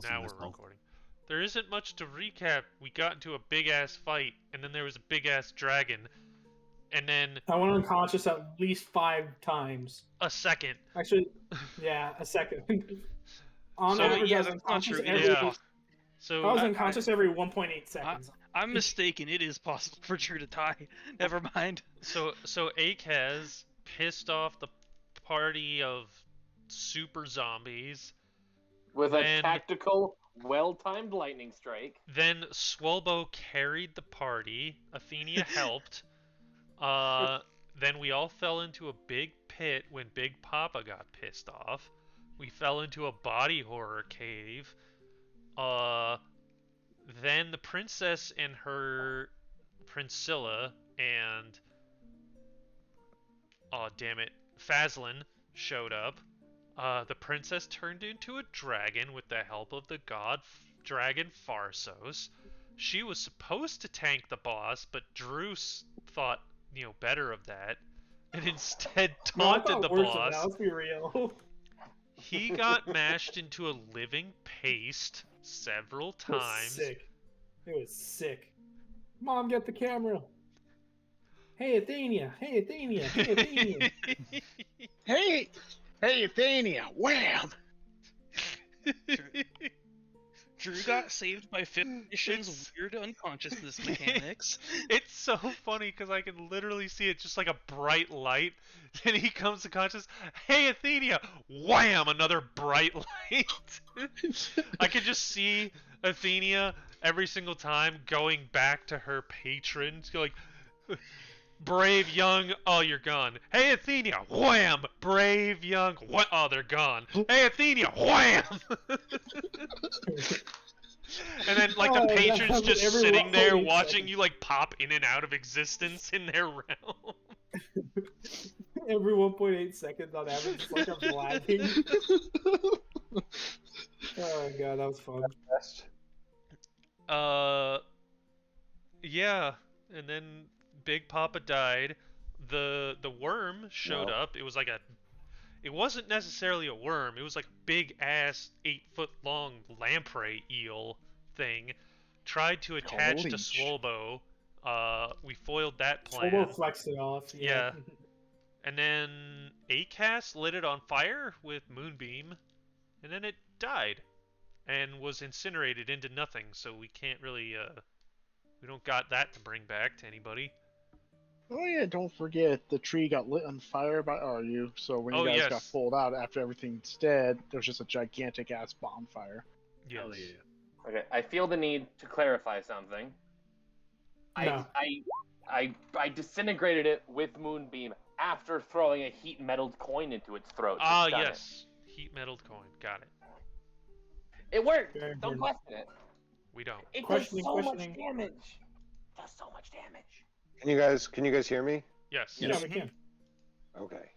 announcing Now we're myself. recording. There isn't much to recap. We got into a big-ass fight, and then there was a big-ass dragon, and then I went unconscious at least 5 times. a second. Actually, yeah, a second. On So, average, yeah, I was that's not unconscious true. every. Yeah. So I was unconscious every 1.8 seconds. I'm mistaken. It is possible for Drew to die. Never mind. So Akaz pissed off the party of super zombies. With Then- a tactical, well-timed lightning strike. Then Swolbo carried the party. Athenia helped. Then we all fell into a big pit when Big Papa got pissed off. We fell into a body horror cave. Then the princess and her Princilla and Fazlin showed up. The princess turned into a dragon with the help of the god dragon Farsos. She was supposed to tank the boss, but Drew thought, better of that, and instead taunted the boss. Let's be real. He got mashed into a living paste several times. It was sick. Mom, get the camera. Hey, Athenia. Hey, Athenia. Hey, Athenia. Hey, Athenia! Wham! Drew got saved by 5th edition's weird unconsciousness mechanics. It's so funny because I can literally see it just like a bright light, and he comes to conscious. Hey, Athenia! Wham! Another bright light. I can just see Athenia every single time going back to her patron, going, brave young. Oh, you're gone. Hey, Athenia! Wham! Brave young. What? Oh, they're gone. Hey, Athenia! Wham! And then, the patrons just sitting there watching you, pop in and out of existence in their realm. Every 1.8 seconds on average, it's like I'm lagging. Oh god, that was fun. Yeah, and then Big Papa died. The worm showed up. It was it wasn't necessarily a worm. It was like a big ass 8-foot long lamprey eel thing. Tried to attach to Swolbo. We foiled that plan. Swolbo flexed it off. Yeah. And then Acast lit it on fire with Moonbeam, and then it died and was incinerated into nothing. So we can't really we don't got that to bring back to anybody. Oh yeah, don't forget the tree got lit on fire by RU, so when you guys got pulled out after everything's dead, there was just a gigantic ass bonfire. Yes. Hell yeah. Okay, I feel the need to clarify something. No. I disintegrated it with Moonbeam after throwing a heat metalled coin into its throat. Ah, yes. Heat metalled coin. Got it. It worked! Very Don't important. question it. We don't. It Questioning, does so questioning. much damage. It does so much damage. Can you guys hear me? Yes. Yeah, we can. Okay.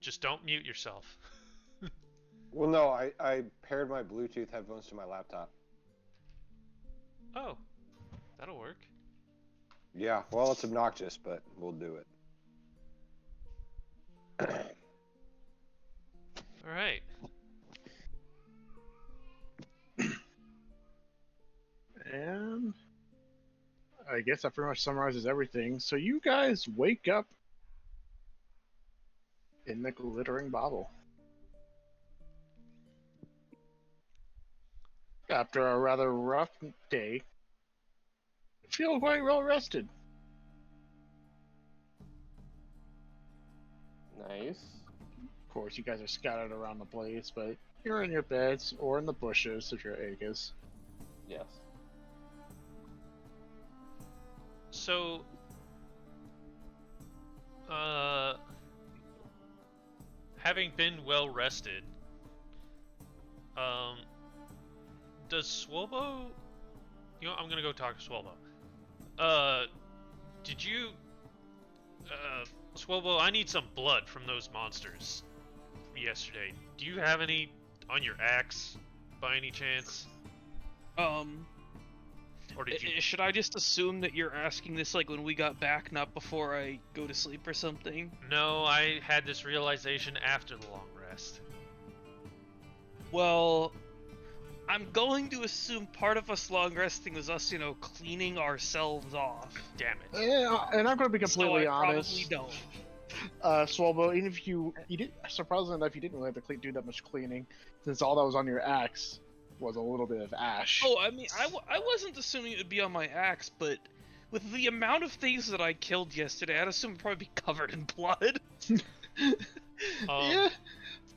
Just don't mute yourself. Well, no, I paired my Bluetooth headphones to my laptop. Oh. That'll work. Yeah, well, it's obnoxious, but we'll do it. Alright. And I guess that pretty much summarizes everything. So you guys wake up in the glittering bottle. After a rather rough day, you feel quite well rested. Nice. Of course, you guys are scattered around the place, but you're in your beds or in the bushes if you're Aegis. Yes. So, having been well rested, does Swolbo? I'm gonna go talk to Swolbo. Did you, Swolbo? I need some blood from those monsters yesterday. Do you have any on your axe, by any chance? Or did you? Should I just assume that you're asking this when we got back, not before I go to sleep or something? No, I had this realization after the long rest. Well, I'm going to assume part of us long resting was us, cleaning ourselves off. Damn it. Yeah, and I'm going to be completely so I honest. probably don't. Swalbo, even if you did, surprisingly enough, you didn't really have to do that much cleaning, since all that was on your axe was a little bit of ash. Oh, I mean, I wasn't assuming it would be on my axe, but with the amount of things that I killed yesterday, I'd assume it'd probably be covered in blood. Yeah,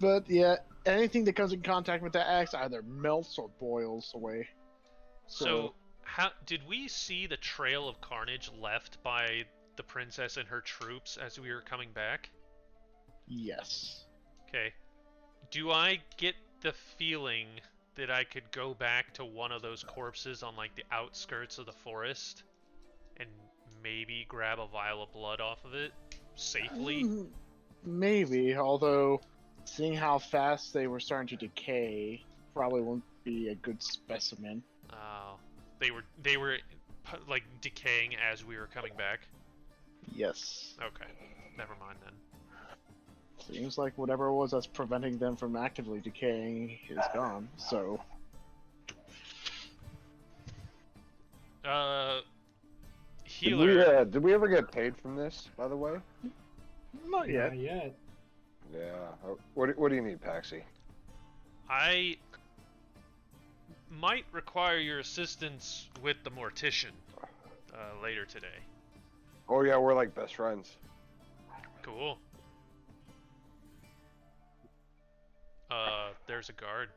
but yeah, anything that comes in contact with that axe either melts or boils away. So, how did we see the trail of carnage left by the princess and her troops as we were coming back? Yes. Okay. Do I get the feeling that I could go back to one of those corpses on like the outskirts of the forest and maybe grab a vial of blood off of it safely? Maybe, although seeing how fast they were starting to decay probably won't be a good specimen. Oh, they were like decaying as we were coming back. Yes. Okay, never mind then. Seems like whatever it was that's preventing them from actively decaying is gone, so... Healer... Did we ever get paid from this, by the way? Not yet. Not yet. Yeah. What do you need, Paxi? I might require your assistance with the mortician later today. Oh yeah, we're like best friends. Cool. There's a guard.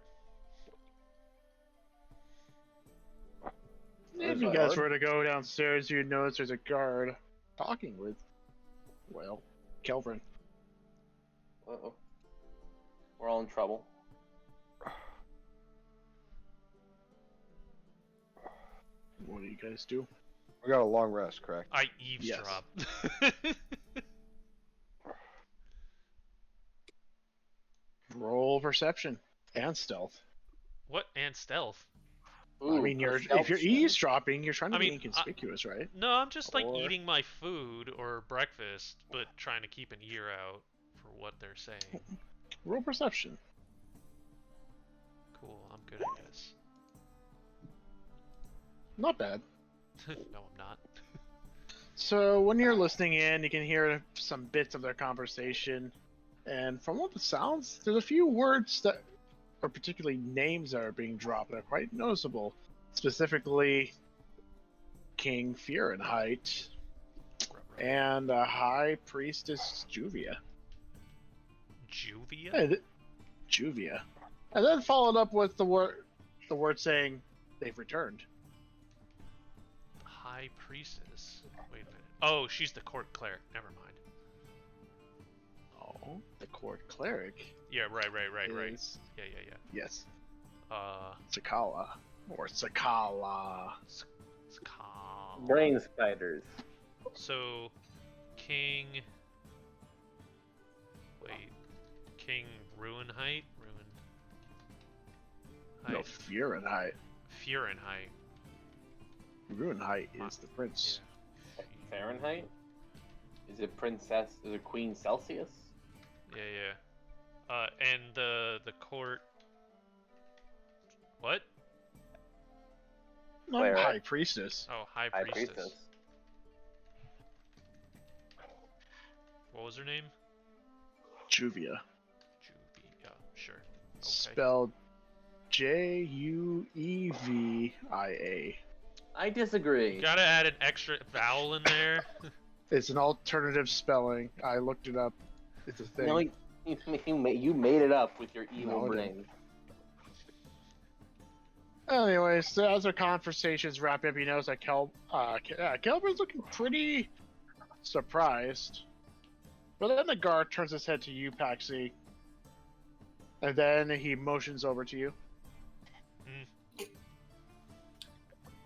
If you guys were to go downstairs, you'd notice there's a guard talking with, well, Kelvin. Uh-oh. We're all in trouble. What do you guys do? We got a long rest, correct? I eavesdrop. Roll perception and stealth. What? And stealth? I mean, if you're eavesdropping, you're trying to be inconspicuous, right? No, I'm just like Or- eating my food or breakfast, but trying to keep an ear out for what they're saying. Roll perception. Cool, I'm good, I guess. Not bad. No, I'm not. So when you're listening in, you can hear some bits of their conversation, and from what it sounds, there's a few words that, or particularly names that are being dropped that are quite noticeable. Specifically, King Fahrenheit and High Priestess Juvia. Juvia? Juvia. And then followed up with the word saying they've returned. High Priestess. Wait a minute. Oh, she's the court cleric. Never mind. Oh, the court cleric. Yeah, right. is- Yeah. Yes. Uh, Sakala. Or Sakala. Skal. Brain spiders. So, King. Wait. King Ruinheit? No, Fahrenheit. Fahrenheit. Ruinheit is the prince. Yeah. Fahrenheit? Is it Queen Celsius? Yeah. And the court. What? No, Cleric. High Priestess. Oh, High High Priestess. Priestess. What was her name? Juvia. Juvia. Sure. Okay. Spelled Juevia. I disagree. Gotta add an extra vowel in there. It's an alternative spelling. I looked it up. It's a thing. No, you made it up with your evil No, I brain. Anyways, so as our conversations wrap up, you notice that Kelvin's looking pretty surprised. But then the guard turns his head to you, Paxi. And then he motions over to you.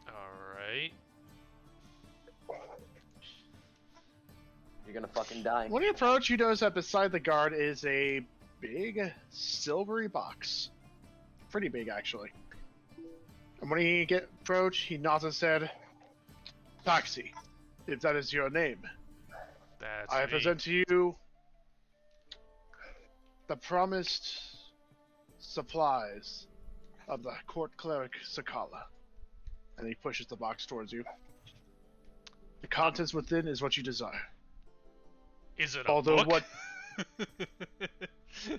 Alright. You're gonna fucking die. When you approach, you notice that beside the guard is a big silvery box. Pretty big, actually. And when he approach, he nods his head. Paxi, if that is your name, That's I me. present to you the promised supplies of the court cleric Sakala. And he pushes the box towards you. The contents within is what you desire. Is it a Although book? what-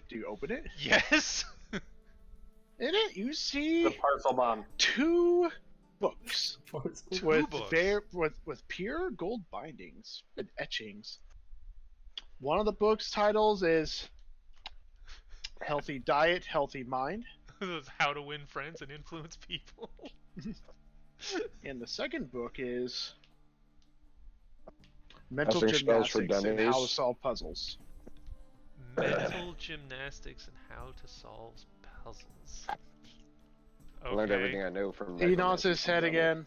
Do you open it? Yes. In it, you The see parcel bomb. 2 books Two with books. with pure gold bindings and etchings. One of the book's titles is Healthy Diet, Healthy Mind, How to Win Friends and Influence People. and the second book is Mental Casting spells for Gymnastics and How to Dummies. Solve Puzzles. Mental gymnastics and how to solve puzzles. I learned everything I know from. He nods necromancy his head from again.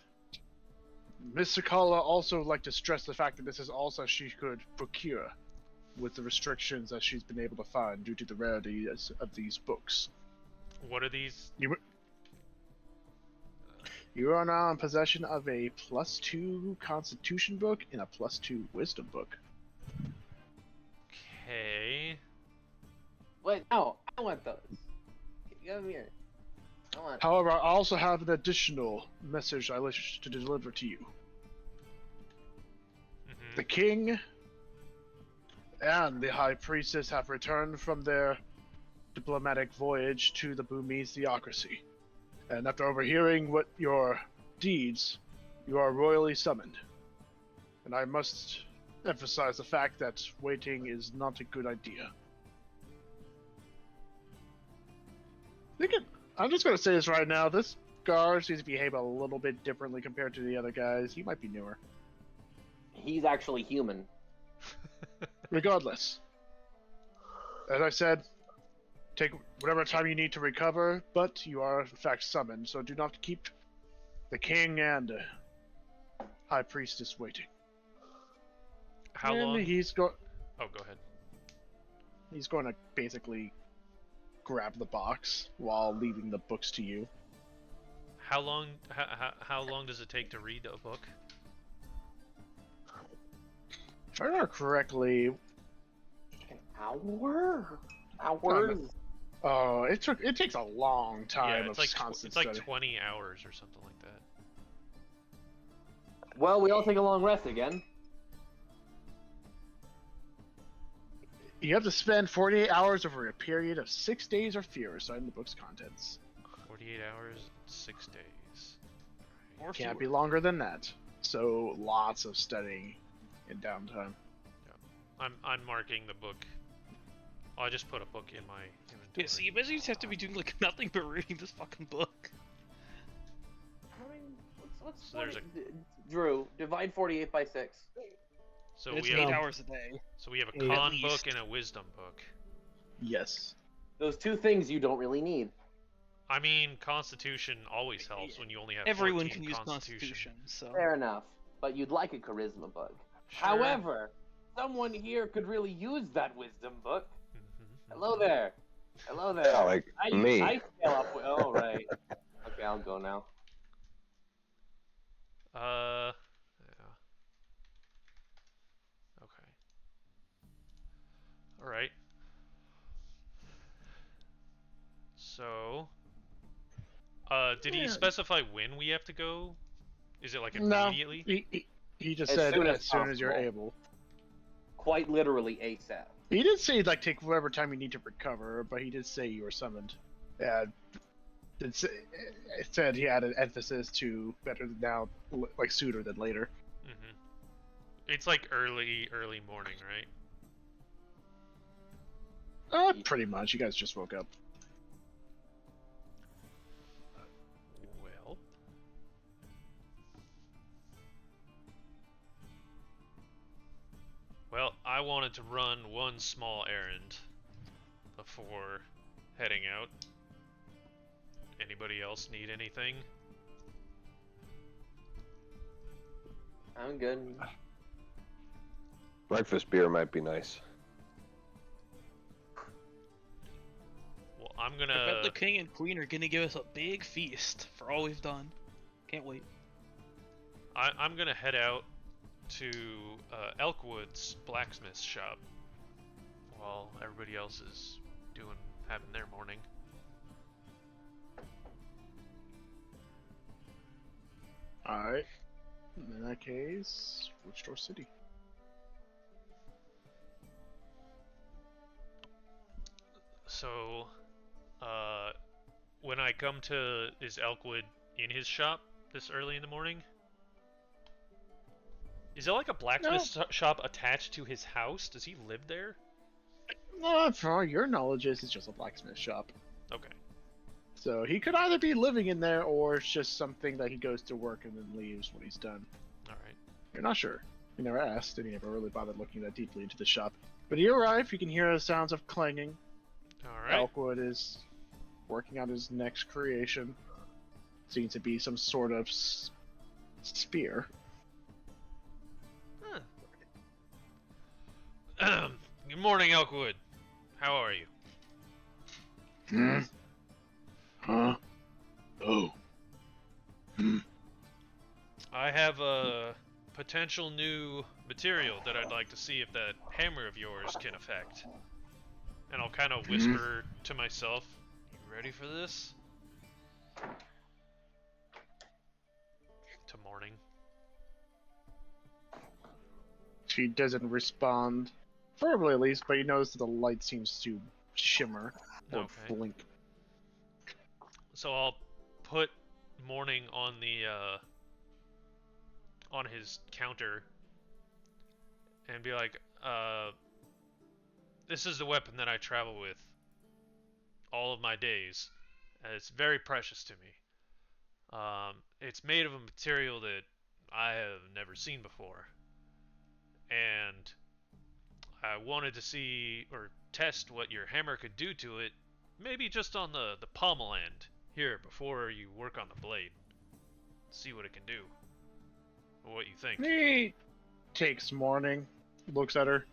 Miss Sakala also would like to stress the fact that this is also she could procure with the restrictions that she's been able to find due to the rarity of these books. What are these? You are now in possession of a +2 Constitution book and a +2 Wisdom book. Okay. Wait, no, I want those. Come here. I want. However, I also have an additional message I wish to deliver to you. Mhm. The king and the high priestess have returned from their diplomatic voyage to the Burmese theocracy. And after overhearing what your deeds, you are royally summoned. And I must emphasize the fact that waiting is not a good idea. I'm just going to say this right now. This guard seems to behave a little bit differently compared to the other guys. He might be newer. He's actually human. Regardless, as I said, take whatever time you need to recover, but you are in fact summoned, so do not keep the king and high priestess waiting. How and long? He's Oh, go ahead. going to basically grab the box while leaving the books to you. How long? How long does it take to read a book? If I remember correctly, An hour? Hours? oh, it takes a long time Yeah, of it's like constant it's like study. 20 hours or something like that. Well, we all take a long rest again. You have to spend 48 hours over a period of 6 days or fewer studying the book's contents. 48 hours, 6 days. Or Can't fewer. be longer than that. So lots of studying in downtime. I'm marking the book. I just put a book in my inventory. Yeah, so you basically just have to be doing like nothing but reading this fucking book. I mean, what's So there's 40 Drew, divide 48 by 6. So It's we 8 have hours a day. a Yeah. con At book least. and a wisdom book. Yes. Those two things you don't really need. I mean, Constitution always helps when you only have Everyone 14 can use Constitution. Constitution, so. Fair enough. But you'd like a charisma book. Sure. However, someone here could really use that wisdom book. Mhm. Hello there. Hello there. Yeah, like me. I scale up with. Oh, right. Okay, I'll go now. Yeah. Okay. All right. So, did he Yeah. specify when we have to go? Is it like No. immediately? He just As said soon as as soon as you're possible. able. Quite literally ASAP. He did say like take whatever time you need to recover, but he did say you were summoned. It said he had an emphasis to better now, like sooner than later. Mm-hmm. It's like early morning, right? Pretty much. You guys just woke up. Well, I wanted to run one small errand before heading out. Anybody else need anything? I'm good. Breakfast beer might be nice. Well, I'm I gonna. bet the king and queen are gonna give us a big feast for all we've done. Can't wait. I'm gonna head out to Elkwood's blacksmith shop while everybody else is having their morning. Alright. In that case, which door city? So, when I come to, is Elkwood in his shop this early in the morning? Is there like a blacksmith shop attached to his house? Does he live there? No, for all your knowledge, it's just a blacksmith shop. Okay. So he could either be living in there, or it's just something that he goes to work and then leaves when he's done. Alright. You're not sure. You never asked, and you never really bothered looking that deeply into the shop. But you arrive, you can hear the sounds of clanging. Alright. Elkwood is working on his next creation. Seems to be some sort of spear. Huh. Good morning, Elkwood. How are you? Hmm? Huh? Oh. Hmm. I have a potential new material that I'd like to see if that hammer of yours can affect. And I'll kind of whisper to myself, you ready for this? To morning. She doesn't respond, verbally at least, but you notice that the light seems to shimmer or blink. So I'll put morning on the on his counter and be like, this is the weapon that I travel with all of my days, and it's very precious to me. It's made of a material that I have never seen before, and I wanted to see or test what your hammer could do to it, maybe just on the pommel end here before you work on the blade. See what it can do. What you think? He takes morning, looks at her.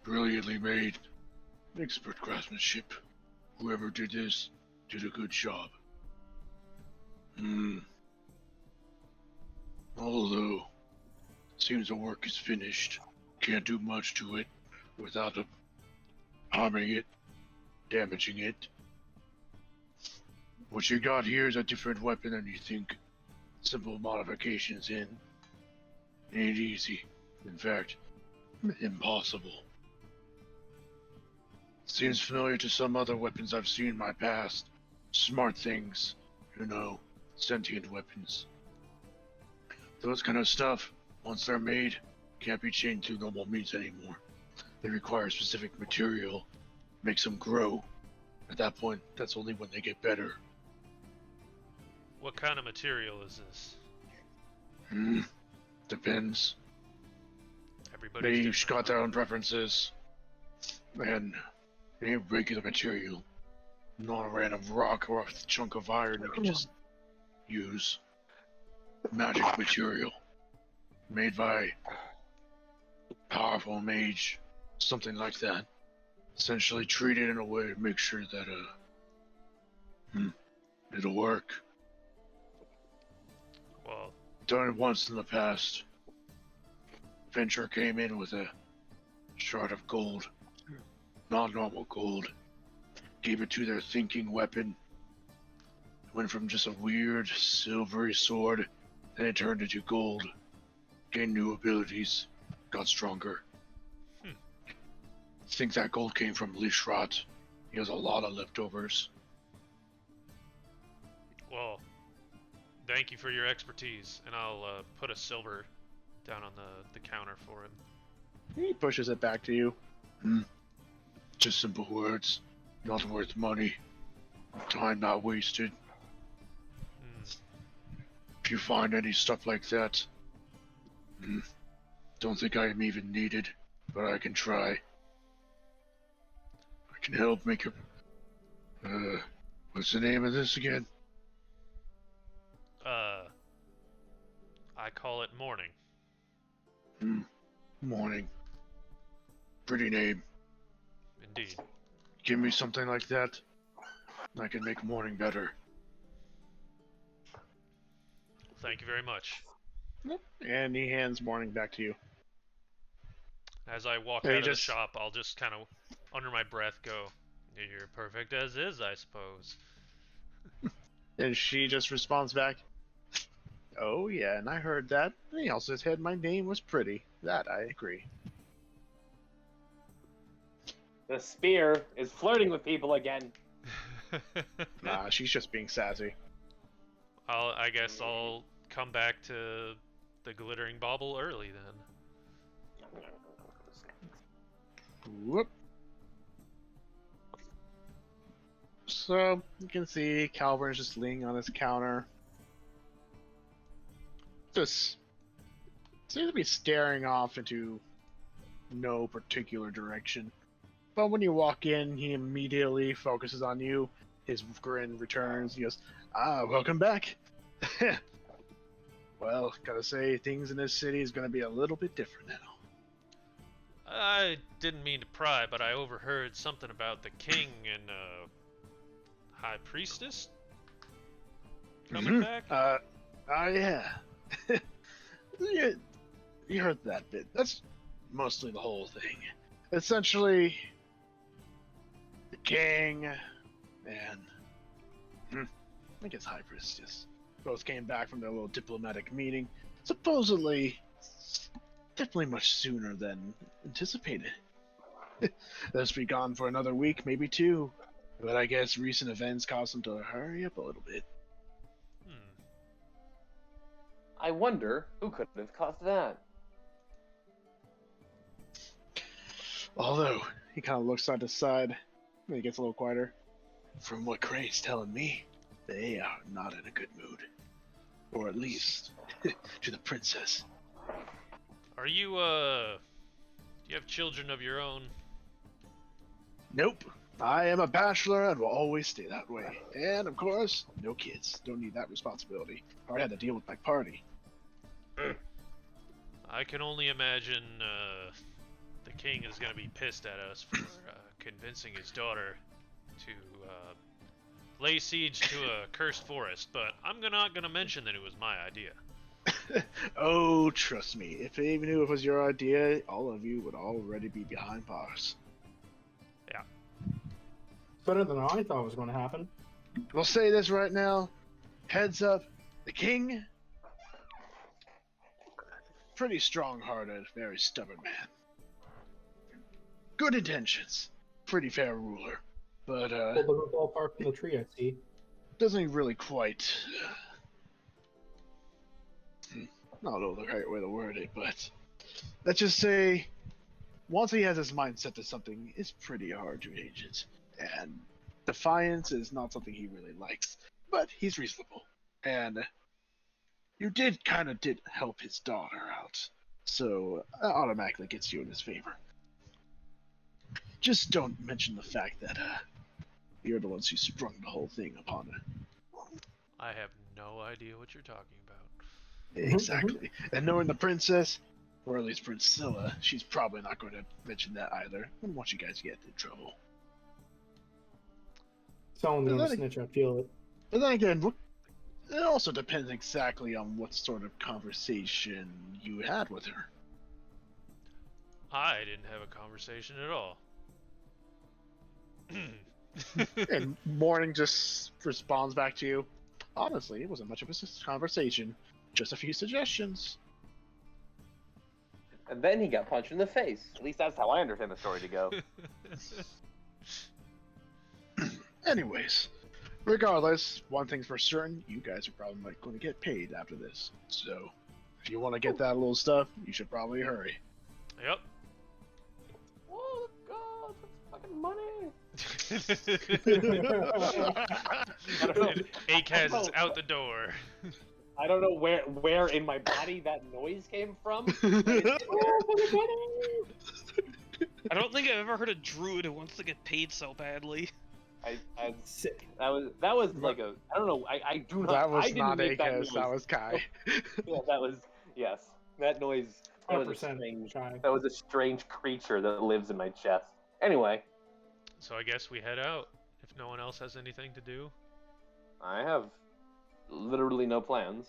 Brilliantly made. Expert craftsmanship. Whoever did this did a good job. Although, seems the work is finished. Can't do much to it without harming it, damaging it. What you got here is a different weapon than you think. Simple modifications in. Ain't easy. In fact, impossible. Seems familiar to some other weapons I've seen in my past. Smart things. You know, sentient weapons. Those kind of stuff, once they're made, can't be changed through normal means anymore. They require specific material, makes them grow. At that point, that's only when they get better. What kind of material is this? Depends. Everybody's They different. each got their own preferences. And any regular material, not a random rock or a chunk of iron you can just use. Magic material. Made by powerful mage, something like that. Essentially treat it in a way to make sure that it'll work. Well, Done it once in the past. Venture came in with a shard of gold. Not normal gold. Gave it to their thinking weapon. Went from just a weird silvery sword, then it turned into gold. Gained new abilities. Got stronger. Think that gold came from leash rot. He has a lot of leftovers. well, thank you for your expertise, and I'll put a silver down on the counter for him. He pushes it back to you. Just simple words. Not worth money. Time not wasted. If you find any stuff like that, don't think I am even needed, but I can try. I can help make a... what's the name of this again? I call it morning. Morning. Pretty name. Indeed. Give me something like that, and I can make morning better. Thank you very much. And he hands morning back to you. As I walk Yeah, out he of the just- shop, I'll just kind of, under my breath, go, You're perfect as is, I suppose. And she just responds back, "Oh yeah, and I heard that. He also said my name was pretty. That I agree." The spear is flirting with people again. Nah, she's just being sassy. I guess I'll come back to the glittering bauble early then. Whoop. So you can see Calvin is just leaning on his counter, just seems to be staring off into no particular direction. But when you walk in, he immediately focuses on you. His grin returns. He goes, "Ah, welcome back." Well, gotta say, things in this city is gonna be a little bit different now. I didn't mean to pry, but I overheard something about the king and high priestess coming back. Yeah. You heard that bit. That's mostly the whole thing. Essentially, the king and I guess high priestess both came back from their little diplomatic meeting. Supposedly, definitely much sooner than anticipated. They'll be gone for another week, maybe two. But I guess recent events caused them to hurry up a little bit. I wonder who could have caused that. Although, he kind of looks side to side when he gets a little quieter. From what Crane's telling me, they are not in a good mood. Or at least, to the princess. Are you, do you have children of your own? Nope. I am a bachelor and will always stay that way. And, of course, no kids. Don't need that responsibility. Already had to deal with my party. I can only imagine, the king is gonna be pissed at us for, convincing his daughter to, lay siege to a cursed forest, but I'm not gonna mention that it was my idea. Oh, trust me. If they even knew it was your idea, all of you would already be behind bars. Yeah. Better than I thought was going to happen. We'll say this right now. Heads up, the king, pretty strong-hearted, very stubborn man. Good intentions, pretty fair ruler, but Pulled the ballpark from the tree, I see. doesn't really quite. I don't know the right way to word it, but let's just say, once he has his mind set to something, it's pretty hard to change it. And defiance is not something he really likes, but he's reasonable. And you did help his daughter out, so that automatically gets you in his favor. Just don't mention the fact that you're the ones who sprung the whole thing upon it. I have no idea what you're talking about. Exactly. And knowing the princess, or at least Priscilla, she's probably not going to mention that either. I don't want you guys to get into trouble. Someone's going to snitch, I feel it. But then again, look, it also depends exactly on what sort of conversation you had with her. I didn't have a conversation at all. And Morning just responds back to you. Honestly, it wasn't much of a conversation. Just a few suggestions. And then he got punched in the face. At least that's how I understand the story to go. Anyways, regardless, one thing's for certain, you guys are probably not going to get paid after this. So, if you want to get that little stuff, you should probably hurry. Yep. Oh god, that's fucking money! Akaz is out the door. I don't know where in my body that noise came from. I don't think I've ever heard a druid who wants to get paid so badly. I'm Sick. That was like a I don't know. I do not. That was I didn't not make Akaz, that noise. was Kai. Yeah, that was yes. That noise. That was a 100% strange. Kai. That was a strange creature that lives in my chest. Anyway, So I guess we head out, if no one else has anything to do. I have literally no plans.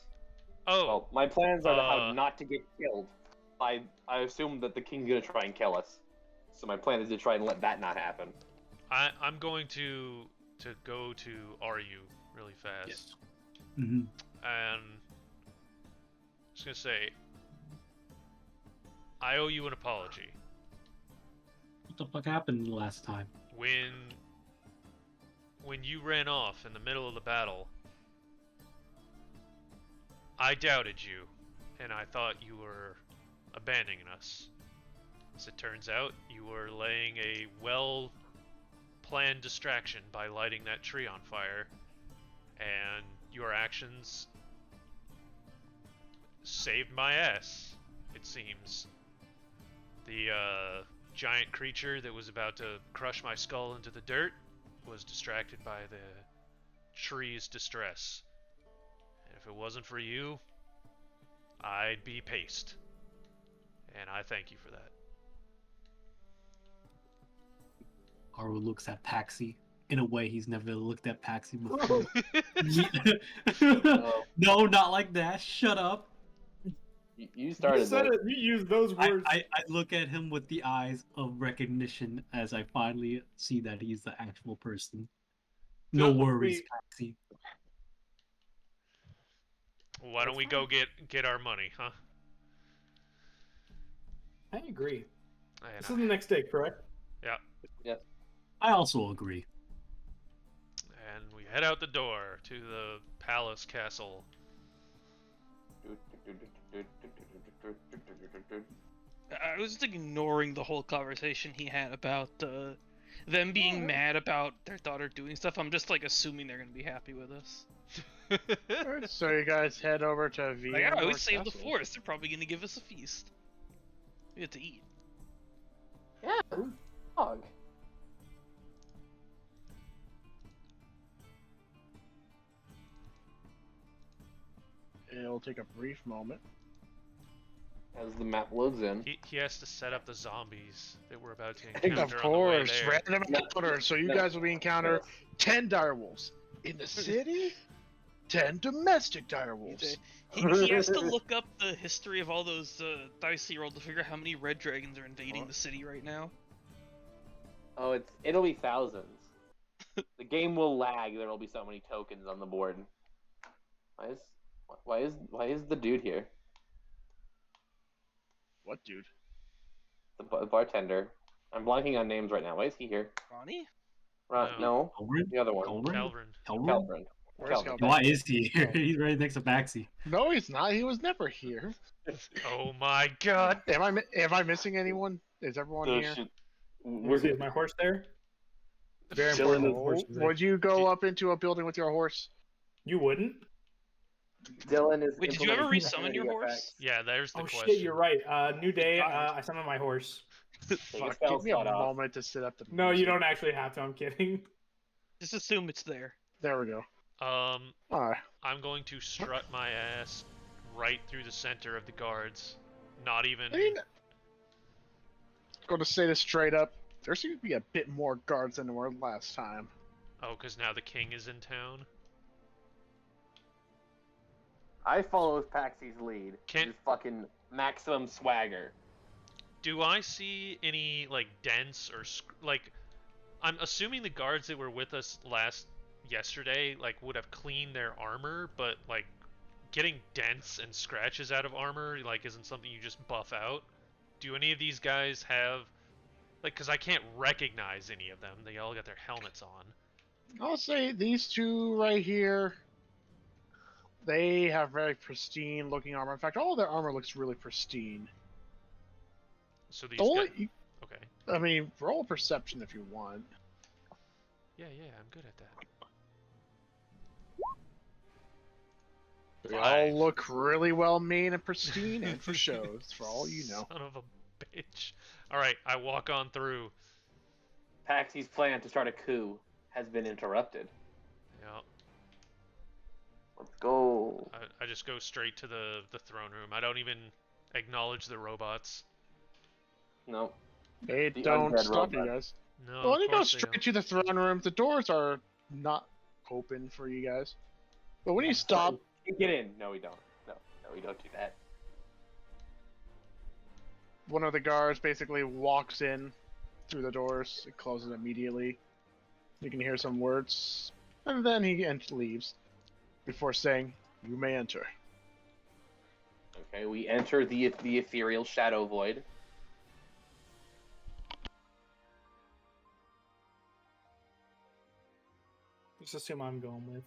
Oh, Well, my plans are how not to get killed. I assume that the king's gonna try and kill us. So my plan is to try and let that not happen. I'm going to go to RU really fast. Yes. Mm-hmm. And I was gonna say, I owe you an apology. What the fuck happened last time? When you ran off in the middle of the battle, I doubted you, and I thought you were abandoning us. As it turns out, you were laying a well-planned distraction by lighting that tree on fire, and your actions saved my ass, it seems. The giant creature that was about to crush my skull into the dirt was distracted by the tree's distress. And if it wasn't for you, I'd be paced. And I thank you for that. Aru looks at Paxi in a way he's never looked at Paxi before. No, not like that. Shut up. You started You said that. it. You used those words. I look at him with the eyes of recognition as I finally see that he's the actual person. No worries, Paxi. Why don't we go get our money, huh? I agree. And This is the next day, correct? yeah. I also agree. And we head out the door to the palace castle. I was just ignoring the whole conversation he had about them being mad about their daughter doing stuff. I'm just like assuming they're gonna be happy with us. Alright, so you guys head over to VM. Like, I always or save the Castle? forest. They're probably gonna give us a feast. We have to eat. Yeah, dog. It'll take a brief moment. As the map loads in. He has to set up the zombies that we're about to Of encounter on the way course, there. random encounter. So you guys will be encounter 10 direwolves in the city. 10 domestic direwolves. He has to look up the history of all those dice he rolled to figure out how many red dragons are invading the city right now. Oh, it'll be thousands. The game will lag. There'll be so many tokens on the board. Why is the dude here? What dude? The bartender. I'm blanking on names right now. Why is he here? Ronnie? No, Calvin? the other one. Calvin. Calvin. Where's Calvin. Calvin? Why is he here? He's right next to Paxi. No, he's not. He was never here. Oh my god. Am I missing anyone? Is everyone here? Is my horse there? Very Dylan important. is- the horse is there. Would you go up into a building with your horse? You wouldn't? Dylan is. Wait, did you ever implementing resummon your security horse? effects. Yeah, there's the Oh question. shit, you're right. New day. died. I summoned my horse. Take Fuck, a spell give me a slot off. moment to set up the. No, you music. don't actually have to. I'm kidding. Just assume it's there. There we go. Alright. I'm going to strut my ass right through the center of the guards. Not even. I mean, going to say this straight up. There seems to be a bit more guards than there were last time. Oh, because now the king is in town. I follow Paxi's lead. Can't- Just fucking maximum swagger. Do I see any like dents or like? I'm assuming the guards that were with us yesterday like would have cleaned their armor, but like getting dents and scratches out of armor like isn't something you just buff out. Do any of these guys have like? Because I can't recognize any of them. They all got their helmets on. I'll say these two right here. They have very pristine looking armor. In fact, all of their armor looks really pristine. So these The only, guys. Okay. I mean, roll perception if you want. Yeah, I'm good at that. They Five. all look really well made and pristine and for shows, for all you know. Son of a bitch. Alright, I walk on through. Paxi's plan to start a coup has been interrupted. Yeah. Let's go. I just go straight to the throne room. I don't even acknowledge the robots. No. They The don't undead stop you robot. guys. No, Well, of you go course they straight don't. to the throne room. The doors are not open for you guys. But when you stop, Get in. No, we don't. No, we don't do that. one of the guards basically walks in through the doors. It closes immediately. You can hear some words, and then he leaves before saying, "You may enter." Okay, we enter the ethereal shadow void. Let's assume I'm going with.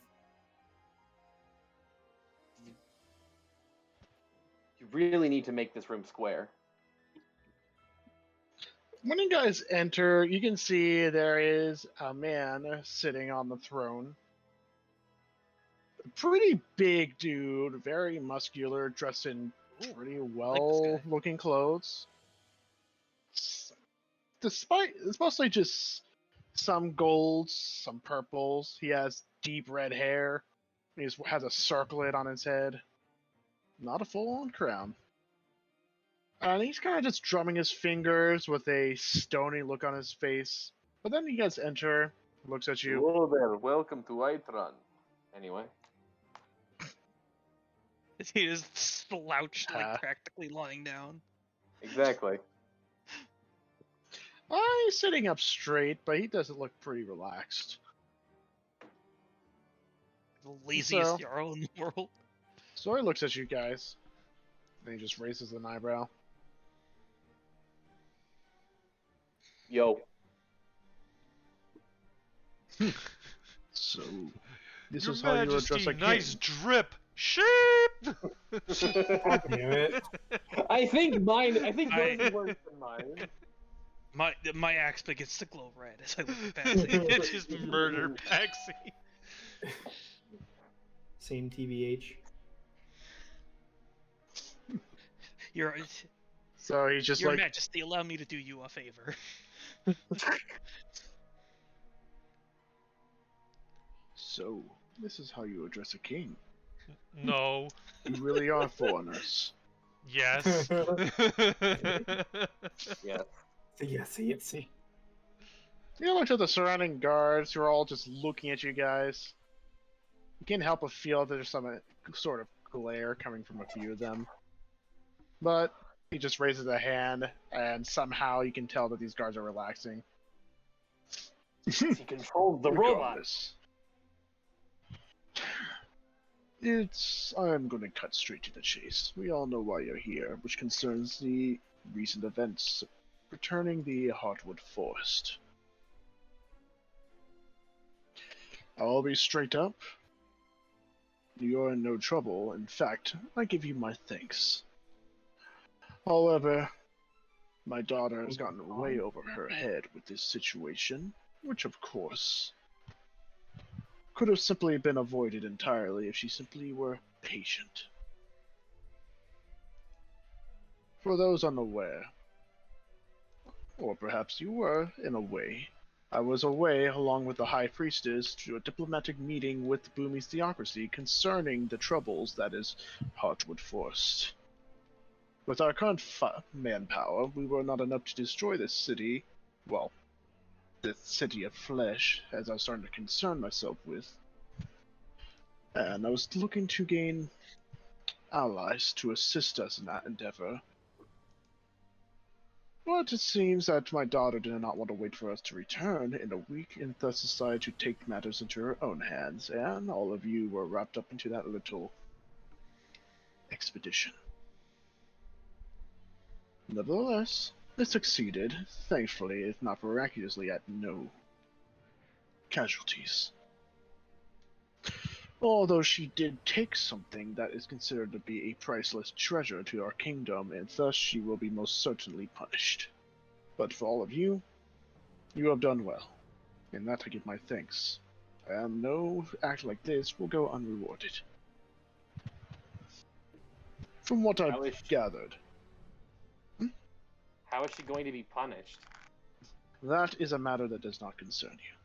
You really need to make this room square. When you guys enter, you can see there is a man sitting on the throne. A pretty big dude, very muscular, dressed in pretty well-looking clothes. Despite, it's mostly just some golds, some purples. He has deep red hair. He has a circlet on his head. Not a full-on crown. And he's kind of just drumming his fingers with a stony look on his face. But then you guys enter, looks at you. Hello there, welcome to Itron. Anyway. He is slouched, like practically lying down. Exactly. He's sitting up straight, but he doesn't look pretty relaxed. The laziest Jarl in the world. So he looks at you guys. And he just raises an eyebrow. Yo. So, this Your is how you Majesty, address a king. nice drip. Sheep. God damn it. I think yours is worse than mine. My axe begins to glow red as I look at Patsy. It's just murder Paxi. Same TBH. So he's just Your like, Majesty, allow me to do you a favor. so, this is how you address a king. No. You really are foreigners. Yes. Yeah. Yes. You look at the surrounding guards who are all just looking at you guys. You can't help but feel there's some sort of glare coming from a few of them. But he just raises a hand, and somehow you can tell that these guards are relaxing. He controls the robot. I'm going to cut straight to the chase. We all know why you're here, which concerns the recent events returning the Heartwood Forest. I'll be straight up. You're in no trouble. In fact, I give you my thanks. However, my daughter has gotten way over her head with this situation, which of course could have simply been avoided entirely if she simply were patient. For those unaware, or perhaps you were, in a way, I was away along with the High Priestess to a diplomatic meeting with Boomy's theocracy concerning the troubles that is Heartwood Forest. With our current manpower, we were not enough to destroy this city, well, the city of flesh, as I was starting to concern myself with. And I was looking to gain allies to assist us in that endeavor. But it seems that my daughter did not want to wait for us to return in a week, and thus decided to take matters into her own hands, and all of you were wrapped up into that little expedition. Nevertheless, it succeeded, thankfully, if not miraculously, at no casualties. Although she did take something that is considered to be a priceless treasure to our kingdom, and thus she will be most certainly punished. But for all of you, you have done well, and that I give my thanks. And no act like this will go unrewarded. From what I've gathered. How is she going to be punished? That is a matter that does not concern you.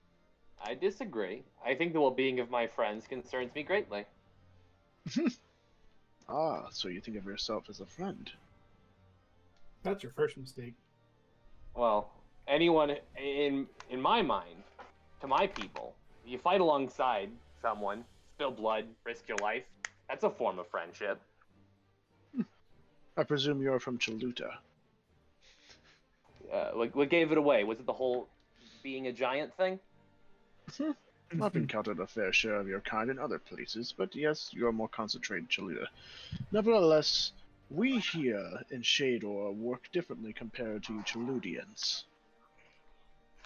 I disagree. I think the well-being of my friends concerns me greatly. Ah, so you think of yourself as a friend. That's your first mistake. Well, anyone in my mind, to my people, you fight alongside someone, spill blood, risk your life, that's a form of friendship. I presume you're from Chaluta. What gave it away? Was it the whole being a giant thing? I've encountered a fair share of your kind in other places, but yes, you are more concentrated, Chalita. Nevertheless, we here in Shador work differently compared to you Chaludians.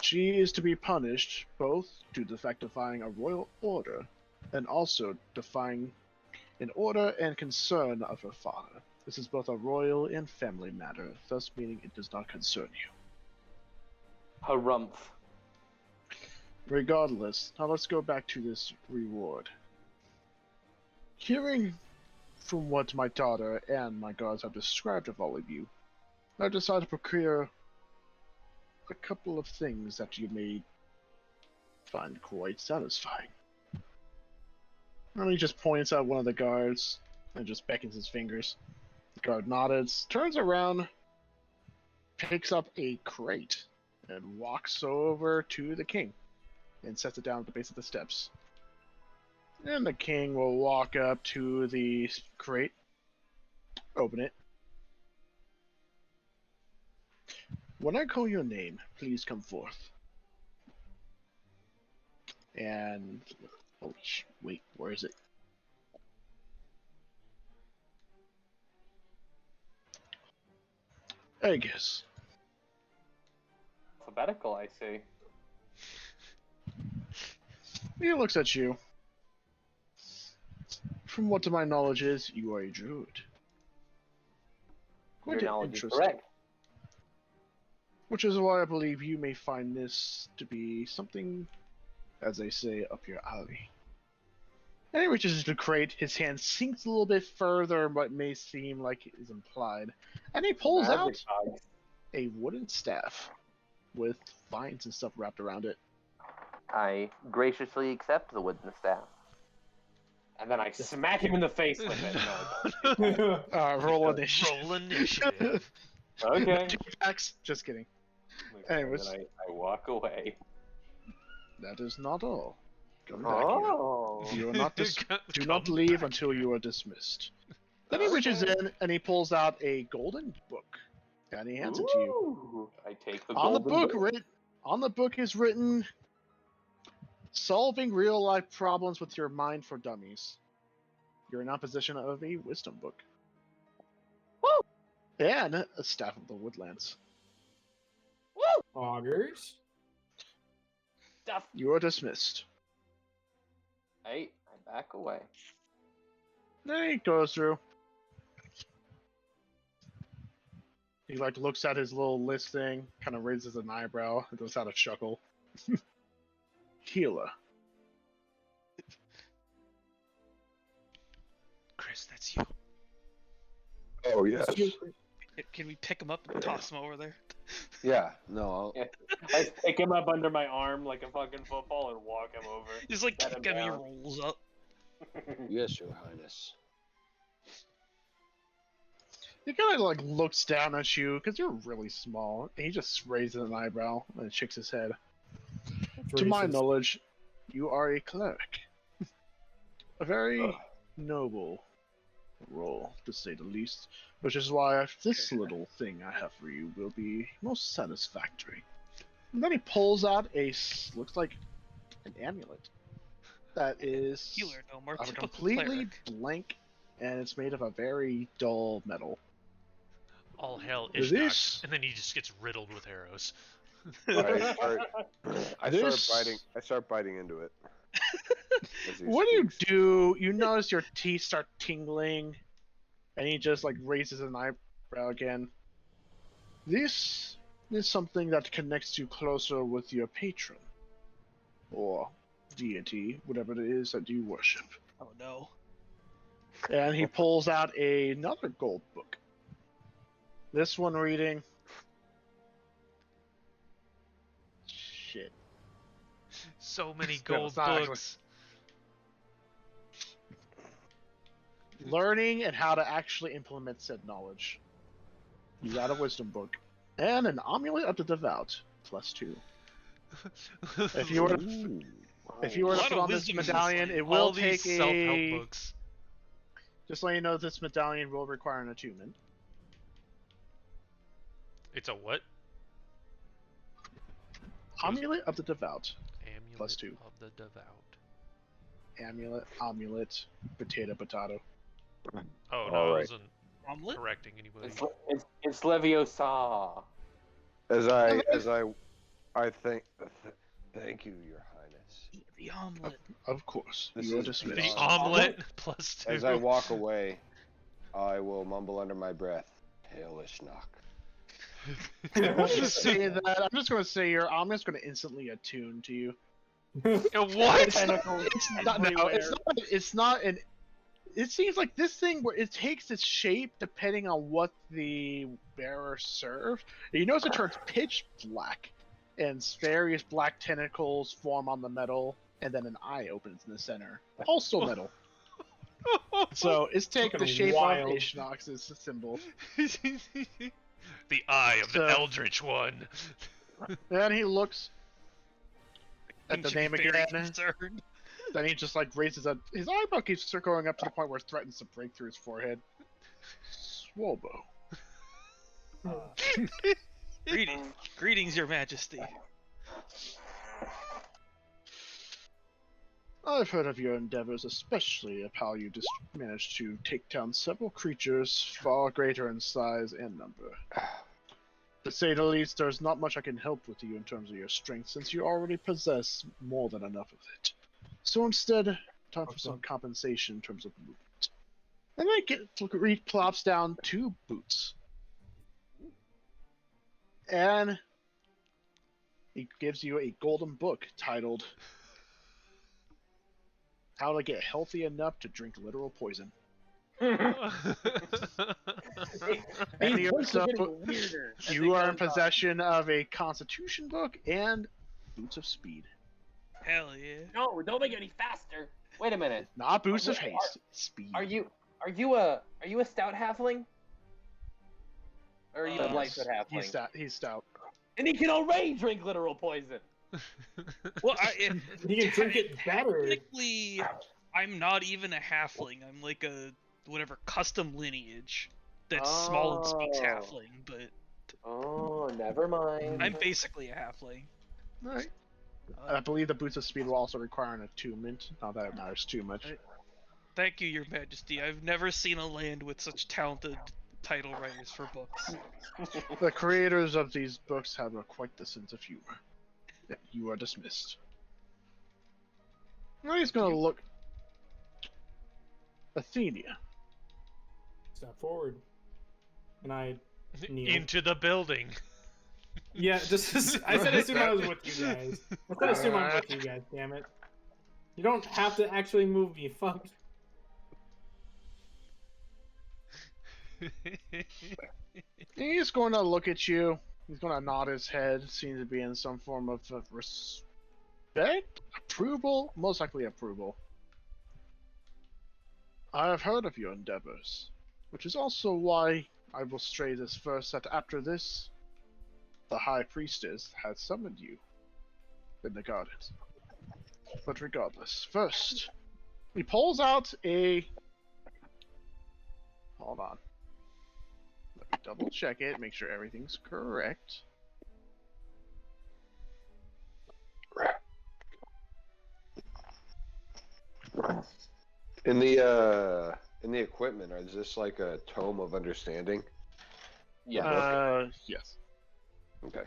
She is to be punished both due to the fact of defying a royal order, and also defying an order and concern of her father. This is both a royal and family matter, thus meaning it does not concern you. Harumph. Regardless, now let's go back to this reward. Hearing from what my daughter and my guards have described of all of you, I decided to procure a couple of things that you may find quite satisfying. And he just points at one of the guards and just beckons his fingers. The guard nods, turns around, picks up a crate, and walks over to the king and sets it down at the base of the steps. And the king will walk up to the crate, open it. When I call your name, please come forth. And wait, where is it? Aegis. Alphabetical, I see. He looks at you. From what to my knowledge is, you are a druid. Your Quite knowledge is interesting. correct. Which is why I believe you may find this to be something, as they say, up your alley. And he reaches into the crate, his hand sinks a little bit further than what may seem like is implied, and he pulls out Magic dogs. a wooden staff with vines and stuff wrapped around it. I graciously accept the wooden staff. And then I smack him in the face with it. No, Roll initiative. Roll initiative. okay. Attacks. Just kidding. And Anyways. then I walk away. That is not all. Come back here. Oh. You are not do not Come leave back until here. you are dismissed. Then he reaches in and he pulls out a golden book and he hands it to you. Ooh, I take the On the golden book, on the book is written, "Solving real life problems with your mind for dummies." You're in opposition of a wisdom book. Woo! And a staff of the woodlands. Augers. Stuff. You are dismissed. I back away. Then he goes through. He looks at his little list thing, kind of raises an eyebrow, and goes out a chuckle. Healer. Chris, that's you. Oh yes. Can we pick him up and toss him over there? Yeah. No. Yeah. I pick him up under my arm like a fucking football and walk him over. Just like Set him kick him, he down. rolls up. Yes, Your Highness. He kind of looks down at you because you're really small. And he just raises an eyebrow and shakes his head. To my Racist. knowledge, you are a cleric. A very noble role, to say the least. Which is why this little thing I have for you will be most satisfactory. And then he pulls out looks like an amulet. That is Healer, no more of a typical completely cleric. blank, and it's made of a very dull metal. All hell Is Ishnak. this- And then he just gets riddled with arrows. I start biting into it. As he What do you speaks. do? You notice your teeth start tingling, and he just raises an eyebrow again. This is something that connects you closer with your patron, or deity, whatever it is that you worship. Oh no. And he pulls out another gold book. This one reading. Shit. So many Still, gold it's not actually- books. Learning and how to actually implement said knowledge. You got a wisdom book. And an amulet of the devout, +2. If you were to, Ooh. if you were A to lot put of on this wisdom in this medallion, thing. it will All these take self-help a. books. Just so you know, this medallion will require an attunement. It's a what? Amulet of the devout. plus 2. Of the devout. Amulet, potato. Oh no, All I right. wasn't Omelet? correcting anybody. It's Leviosa. As I think. Thank you, Your Highness. Eat the omelet. Of course, This you are is dismissed. The beyond- omelet plus 2. As I walk away, I will mumble under my breath, "Hellish knock." I'm just saying that. I'm just going to say your omelet's going to instantly attune to you. What? Tentacles It's not. No, everywhere. it's not an. It seems like this thing where it takes its shape depending on what the bearer served. You notice it turns pitch black, and various black tentacles form on the metal, and then an eye opens in the center, also metal. So it's taking the Fucking shape wild. of Ishnox as a symbol. The eye of the So- Eldritch One. Then he looks at the Seems to name be very again. concerned. Then he just like raises up. His eyebrow keeps going up to the point where it threatens to break through his forehead. Swobo. Greetings, Your Majesty. I've heard of your endeavors, especially of how you managed to take down several creatures far greater in size and number. To say the least, there's not much I can help with you in terms of your strength, since you already possess more than enough of it. So instead, time for some compensation in terms of movement. And Reed plops down 2 boots. And he gives you a golden book titled How to Get Healthy Enough to Drink Literal Poison. And These you books are also getting weirder. as You it are in goes on. possession of a Constitution book and Boots of Speed. Hell yeah. No, don't make it any faster. Wait a minute. Not Boots of Haste, Speed. Are you a stout halfling? Or are you a lightfoot halfling? He's stout. And he can already drink literal poison. Well, You can drink it better. technically, I'm not even a halfling. I'm like a whatever custom lineage that's small and speaks Oh. halfling, but Oh, never mind. I'm basically a halfling. Alright. I believe the Boots of Speed will also require an attunement. Not that it matters too much. Thank you, Your Majesty. I've never seen a land with such talented title writers for books. The creators of these books have quite the sense of humor. You are dismissed. Now he's gonna look. Athenia. Step forward. And I kneel. Into the building. Yeah, just I said assume I was with you guys. I said assume I'm with you guys, damn it. You don't have to actually move me, fuck. He's going to look at you. He's going to nod his head, seems to be in some form of respect, approval, most likely approval. I have heard of your endeavors, which is also why I will say this first, that after this, the High Priestess has summoned you in the gardens. But regardless, first, he pulls out a... Hold on. Let me double check it, make sure everything's correct. In the equipment, is this like a tome of understanding? Yeah. Yes. Okay.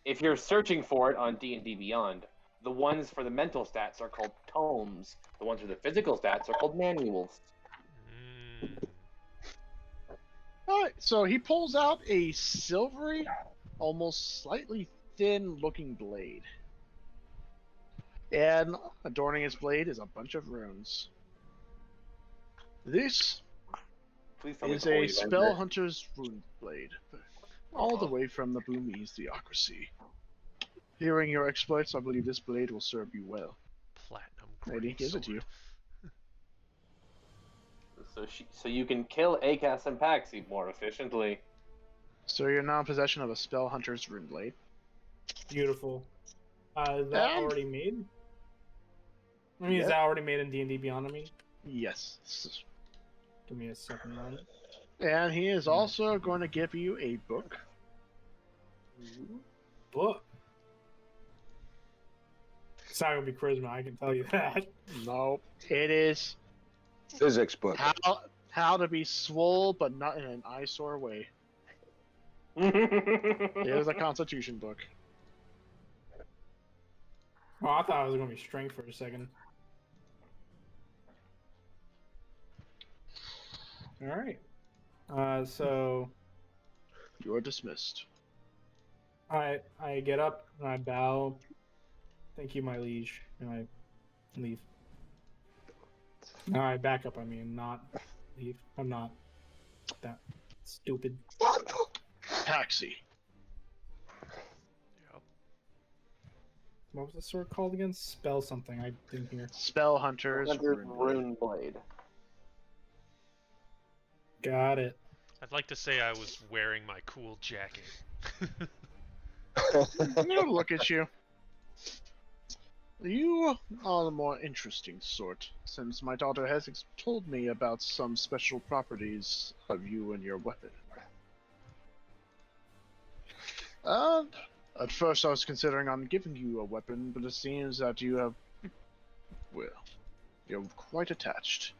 If you're searching for it on D&D Beyond, the ones for the mental stats are called tomes. The ones for the physical stats are called manuals. Alright, so he pulls out a silvery, almost slightly thin looking blade. And adorning his blade is a bunch of runes. This Please tell me is it's Holy a Avenger. spell hunter's rune blade, all the way from the Boomies theocracy. Hearing your exploits, I believe this blade will serve you well. Platinum. And he gives it to you. So you can kill Acas and Paxi more efficiently. So you're now in possession of a spell hunter's rune blade. Beautiful. Is that And- already made? I mean, Yeah. is that already made in D&D Beyond? I mean, Yes. give me a second, man. And he is also going to give you a book. Book. It's not gonna be charisma, I can tell you that. No, it is Physics book. how to be swole, but not in an eyesore way. It is a Constitution book. Oh, I thought it was gonna be strength for a second. Alright. So You are dismissed. I get up and I bow. Thank you, my liege, and I leave. Alright, back up, I mean, not leave. I'm not that stupid. Taxi. Yep. What was the sword called again? Spell something, I didn't hear. Spell Hunters. Rune Blade. Got it. I'd like to say I was wearing my cool jacket. Look at you. You are the more interesting sort, since my daughter has told me about some special properties of you and your weapon. At first I was considering on giving you a weapon, but it seems that you have... well, you're quite attached.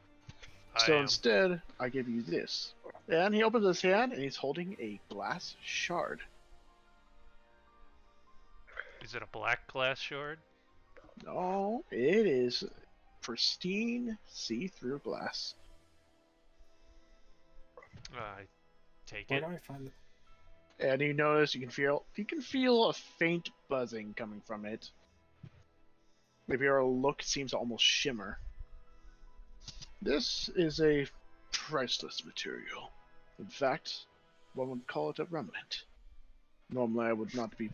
So instead, I give you this. And he opens his hand, and he's holding a glass shard. Is it a black glass shard? No, it is pristine, see-through glass. I take Where it. do I find it? And you notice you can feel a faint buzzing coming from it. Maybe your look seems to almost shimmer. This is a priceless material. In fact, one would call it a remnant. Normally I would not be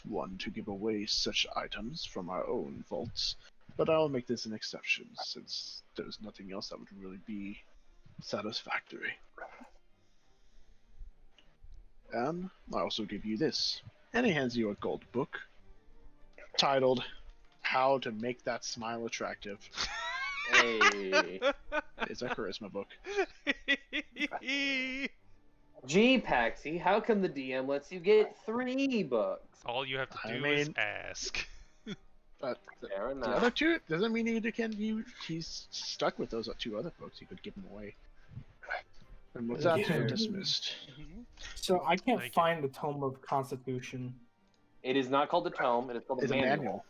one to give away such items from our own vaults, but I will make this an exception, since there's nothing else that would really be satisfactory. And I also give you this. And he hands you a gold book titled How to Make That Smile Attractive. Hey. It's a charisma book. Gee, Paxi, how come the DM lets you get 3 books? All you have to I do is mean- ask. But Fair the enough. other two doesn't mean he's stuck with those 2 other books. He could give them away. And with that, Yeah. you're dismissed. So I can't Thank you. find the Tome of Constitution. It is not called the tome, it is called It's the a manual. manual.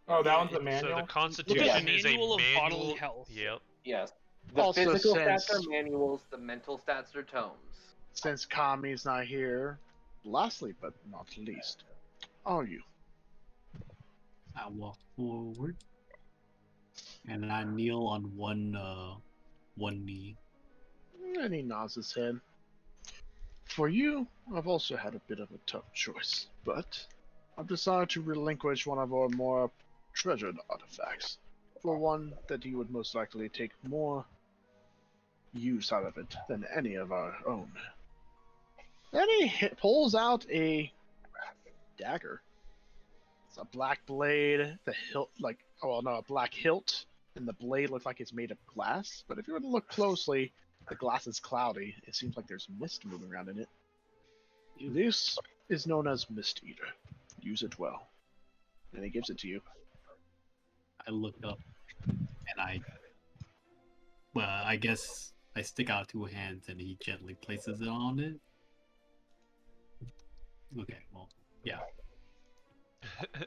Oh, that one's the So manual? the Constitution is a Manual of manual. Bodily Health. Yep. Yes. The Also, physical stats since- are manuals, the mental stats are tomes. Since Kami's not here, lastly but not least, are you? I walk forward, and I kneel on one knee. And he nods his head. For you, I've also had a bit of a tough choice, but I've decided to relinquish one of our more treasured artifacts for one that you would most likely take more use out of it than any of our own. Then he pulls out a dagger. It's a black blade, the hilt a black hilt, and the blade looks like it's made of glass, but if you were to look closely, the glass is cloudy. It seems like there's mist moving around in it. This is known as Mist Eater. Use it well. And he gives it to you. I look up, and I guess I stick out 2 hands, and he gently places it on it. Okay, well, yeah.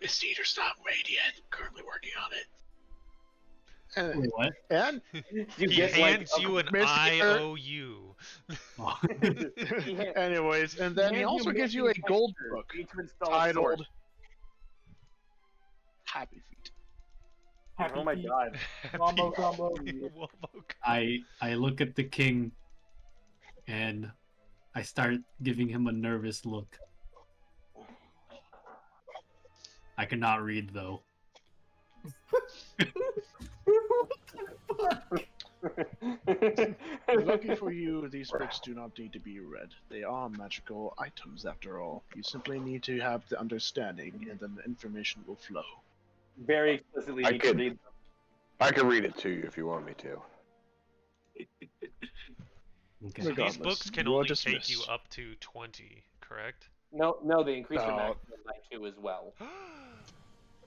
Mist Eater's not ready yet. Currently working on it. And, Wait, what? and You He get hands like you an Mr. IOU. Oh. anyways, and then he hands also gives you a missing gold textures. book You need to install a titled sword. Happy Feet. Happy Oh my feet. god. Wombo combo. I look at the king, and I start giving him a nervous look. I cannot read though. Lucky for you, these books do not need to be read. They are magical items after all. You simply need to have the understanding, and then the information will flow. Very explicitly I need to could- read. I can read it to you if you want me to. Okay. These Regardless, books can you are only take you dismissed. up to 20, correct? No, they increase your Oh. maximum by 2 as well.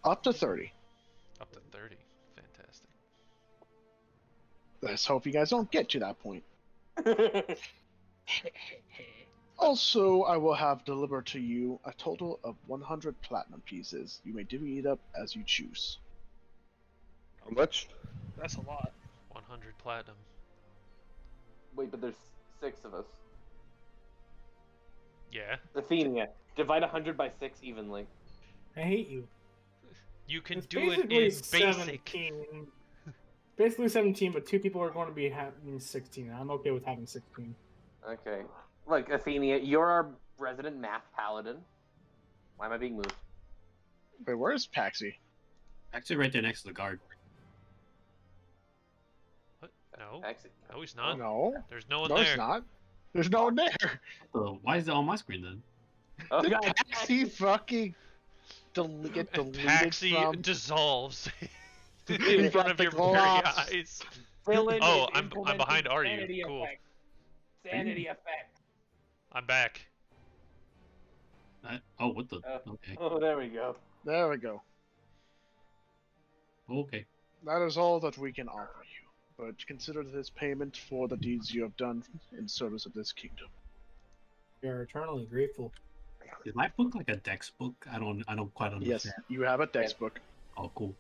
Up to 30. Up to 30. Fantastic. Let's hope you guys don't get to that point. Also, I will have delivered to you a total of 100 platinum pieces. You may divvy it up as you choose. How much? That's a lot. 100 platinum. Wait, but there's 6 of us. Yeah. Athenia, divide 100 by 6 evenly. I hate you. You can It's do it in basically basic. 17. Basically 17, but 2 people are going to be having 16. I'm okay with having 16. Okay. Look, Athenia, you're our resident math paladin. Why am I being moved? Wait, where's Paxi? Actually, right there next to the guard. What? No. Exit. No, he's not. No. There's no one No, there. it's not. There's no one there. Why is it on my screen then? Oh Did god. Paxi fucking get deleted Paxi from... dissolves in He front got of the your very gloss. eyes. Villain Oh, is I'm implementing behind Aryu. sanity Cool. effect. Sanity effect. I'm back. Oh, what the? Oh. Okay. Oh, there we go. There we go. Okay. That is all that we can offer you. But consider this payment for the deeds you have done in service of this kingdom. We are eternally grateful. Is my book like a dex book? I don't quite Yes, understand. you have a textbook. Oh, cool.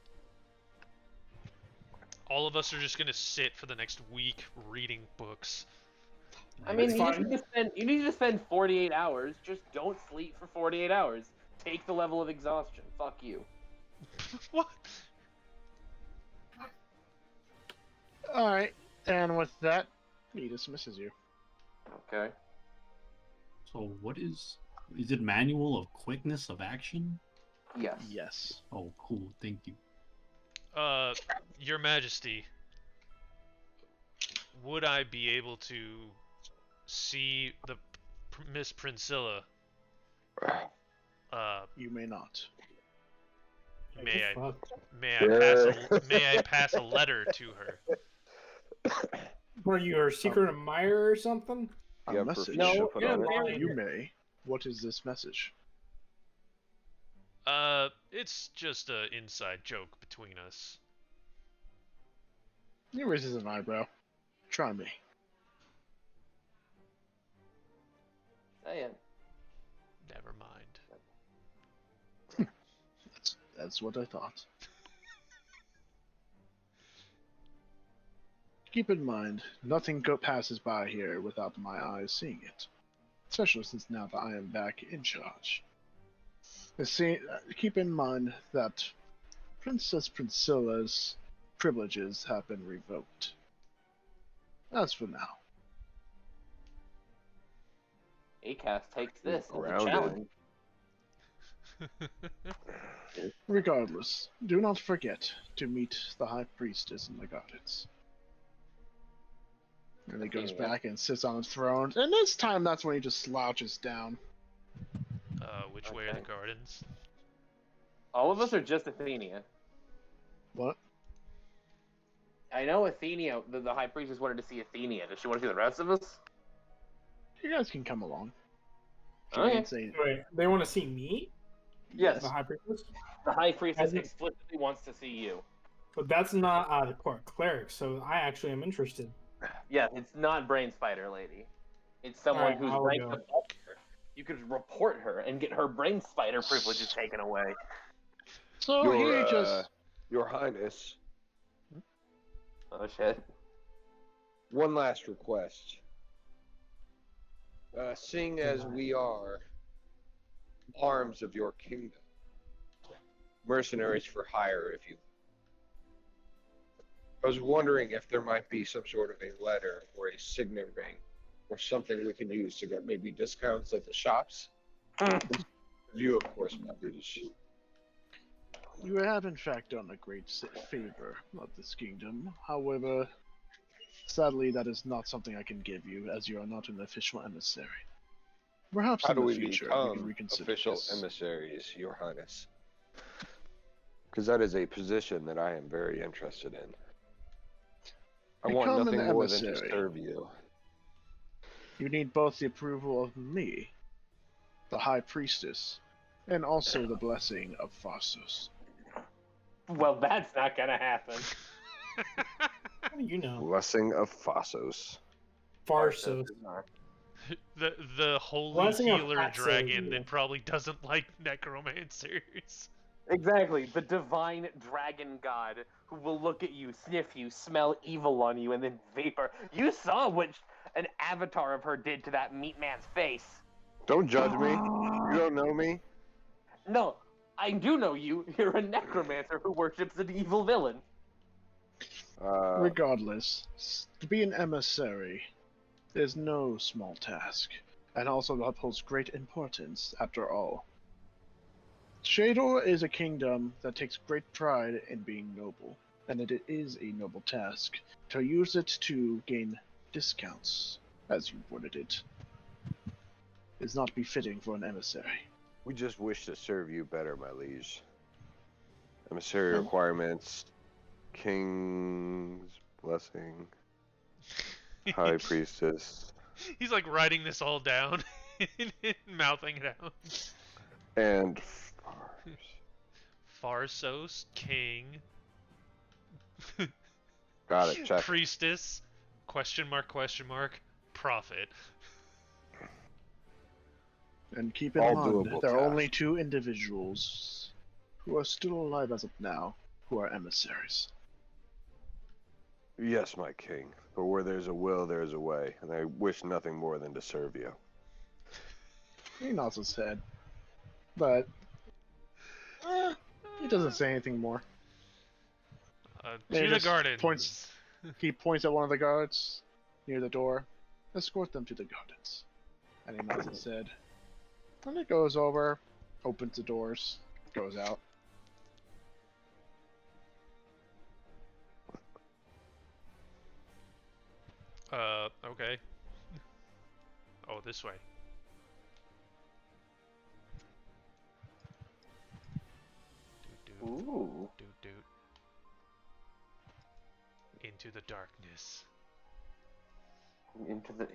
All of us are just gonna sit for the next week reading books. I mean, It's you fine. need to spend 48 hours. Just don't sleep for 48 hours. Take the level of exhaustion. Fuck you. What? Alright, and with that, he dismisses you. Okay. So what is it manual of quickness of action? Yes. Yes. Oh, cool. Thank you. Your Majesty, would I be able to see the Miss Priscilla? You may not. May I Fuck. may I pass a letter to her? Were you her secret admirer or something? You A have message. professional put No, on it? very- You may. What is this message? It's just an inside joke between us. He raises an eyebrow. Try me. Say it. Never mind. That's what I thought. Keep in mind, nothing passes by here without my eyes seeing it. Especially since now that I am back in charge. Keep in mind that Princess Priscilla's privileges have been revoked. As for now. Acast takes this as a Grounded. challenge. Regardless, do not forget to meet the High Priestess in the gardens. And he goes Yeah. back and sits on the throne, and this time that's when he just slouches down. Which way are the Okay. gardens? All of us are just Athenia. What? I know Athenia, the High Priestess wanted to see Athenia. Does she want to see the rest of us? You guys can come along. She Okay. didn't say- Wait, they want to see me? Yes. The High Priestess? The High Priestess As in- explicitly wants to see you. But that's not the court cleric, so I actually am interested. Yeah, it's not Brain Spider Lady. It's someone Alright, who's I'll ranked go. above her. You could report her and get her Brain Spider privileges taken away. So Your, he just... Your Highness, Oh shit. one last request. Seeing as we are arms of your kingdom, mercenaries for hire, if you. I was wondering if there might be some sort of a letter or a signet ring or something we can use to get maybe discounts at the shops. You, of course, my liege. You have in fact done a great favor of this kingdom. However, sadly that is not something I can give you, as you are not an official emissary. Perhaps How in do the we future we can become reconsider official this. emissaries, Your Highness? Because that is a position that I am very interested in. I want Become an nothing more than to emissary. serve you. You need both the approval of me, the High Priestess, and also the blessing of Farsos. Well, that's not gonna happen. How do you know? Blessing of Phasos. Farsos. The holy Blessing of healer Fatso, dragon yeah. that probably doesn't like necromancers. Exactly, the divine dragon god who will look at you, sniff you, smell evil on you, and then vapor. You saw what an avatar of her did to that meat man's face. Don't judge me. You don't know me. No, I do know you. You're a necromancer who worships an evil villain. Regardless, to be an emissary is no small task, and also upholds great importance after all. Shador is a kingdom that takes great pride in being noble, and it is a noble task to use it to gain discounts, as you worded it, is not befitting for an emissary. We just wish to serve you better, my liege. Emissary Oh. requirements, king's blessing, high priestess, He's like writing this all down, mouthing it out. and Farsos, king, got it. Check. priestess, question mark, prophet. And keep in All mind, doable there are tasks. only 2 individuals who are still alive as of now, who are emissaries. Yes, my king. But where there's a will, there's a way, and I wish nothing more than to serve you. He nods his head, but he doesn't say anything more. To the just garden. He points at one of the guards near the door. Escort them to the gardens. And he nods his head. And it goes over, opens the doors, goes out. Okay. Oh, this way. Doot, doot, Ooh. doot, doot. Into the darkness. Into the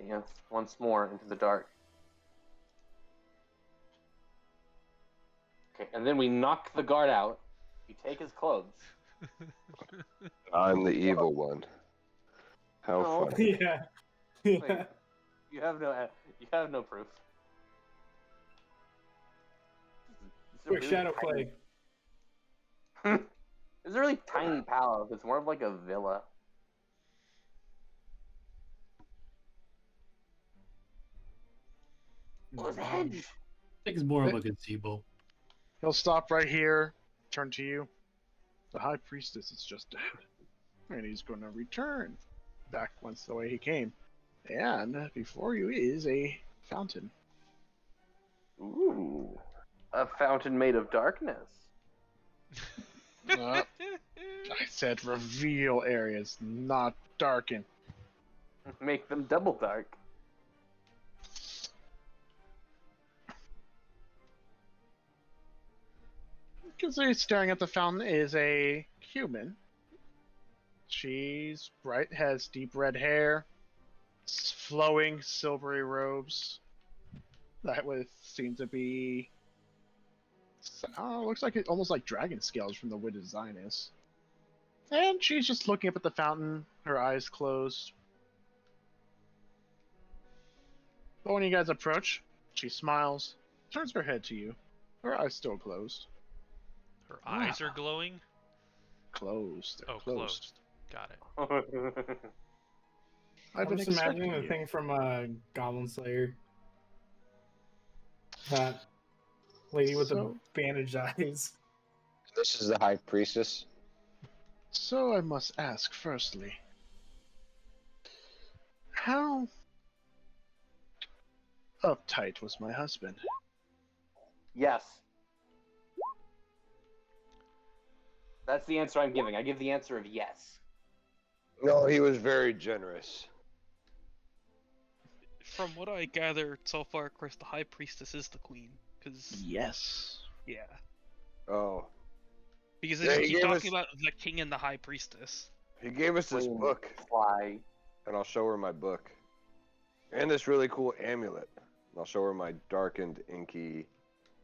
once more into the dark. Okay, and then we knock the guard out. We take his clothes. I'm the evil one. How No. funny. Yeah. Wait, Yeah. you have no proof. It's a Quick really shadow tiny- play. It's a really tiny palace. It's more of like a villa. Oh, it's a hedge. I think it's more of a gazebo. He'll stop right here, turn to you. The High Priestess is just dead. And he's going to return back once the way he came. And before you is a fountain. Ooh, a fountain made of darkness. I said reveal areas, not darken. Make them double dark. Because he's staring at the fountain is a human. She's bright, has deep red hair, flowing silvery robes. That would seem to be, looks like it almost like dragon scales from the way the design is. And she's just looking up at the fountain, her eyes closed. But when you guys approach, she smiles, turns her head to you, her eyes still closed. Her eyes are glowing? Closed. They're Oh, closed. closed. Got it. I've I'm been just imagining expecting the you. thing from Goblin Slayer. That lady with the So- bandaged eyes. This is the high priestess. So I must ask firstly, how uptight was my husband? Yes. That's the answer I'm giving. I give the answer of yes. No, he was very generous. From what I gathered so far, Chris, the High Priestess is the queen. Because, Yes. yeah. Oh, Because they Yeah, just he keep gave talking us- about the king and the High Priestess. he gave us this Queen. book, Fly. and I'll show her my book, and this really cool amulet. And I'll show her my darkened, inky,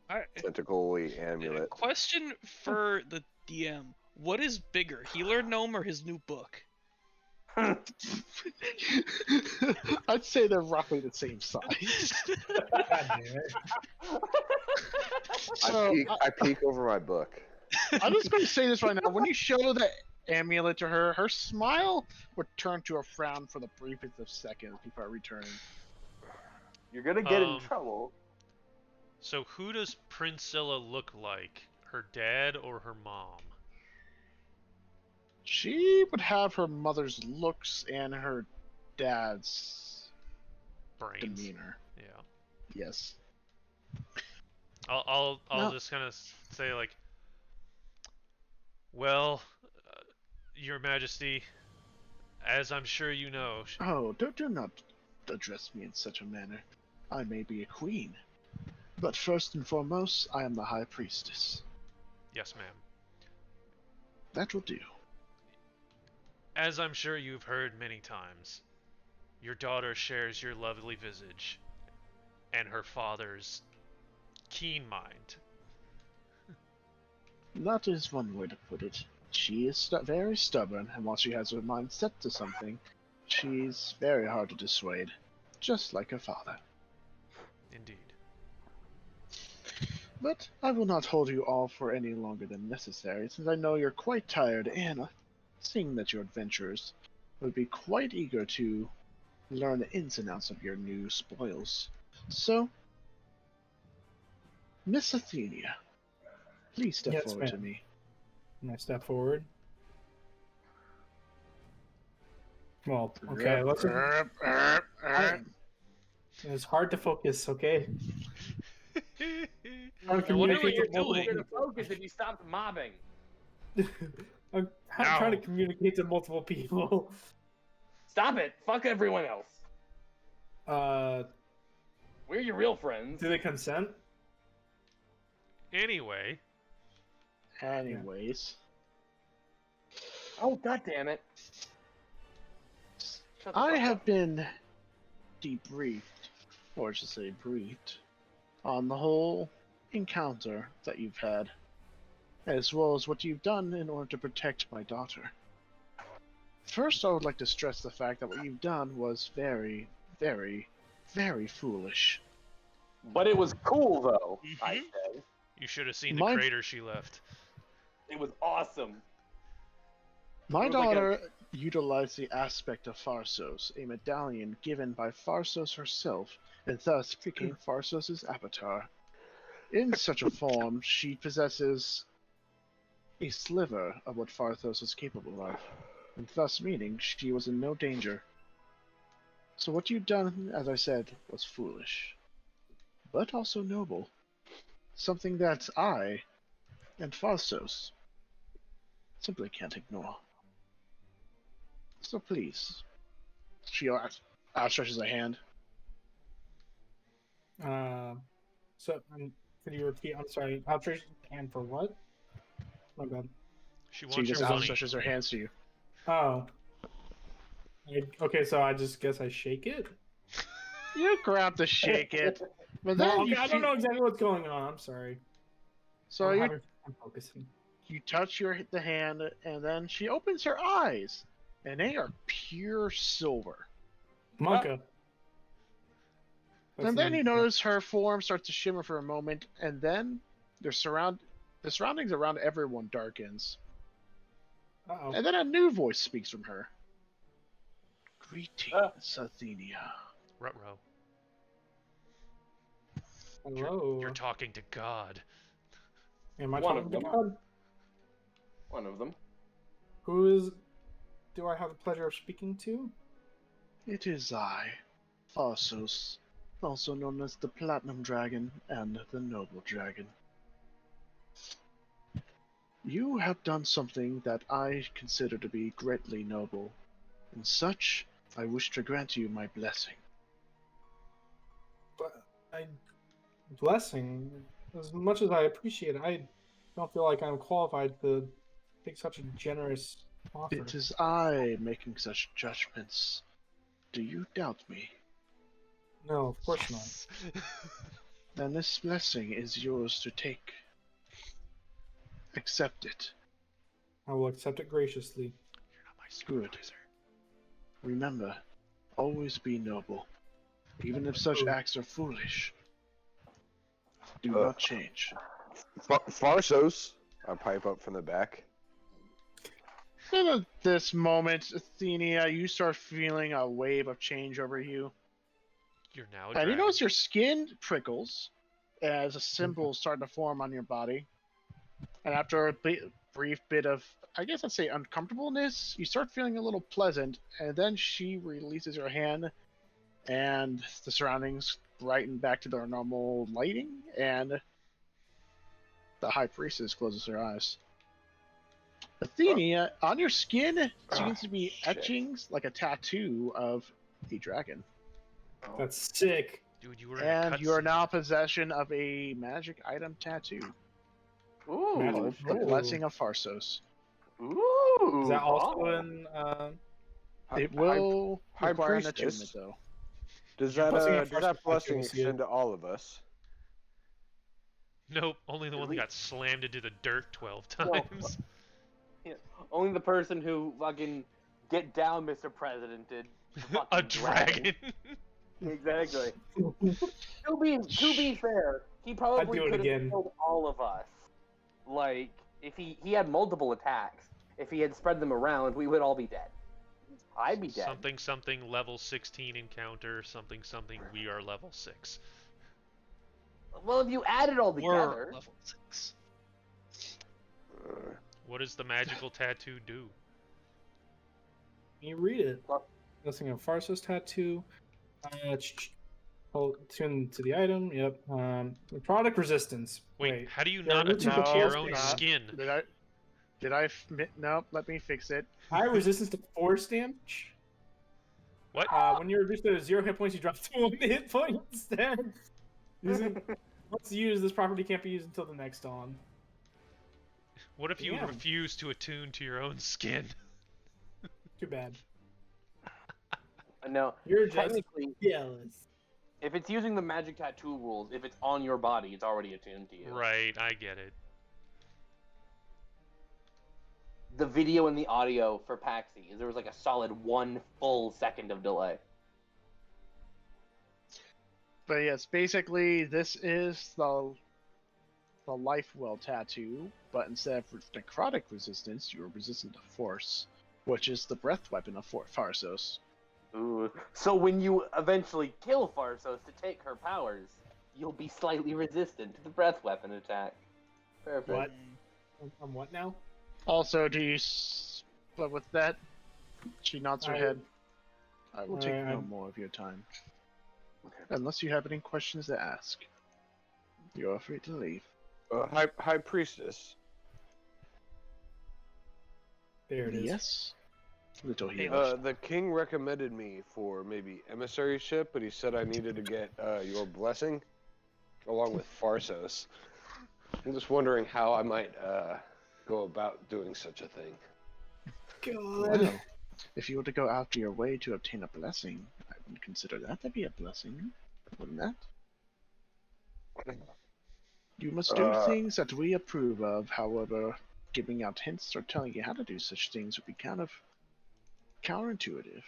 I, tentacle-y amulet. question for the DM. What is bigger, Healer Gnome or his new book? I'd say they're roughly the same size. God damn it. So, I peek over my book. I'm just going to say this right now. When you show the amulet to her, her smile would turn to a frown for the briefest of seconds before returning. You're gonna get in trouble. So who does Princilla look like? Her dad or her mom? She would have her mother's looks and her dad's Brains. demeanor. Yeah. Yes. I'll No. just kind of say like, well, Your Majesty, as I'm sure you know. Oh, do not address me in such a manner. I may be a queen, but first and foremost, I am the High Priestess. Yes, ma'am. That will do. As I'm sure you've heard many times, your daughter shares your lovely visage and her father's keen mind. That is one way to put it. She is very stubborn, and while she has her mind set to something, she's very hard to dissuade, just like her father. Indeed. But I will not hold you all for any longer than necessary, since I know you're quite tired, and seeing that your adventurers would be quite eager to learn the ins and outs of your new spoils. So, Miss Athenia, please step Yes, forward to ma'am. me. Can I step forward? Well, okay, let's. It's hard to focus, okay? I wonder what you're You're doing. gonna focus if you stop mobbing. I'm trying to communicate to multiple people. Stop it! Fuck everyone else. We're your real friends. Do they consent? Anyway, Anyways, Oh, god damn it. Shut the I fuck have up. been debriefed, or I should say briefed, on the whole encounter that you've had, as well as what you've done in order to protect my daughter. First, I would like to stress the fact that what you've done was very, very, very foolish. But it was cool though, I Mhm. said. you should have seen the My- crater she left. It was awesome. My It was like daughter utilized the aspect of Pharsos, a medallion given by Pharsos herself, and thus became Pharsos' avatar. In such a form, she possesses a sliver of what Pharsos is capable of, and thus meaning she was in no danger. So what you've done, as I said, was foolish, but also noble. Something that I and Pharsos simply can't ignore. So please, she outstretches a hand. So could you repeat? I'm sorry. Outstretched hand for what? My bad. She She wants just your money. outstretches her hands to you. Oh. Okay, so I just guess I shake it. You grab to shake it, but No, then okay, you I don't know exactly what's going on. I'm sorry. So I'm focusing. you touch the hand, and then she opens her eyes, and they are pure silver. Monka. And then you notice her form starts to shimmer for a moment, and then the surroundings around everyone darkens. Uh-oh. And then a new voice speaks from her. Greetings, Athenia. Ruh-roh. Hello. You're talking to God. Am I One talking of to them. God? One of them. Do I have the pleasure of speaking to? It is I, Pharsos, also known as the Platinum Dragon and the Noble Dragon. You have done something that I consider to be greatly noble. And such, I wish to grant you my blessing. But blessing. As much as I appreciate it, I don't feel like I'm qualified to take such a generous offer. It is I making such judgments. Do you doubt me? No, of course not. Then this blessing is yours to take. Accept it. I will accept it graciously. You're not my Good. supervisor. Remember, always be noble. Even if such acts are foolish, do not change. Farsos, I pipe up from the back. And at this moment, Athenia, you start feeling a wave of change over you. You're now a And you dragon. notice your skin prickles as a symbol starting to form on your body. And after a brief bit of, I guess I'd say, uncomfortableness, you start feeling a little pleasant. And then she releases her hand, and the surroundings brighten back to their normal lighting. And the High Priestess closes her eyes. Athenia, on your skin seems to be shit. etchings like a tattoo of a dragon. That's sick. Dude, you were in a And you are cutscene. now in possession of a magic item tattoo Ooh. called the Ooh. Blessing of Farsos. Ooh. Is that also oh. in? It will High require an Priestess? attunement, though. Does Blessing that of does that Farsos blessing tattoo, see it? extend to all of us? Nope, only the one that got slammed into the dirt 12 No. times. Yeah, only the person who fucking get down, Mr. President, did. the A fucking dragon. Exactly. To be fair, he probably do it could have again. killed all of us. Like, if he had multiple attacks, if he had spread them around, we would all be dead. I'd be dead. Something something level 16 encounter, something something we are level 6. Well, if you add it all We're together, level 6. What does the magical tattoo do? Can you read it? Well- Blessing of Farsos tattoo. Hold tune to the item. Yep. Product resistance. Wait, how do you Yeah, not we took attune a to your pause own for that. skin? Did I? No, let me fix it. High resistance to force damage. What? When you reduce to 0 hit points, you drop to 1 hit point instead. Once used, this property can't be used until the next dawn. What if you Damn. refuse to attune to your own skin? Too bad. no. You're just Technically, jealous. if it's using the magic tattoo rules, if it's on your body, it's already attuned to you. Right, I get it. The video and the audio for Paxi, there was like a solid 1 full second of delay. But yes, basically, this is the life well tattoo, but instead of necrotic resistance, you are resistant to force, which is the breath weapon of Farsos. Ooh. So when you eventually kill Farsos to take her powers, you'll be slightly resistant to the breath weapon attack. Perfect. What? I'm what now? Also, but with that, she nods her I- head. I will take no I'm- more of your time. Unless you have any questions to ask, you're free to leave. High Priestess. There it is. Yes, little Hey, hero. The king recommended me for maybe emissaryship, but he said I needed to get your blessing along with Farsos. I'm just wondering how I might go about doing such a thing. God. Well, if you were to go out of your way to obtain a blessing, I would consider that to be a blessing, wouldn't that? You must do things that we approve of, however, giving out hints or telling you how to do such things would be kind of counterintuitive.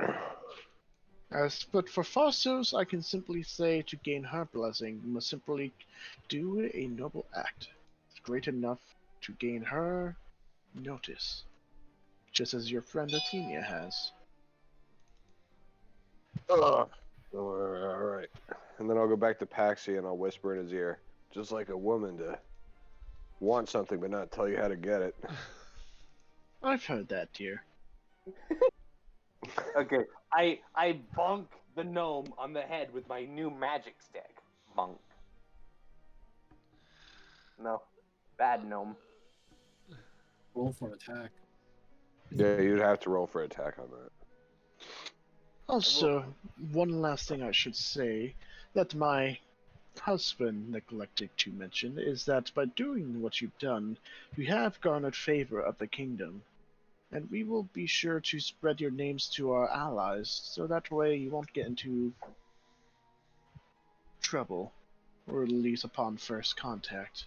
But for Farsos, I can simply say to gain her blessing, you must simply do a noble act, great enough to gain her notice, just as your friend Athenia has. Alright. And then I'll go back to Paxi and I'll whisper in his ear, just like a woman to want something but not tell you how to get it. I've heard that, dear. Okay, I bonk the gnome on the head with my new magic stick. Bonk. No, bad gnome. Roll for attack. Yeah, you'd have to roll for attack on that. Also, one last thing I should say that my husband neglected to mention is that by doing what you've done, you have garnered favor of the kingdom. And we will be sure to spread your names to our allies, so that way you won't get into trouble, or at least upon first contact.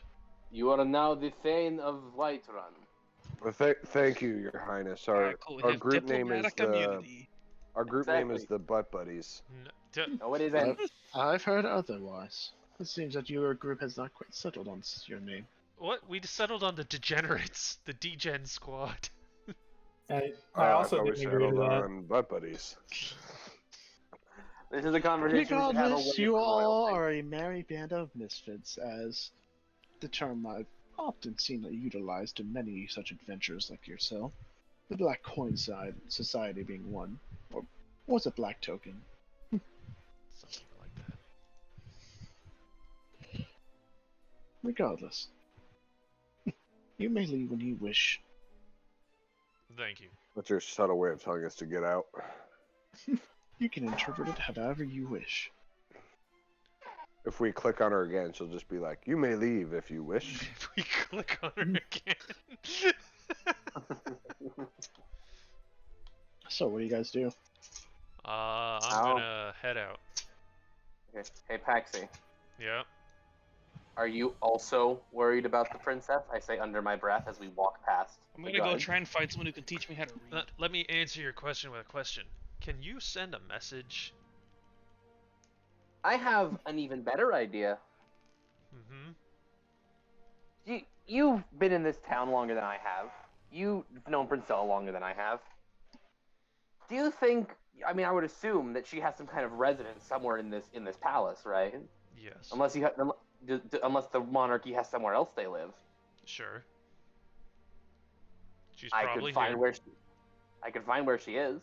You are now the Thane of Whiterun. Well, thank you, Your Highness. Alright, cool. We Our have group name is diplomatic the immunity. Exactly. Butt Buddies. No, it isn't. I've heard otherwise. It seems that your group has not quite settled on your name. What? We settled on the degenerates, the degen squad. I I also thought we didn't agree to settled that. on Butt Buddies. This is a conversation we should have Regardless, away you from all royalty. are a merry band of misfits, as the term I've often seen utilized in many such adventures like yourself. The Black Coin Society being one, or was it Black Token? Something like that. Regardless, you may leave when you wish. Thank you. That's your subtle way of telling us to get out. You can interpret it however you wish. If we click on her again, she'll just be like, "You may leave if you wish." If we click on her again. So, what do you guys do? I'm Ow. gonna head out. Okay. Hey, Paxi, Yeah. are you also worried about the princess? I say under my breath as we walk past. I'm the gonna go guard. try and find someone who can teach me how to read. Let me answer your question with a question. Can you send a message? I have an even better idea. Mm-hmm. You've been in this town longer than I have. You've known Princella longer than I have. Do you think? I mean, I would assume that she has some kind of residence somewhere in this palace, right? Yes. Unless unless the monarchy has somewhere else they live. Sure. She's I probably could find here. where she is.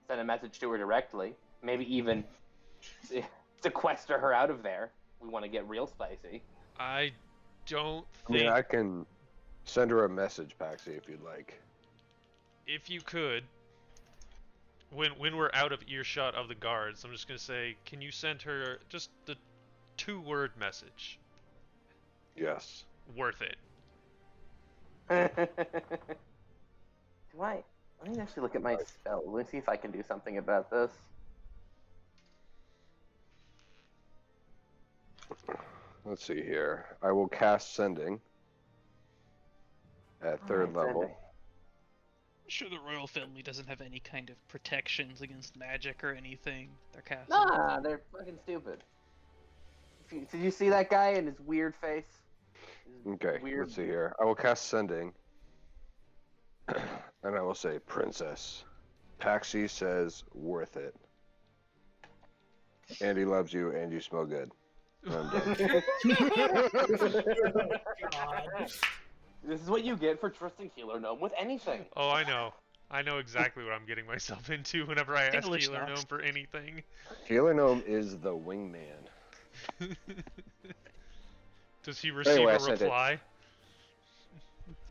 Send a message to her directly. Maybe even sequester her out of there. We want to get real spicy. I don't I mean, think I can send her a message, Paxi, if you'd like. if you could, when we're out of earshot of the guards, I'm just gonna say, can you send her just the 2-word message? Yes. Worth it. Let me actually look at my spell. Let me see if I can do something about this. Let's see here. I will cast Sending at third Alright, level. sending. I'm sure the royal family doesn't have any kind of protections against magic or anything. They're casting. Nah, they're fucking stupid. Did you see that guy and his weird face? His Okay, weird... let's see here. I will cast Sending. And I will say, Princess. Paxi says, worth it. Andy loves you, and you smell good. I'm done. God. This is what you get for trusting Healer Gnome with anything. Oh, I know. I know exactly what I'm getting myself into whenever I ask English Healer knocks. Gnome for anything. Healer Gnome is the wingman. Does he receive Anyway, I a sent it. reply?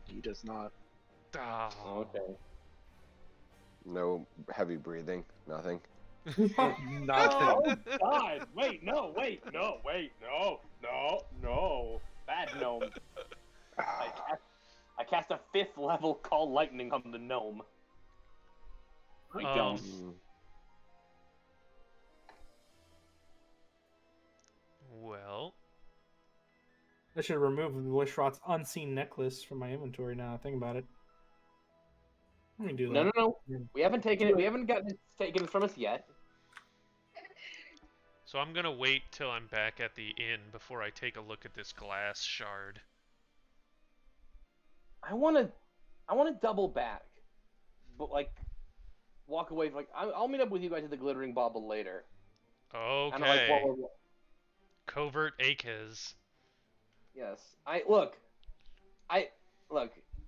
He does not. Oh. Okay. No heavy breathing, nothing. Nothing. Oh God! Wait, no! Bad gnome. I cast a 5th level Call Lightning on the gnome. We don't. Mm. Well, I should remove Wishrott's unseen necklace from my inventory now I think about it. Let me do that. No. We haven't taken it. We haven't gotten it taken from us yet. so I'm gonna wait till I'm back at the inn before I take a look at this glass shard. I want to double back, but like walk away. Like I'll meet up with you guys at the Glittering Bauble later. Okay. And like, Covert Akez. yes. I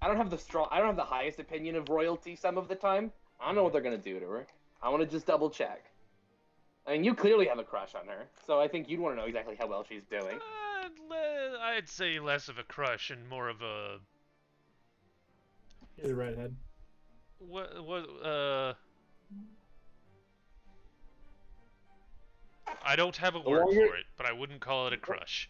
don't have the highest opinion of royalty some of the time. I don't know what they're gonna do to her. I want to just double check. I mean, you clearly have a crush on her, so I think you'd want to know exactly how well she's doing. I'd say less of a crush and more of a Here's a redhead. I don't have a word longer- for it, but I wouldn't call it a crush.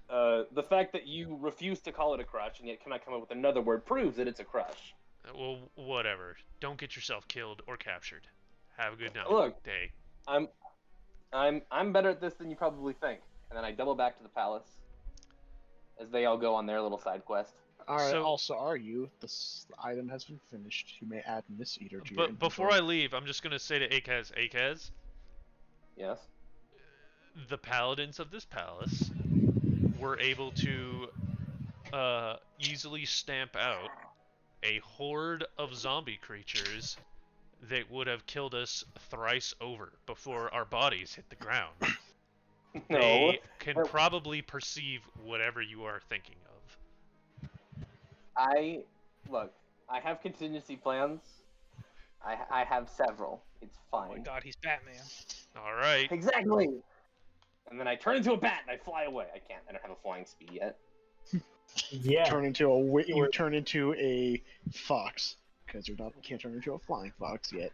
The fact that you refuse to call it a crush and yet cannot come up with another word proves that it's a crush. Well, whatever. Don't get yourself killed or captured. Have a good night. Look. Day. I'm better at this than you probably think. And then I double back to the palace as they all go on their little side quest. Alright, So- also, are you? The item has been finished. You may add Miss Eater to your But before I inventory. leave, I'm just gonna say to Akaz, Yes. the paladins of this palace were able to easily stamp out a horde of zombie creatures that would have killed us thrice over before our bodies hit the ground. No. They can probably perceive whatever you are thinking of. Look. I have contingency plans. I have several. It's Oh my fine. god, he's Batman. All right. Exactly. And then I turn into a bat and I fly away. I can't. I don't have a flying speed yet. Yeah. You turn into a fox because you can't turn into a flying fox yet.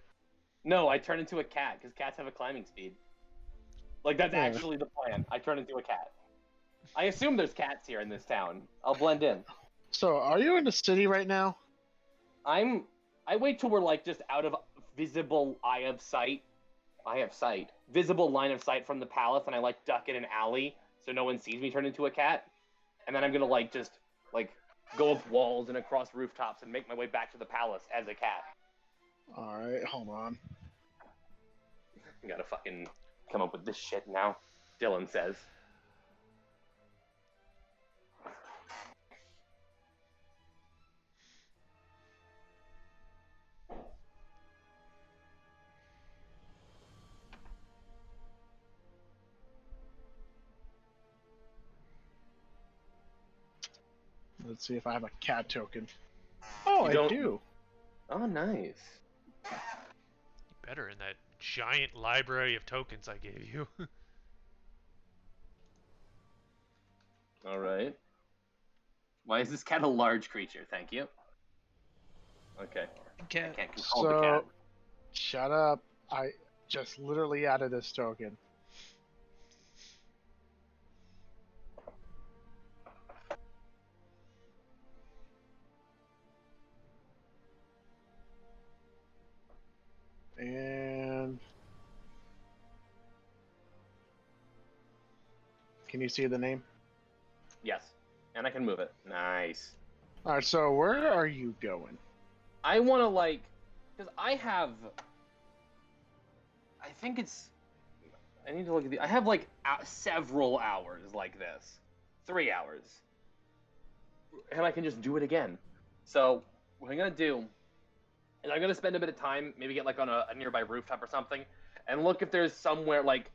No, I turn into a cat because cats have a climbing speed. Like that's Yeah. actually the plan. I turn into a cat. I assume there's cats here in this town. I'll blend in. So, are you in the city right now? I wait till we're like just out of visible visible line of sight from the palace, and I like duck in an alley so no one sees me turn into a cat. And then I'm gonna like just like go up walls and across rooftops and make my way back to the palace as a cat. Alright, hold on. I gotta fucking come up with this shit now. Dylan says. Let's see if I have a cat token. Oh, You I don't- do. Oh, nice. Better in that giant library of tokens I gave you. All right. Why is this cat a large creature? Thank you. Okay. I Cat. can't control the cat. So, shut up. I just literally added this token. And can you see the name? Yes. And I can move it. Nice. All right. So where are you going? I want to like, because I have. I think it's. I need to look at the. I have like several hours like this, 3 hours, and I can just do it again. So what I'm gonna do is I'm gonna spend a bit of time, maybe get like on a nearby rooftop or something, and look if there's somewhere like.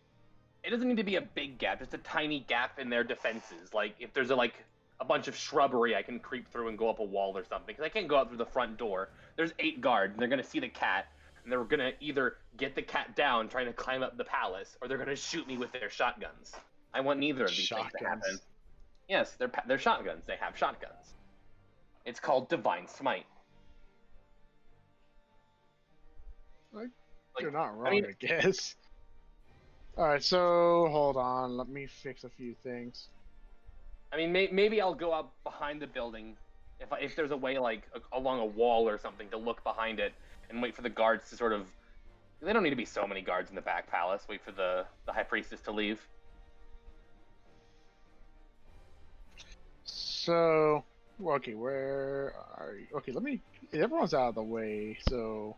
It doesn't need to be a big gap, just a tiny gap in their defenses. Like if there's a bunch of shrubbery I can creep through and go up a wall or something. Because I can't go out through the front door. There's 8 guards, and they're going to see the cat, and they're going to either get the cat down trying to climb up the palace, or they're going to shoot me with their shotguns. I want neither of these things to happen. Shotguns. Yes, they're shotguns. They have shotguns. It's called Divine Smite. You're not wrong, I, mean- guess. All right. So hold on. Let me fix a few things. I mean, maybe I'll go up behind the building if there's a way like along a wall or something to look behind it and wait for the guards to sort of. They don't need to be so many guards in the back palace. Wait for the high priestess to leave. So, okay, where are you? Okay, let me. Everyone's out of the way, so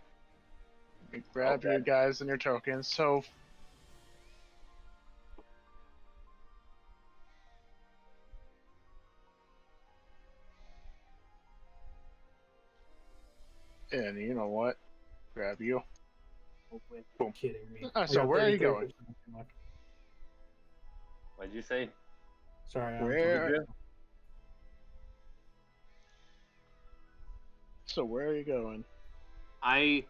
let me grab Okay. you guys and your tokens. So, and you know what? Grab you. Boom. Kidding me. Ah, I so got where are you 33% going? too much. What'd you say? Sorry. Where? So where are you going? I'm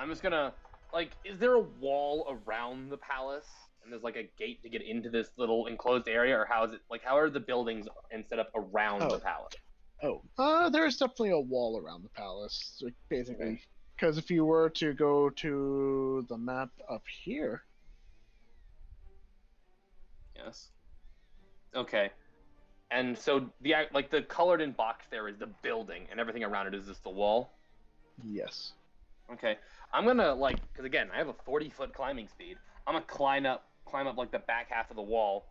just gonna like. Is there a wall around the palace? And there's like a gate to get into this little enclosed area, or how is it? Like, how are the buildings and set up around Oh. the palace? Oh, there's definitely a wall around the palace, like, basically. Because if you were to go to the map up here, Yes. Okay. And so the colored in box there is the building, and everything around it is just the wall. yes. Okay. I'm gonna because again, I have a 40-foot climbing speed. I'm gonna climb up like the back half of the wall,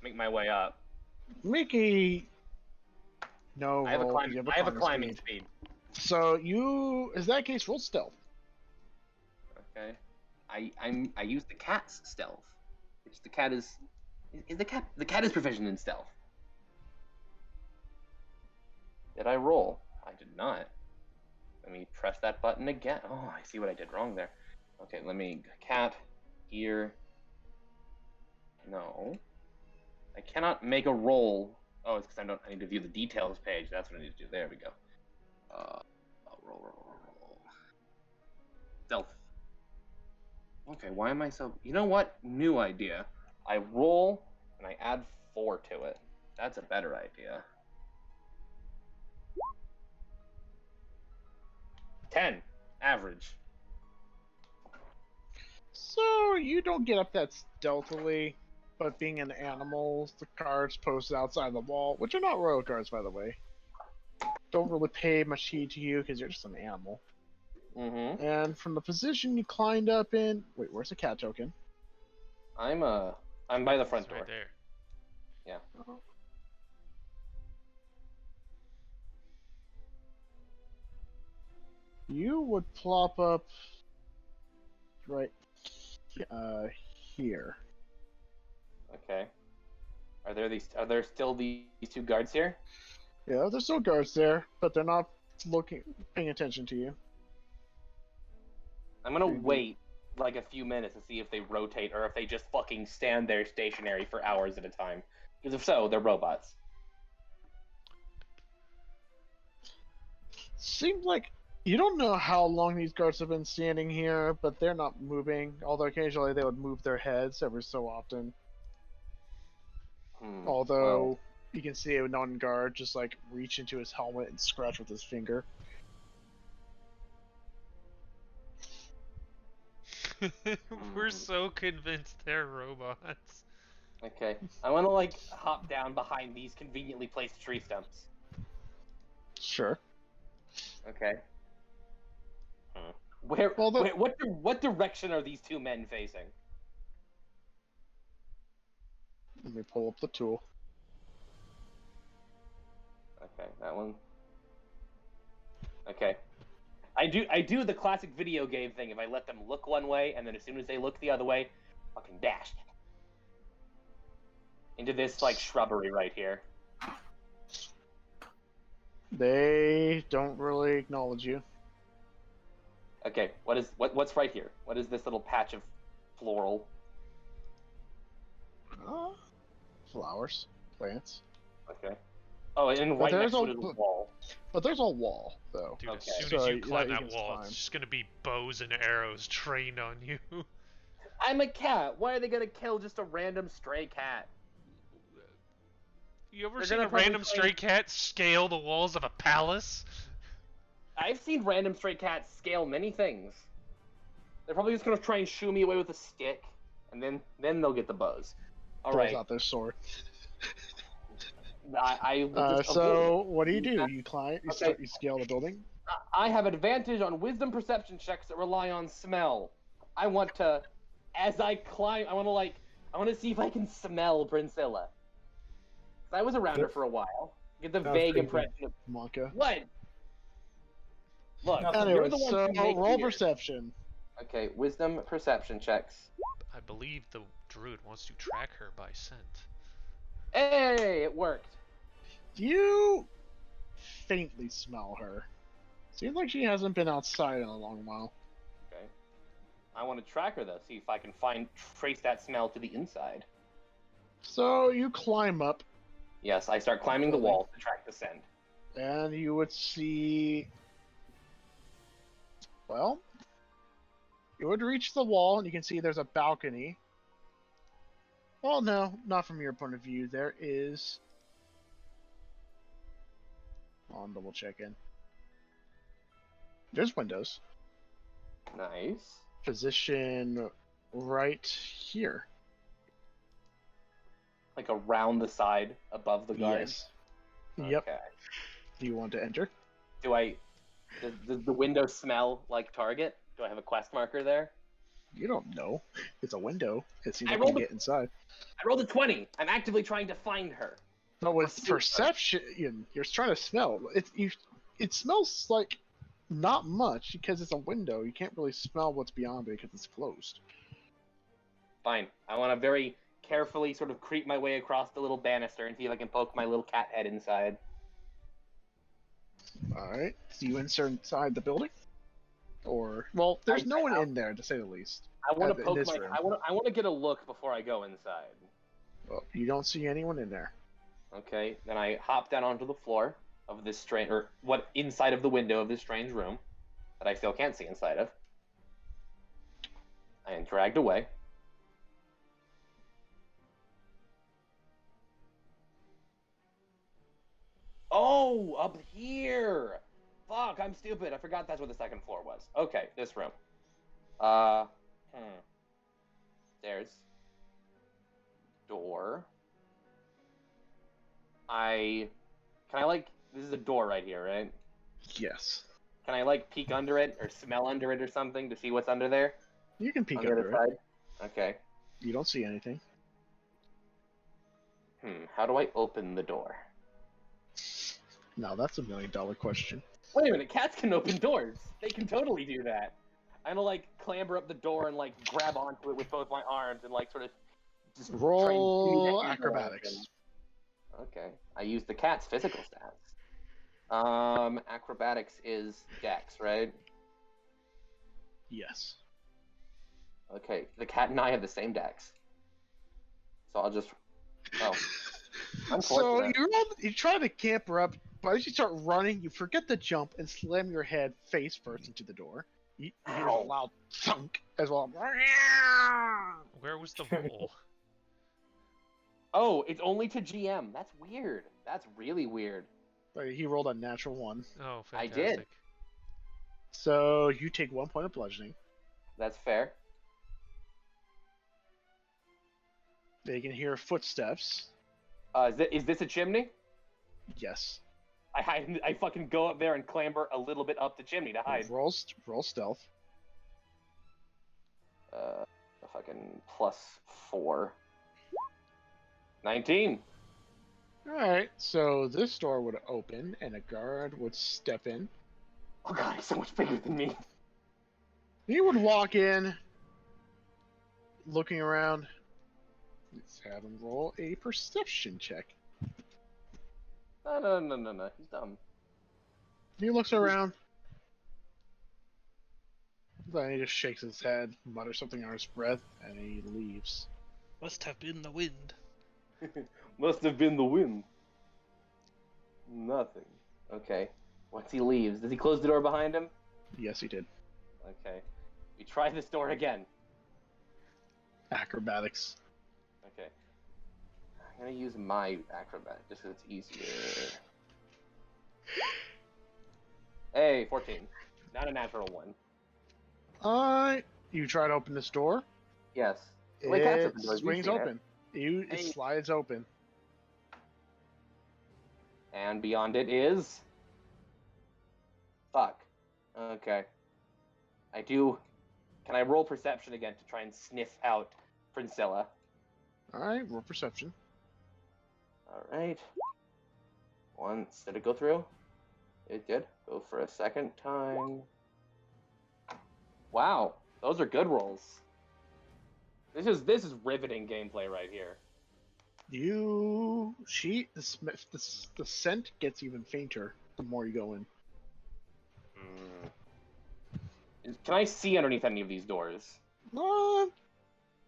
make my way up. Make a No, I have a roll, 'cause climbing. you I have a climbing speed. So you, in that case, roll stealth. Okay. I use the cat's stealth, which the cat is the cat is proficient in stealth. Did I roll? I did not. Let me press that button again. Oh, I see what I did wrong there. Okay, let me cat here. No, I cannot make a roll. Oh, it's because I need to view the details page. That's what I need to do. There we go. Roll. Stealth. Okay, why am I so... You know what? New idea. I roll, and I add 4 to it. That's a better idea. 10. Average. So you don't get up that stealthily, but being an animal, the cards posted outside the wall, which are not royal cards, by the way, don't really pay much heed to you because you're just an animal. Mm-hmm. And from the position you climbed up in, wait, where's the cat token? I'm by the front It's door. right there. Yeah. You would plop up right here. Okay. Are there still these 2 guards here? Yeah, there's still guards there, but they're not paying attention to you. I'm gonna wait like a few minutes to see if they rotate or if they just fucking stand there stationary for hours at a time. Because if so, they're robots. Seems like you don't know how long these guards have been standing here, but they're not moving. Although occasionally they would move their heads every so often. Although well, you can see a non-guard just like reach into his helmet and scratch with his finger. We're so convinced they're robots. okay. I want to like hop down behind these conveniently placed tree stumps. Sure. Okay. What direction are these 2 men facing? Let me pull up the tool. Okay, that one. Okay. I do the classic video game thing. If I let them look one way, and then as soon as they look the other way, fucking dash into this like shrubbery right here. They don't really acknowledge you. Okay, what's right here? What is this little patch of floral? Flowers, plants. Okay. Oh, and right next to it is a but- wall. But there's a wall, though. Dude, Okay. as soon So as you you- climb that that you can wall, climb. it's just gonna be bows and arrows trained on you. I'm a cat. Why are they gonna kill just a random stray cat? You ever They're seen gonna a probably random train- stray cat scale the walls of a palace? I've seen random stray cats scale many things. They're probably just gonna try and shoo me away with a stick, and then they'll get the buzz. All Pulls right. out their sword. I will just So avoid. what do? You climb. Okay. You scale the building. I have advantage on wisdom perception checks that rely on smell. I want to, as I climb, I want to see if I can smell Brincilla. 'Cause I was around her for a while. Get the That was vague pretty impression of Monka. what? Look, Nothing. you're Anyway, the one so who make roll weird. perception. Okay, wisdom perception checks. I believe the druid wants to track her by scent. Hey, it worked. You faintly smell her. Seems like she hasn't been outside in a long while. Okay. I want to track her though, see if I can trace that smell to the inside. So you climb up, Yes, I start climbing the wall to track the scent. and you would see. Well, you would reach the wall, and you can see there's a balcony. Well, no, not from your point of view. There is. I'm double checking. There's windows. Nice. Position right here. Like around the side above the guards. Yes. Yep. Okay. Do you want to enter? Does the window smell like target? Do I have a quest marker there? You don't know. It's a window. It seems I like you rolled can get inside. I rolled a 20. I'm actively trying to find her. But with Let's do it. perception, you're trying to smell. It smells like not much because it's a window. You can't really smell what's beyond it because it's closed. Fine. I want to very carefully sort of creep my way across the little banister and see if I can poke my little cat head inside. All right. So you insert inside the building, or well, there's no one in there to say the least. I want to in poke this my. room. I want to get a look before I go inside. Well, you don't see anyone in there. Okay. Then I hop down onto the floor of this strange, or what inside of the window of this strange room that I still can't see inside of. I am dragged away. Oh, up here! Fuck, I'm stupid. I forgot that's what the second floor was. Okay, this room. Stairs. Door. Can I like, this is a door right here, right? Yes. Can I like peek under it or smell under it or something to see what's under there? You can peek On the other under it. side? Okay. You don't see anything. How do I open the door? Now that's $1 million question. Wait a minute, cats can open doors. They can totally do that. I'm gonna like clamber up the door and like grab onto it with both my arms and like sort of just try and Roll do that acrobatics. motion. Okay, I use the cat's physical stats. Acrobatics is dex, right? Yes. Okay, the cat and I have the same dex. So I'll just. Oh. So Unfortunate. you try to camper up, but as you start running, you forget to jump and slam your head face first into the door. You hear a Ow. loud thunk as well. Where was the roll? Oh, it's only to GM. That's weird. That's really weird. But he rolled a natural 1. Oh, I fantastic. did. So you take 1 point of bludgeoning. That's fair. They can hear footsteps. Is this a chimney? Yes. I fucking go up there and clamber a little bit up the chimney to hide. Roll stealth. Fucking +4. 19. Alright, so this door would open and a guard would step in. Oh god, he's so much bigger than me. He would walk in, looking around. Let's have him roll a perception check. No. He's dumb. He looks around. Then he just shakes his head, mutters something under his breath, and he leaves. Must have been the wind. Must have been the wind. Nothing. Okay. Once he leaves, does he close the door behind him? Yes, he did. Okay. We try this door again. Acrobatics. Okay. I'm gonna use my acrobat just because it's easier. Hey, 14. Not a natural one. You try to open this door. Yes. The way cats It open doors, you've swings seen it. open. It Hey. slides open. And beyond it is... Fuck. Okay. Can I roll perception again to try and sniff out Princella? Alright, roll perception. Alright. Once. Did it go through? It did. Go for a second time. Wow. Those are good rolls. This is riveting gameplay right here. The scent gets even fainter the more you go in. Can I see underneath any of these doors?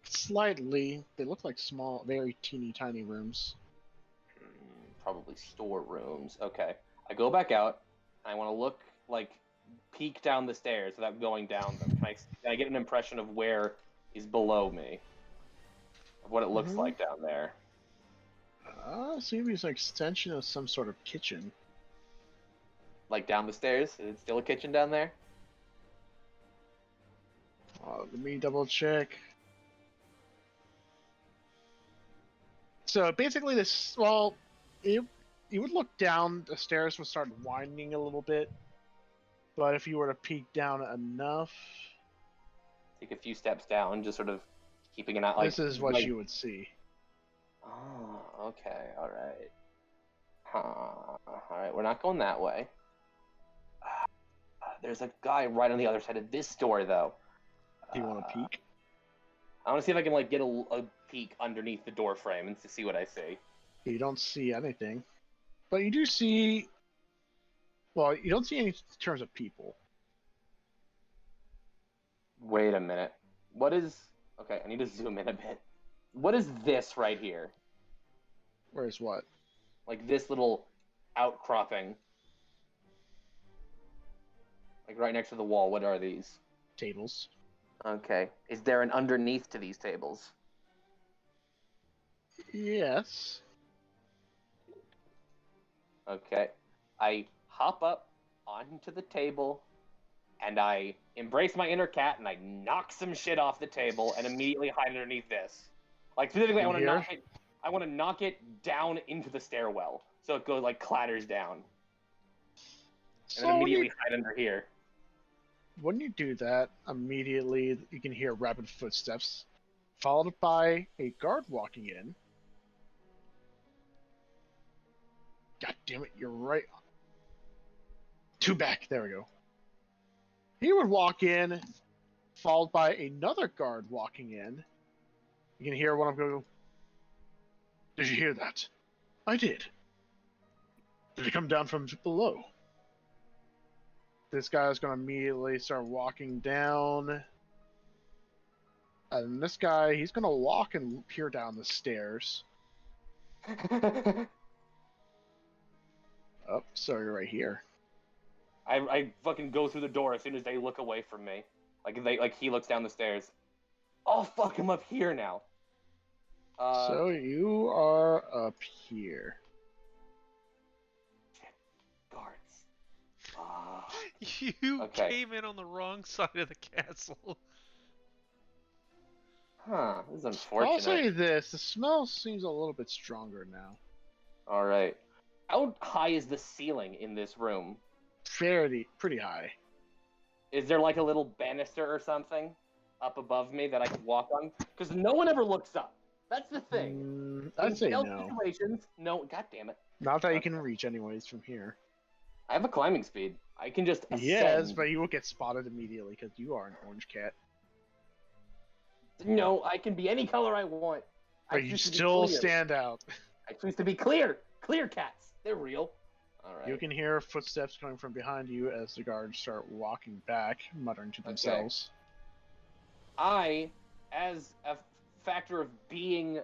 Slightly. They look like small, very teeny tiny rooms. Probably storerooms. Okay. I go back out. I want to look, like, peek down the stairs without going down them. Can I get an impression of where is below me? Of what it looks Mhm. like down there? Seems it's an extension of some sort of kitchen. Like down the stairs? Is it still a kitchen down there? Let me double check. So basically, you would look down, the stairs would start winding a little bit. But if you were to peek down enough, Take a few steps down, just sort of keeping an eye. Like, this is what like- you would see. Oh, okay, all right. Alright, we're not going that way. There's a guy right on the other side of this door, though. Do you want to peek? I want to see if I can like get a peek underneath the door frame and to see what I see. You don't see anything, but you do see. Well, you don't see any in terms of people. Wait a minute. What is... Okay, I need to zoom in a bit. What is this right here? Where's what? Like this little outcropping. Like right next to the wall. What are these? Tables. Okay. Is there an underneath to these tables? Yes. Okay. I hop up onto the table and I embrace my inner cat and I knock some shit off the table and immediately hide underneath this. Like specifically, I want to knock it down into the stairwell so it goes like clatters down, and then immediately hide under here. When you do that, immediately you can hear rapid footsteps, followed by a guard walking in. God damn it! You're right. Two back. There we go. He would walk in, followed by another guard walking in. You can hear one of them go, "Did you hear that?" "I did." "Did it come down from below?" This guy is going to immediately start walking down. And this guy, he's going to walk and peer down the stairs. Oh, so you're right here. I fucking go through the door as soon as they look away from me. Like he looks down the stairs. I'll fuck him up here now. So you are up here. Guards. You Okay. came in on the wrong side of the castle. Huh, this is unfortunate. I'll say this, the smell seems a little bit stronger now. Alright. How high is the ceiling in this room? Pretty high. Is there like a little banister or something up above me that I can walk on? Because no one ever looks up. That's the thing. I'd say stealth no. Situations, no. God damn it. Not that you can reach anyways from here. I have a climbing speed. I can just ascend. Yes, but you will get spotted immediately because you are an orange cat. No, I can be any color I want. But you still stand out. I choose to be clear. Clear cats. They're real. Alright. You can hear footsteps coming from behind you as the guards start walking back, muttering to themselves. I, as a factor of being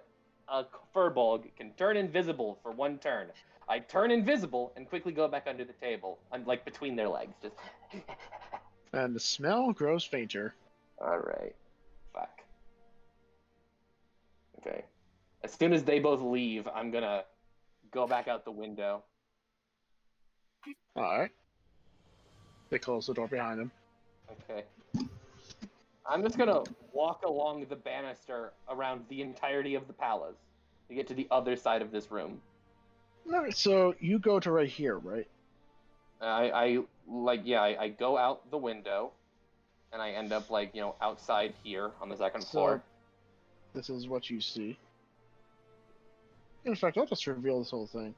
a furball, can turn invisible for one turn. I turn invisible and quickly go back under the table. I'm like between their legs. Just. And the smell grows fainter. Alright. Fuck. Okay. As soon as they both leave, I'm gonna go back out the window. Alright. They close the door behind them. Okay. I'm just gonna walk along the banister around the entirety of the palace to get to the other side of this room. Alright, so you go to right here, right? I go out the window, and I end up outside here on the second floor. This is what you see. In fact, I'll just reveal this whole thing.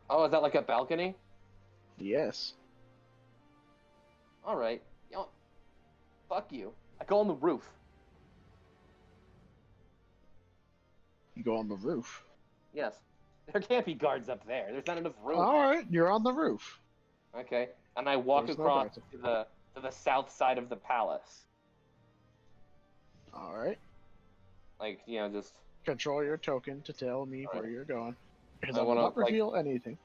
Oh, is that like a balcony? Yes. Alright. Fuck you. I go on the roof. You go on the roof. Yes. There can't be guards up there. There's not enough room. Alright, you're on the roof. Okay. And I walk There's no across guards. to the south side of the palace. Alright. Just Control your token to tell me where you're going. Because I I will wanna, not reveal anything.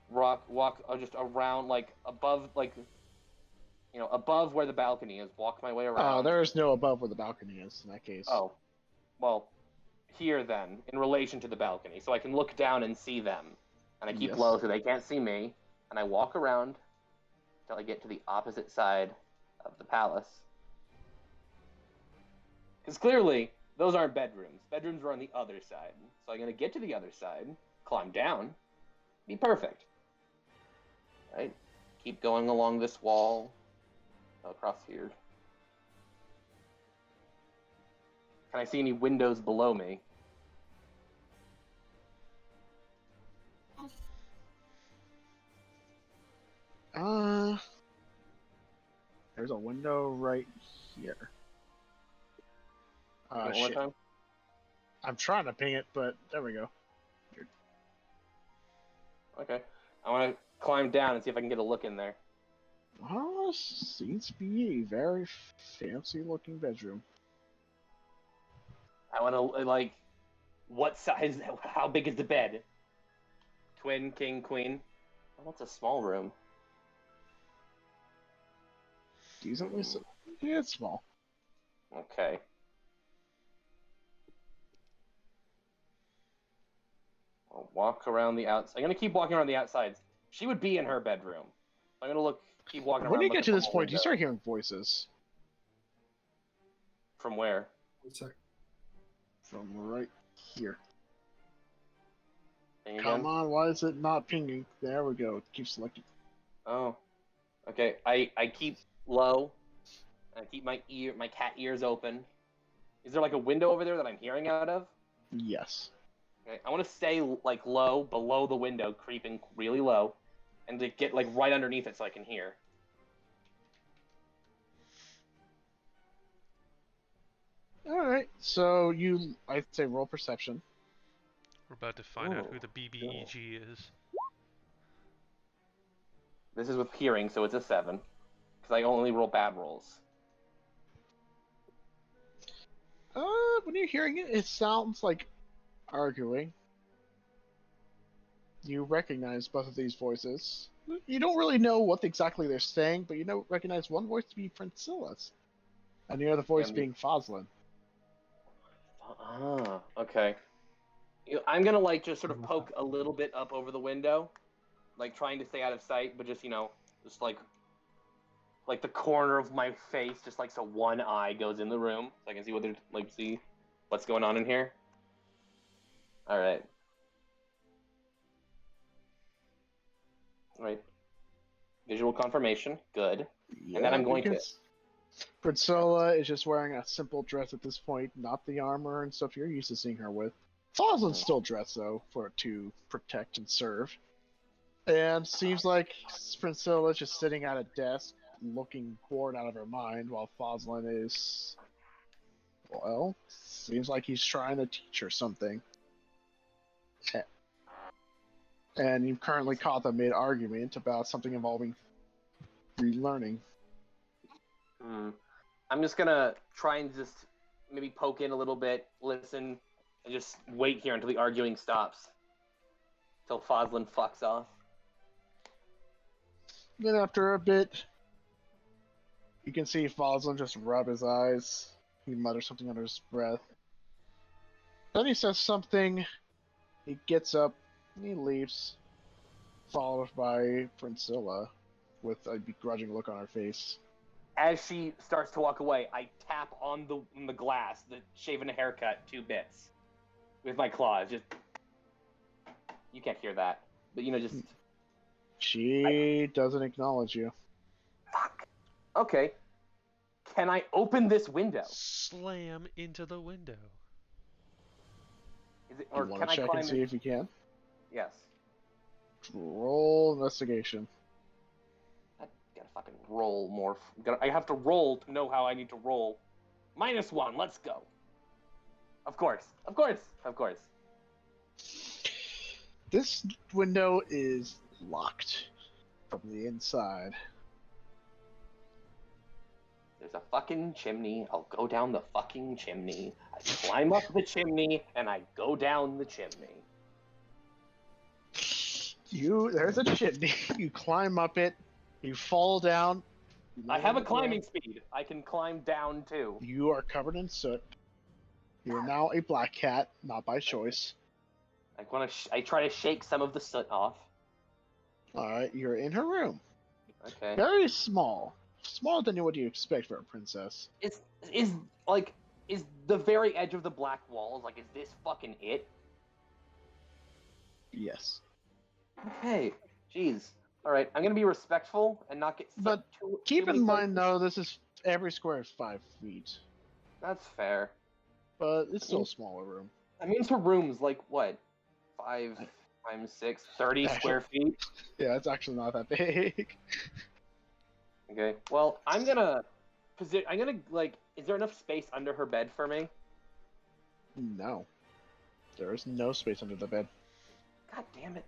walk just around, above, above where the balcony is. Walk my way around. Oh, there is no above where the balcony is in that case. Oh. Well, here then, in relation to the balcony, so I can look down and see them. And I keep low so they can't see me. And I walk around until I get to the opposite side of the palace. Because clearly, those aren't bedrooms. Bedrooms are on the other side. So I'm going to get to the other side, climb down, be perfect. Right? Keep going along this wall, across here. Can I see any windows below me? There's a window right here. One more Shit. time. I'm trying to ping it, but there we go. Okay. I want to climb down and see if I can get a look in there. Seems to be a very fancy-looking bedroom. I want to like, what size? How big is the bed? Twin, king, queen. Oh, that's a small room. Decently, yeah, it's small. Okay. I'll walk around the outside. I'm gonna keep walking around the outsides. She would be in her bedroom. I'm gonna keep walking around. When you get to looking this from a point, you window. start hearing voices From where? from right here. Ping Come again? on, why is it not pinging? There we go. Keep selecting. Oh. Okay. I keep low. I keep my cat ears open. Is there like a window over there that I'm hearing out of? Yes. Okay. I want to stay like low, below the window, creeping really low, and to get like right underneath it so I can hear. All right. So I'd say roll perception. We're about to find out who Ooh, the BBEG is. This is with hearing, so it's a 7. Because I only roll bad rolls. When you're hearing it, it sounds like arguing. You recognize both of these voices. You don't really know what exactly they're saying, but you recognize one voice to be Priscilla's, and the other voice And- being Fosland. Ah, okay. I'm gonna like just sort of poke a little bit up over the window, like trying to stay out of sight, but just just like the corner of my face, just like so one eye goes in the room, so I can see what's going on in here. All right. All right. Visual confirmation, good. And then I'm going to. Priscilla is just wearing a simple dress at this point, not the armor and stuff you're used to seeing her with. Foslin's still dressed though, to protect and serve. And seems like Priscilla's just sitting at a desk, looking bored out of her mind, while Foslin is, well, seems like he's trying to teach her something. And you've currently caught them mid-argument about something involving relearning. I'm just gonna try and just maybe poke in a little bit, listen, and just wait here until the arguing stops. Till Foslin fucks off. Then after a bit, you can see Foslin just rub his eyes. He mutters something under his breath. Then he says something. He gets up and he leaves, followed by Priscilla with a begrudging look on her face. As she starts to walk away, I tap on the glass, the shaven haircut 2 bits, with my claws. Just you can't hear that, but just. She doesn't acknowledge you. Fuck. Okay. Can I open this window? Slam into the window. Is it, or You want can to I check climb and see in? if you can? Yes. Roll investigation. I gotta fucking roll more. I have to roll to know how I need to roll. -1. Let's go. Of course. Of course. Of course. This window is locked from the inside. There's a fucking chimney. I'll go down the fucking chimney. I climb up the chimney and I go down the chimney. There's a chimney. You climb up it. You fall down. I have a climbing speed. I can climb down too. You are covered in soot. You are now a black cat, not by choice. I try to shake some of the soot off. Alright, you're in her room. Okay. Very small. Smaller than what you expect for a princess. Is the very edge of the black walls, is this fucking it? Yes. Okay. Jeez. Alright, I'm gonna be respectful and not get But keep in mind, though, this is every square is 5 feet. That's fair. But it's still a smaller room. I mean, for rooms, like, what? 5... times 6, 30 square feet. Yeah, it's actually not that big. Okay. Well, I'm gonna like. Is there enough space under her bed for me? No. There is no space under the bed. God damn it!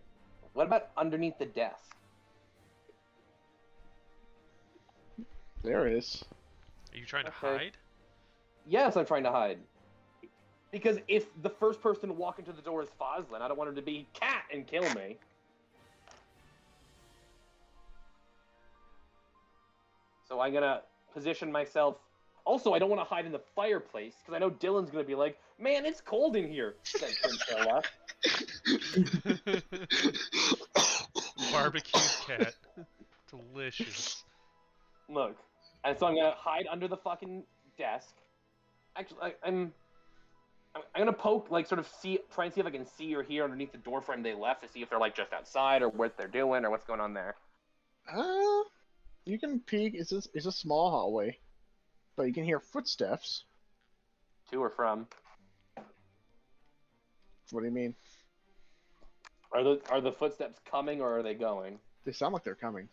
What about underneath the desk? There is. Are you trying to Okay. hide? Yes, I'm trying to hide. Because if the first person to walk into the door is Fosland, I don't want her to be Cat and kill me. So I'm gonna position myself. Also, I don't want to hide in the fireplace because I know Dylan's gonna be like, "Man, it's cold in here." Then Princella. Barbecued cat. Delicious. Look, and so I'm gonna hide under the fucking desk. Actually, I'm gonna poke, like, sort of try and see if I can see or hear underneath the door frame they left to see if they're like just outside or what they're doing or what's going on there. You can peek. It's a small hallway, but you can hear footsteps. To or from? What do you mean? Are the footsteps coming or are they going? They sound like they're coming.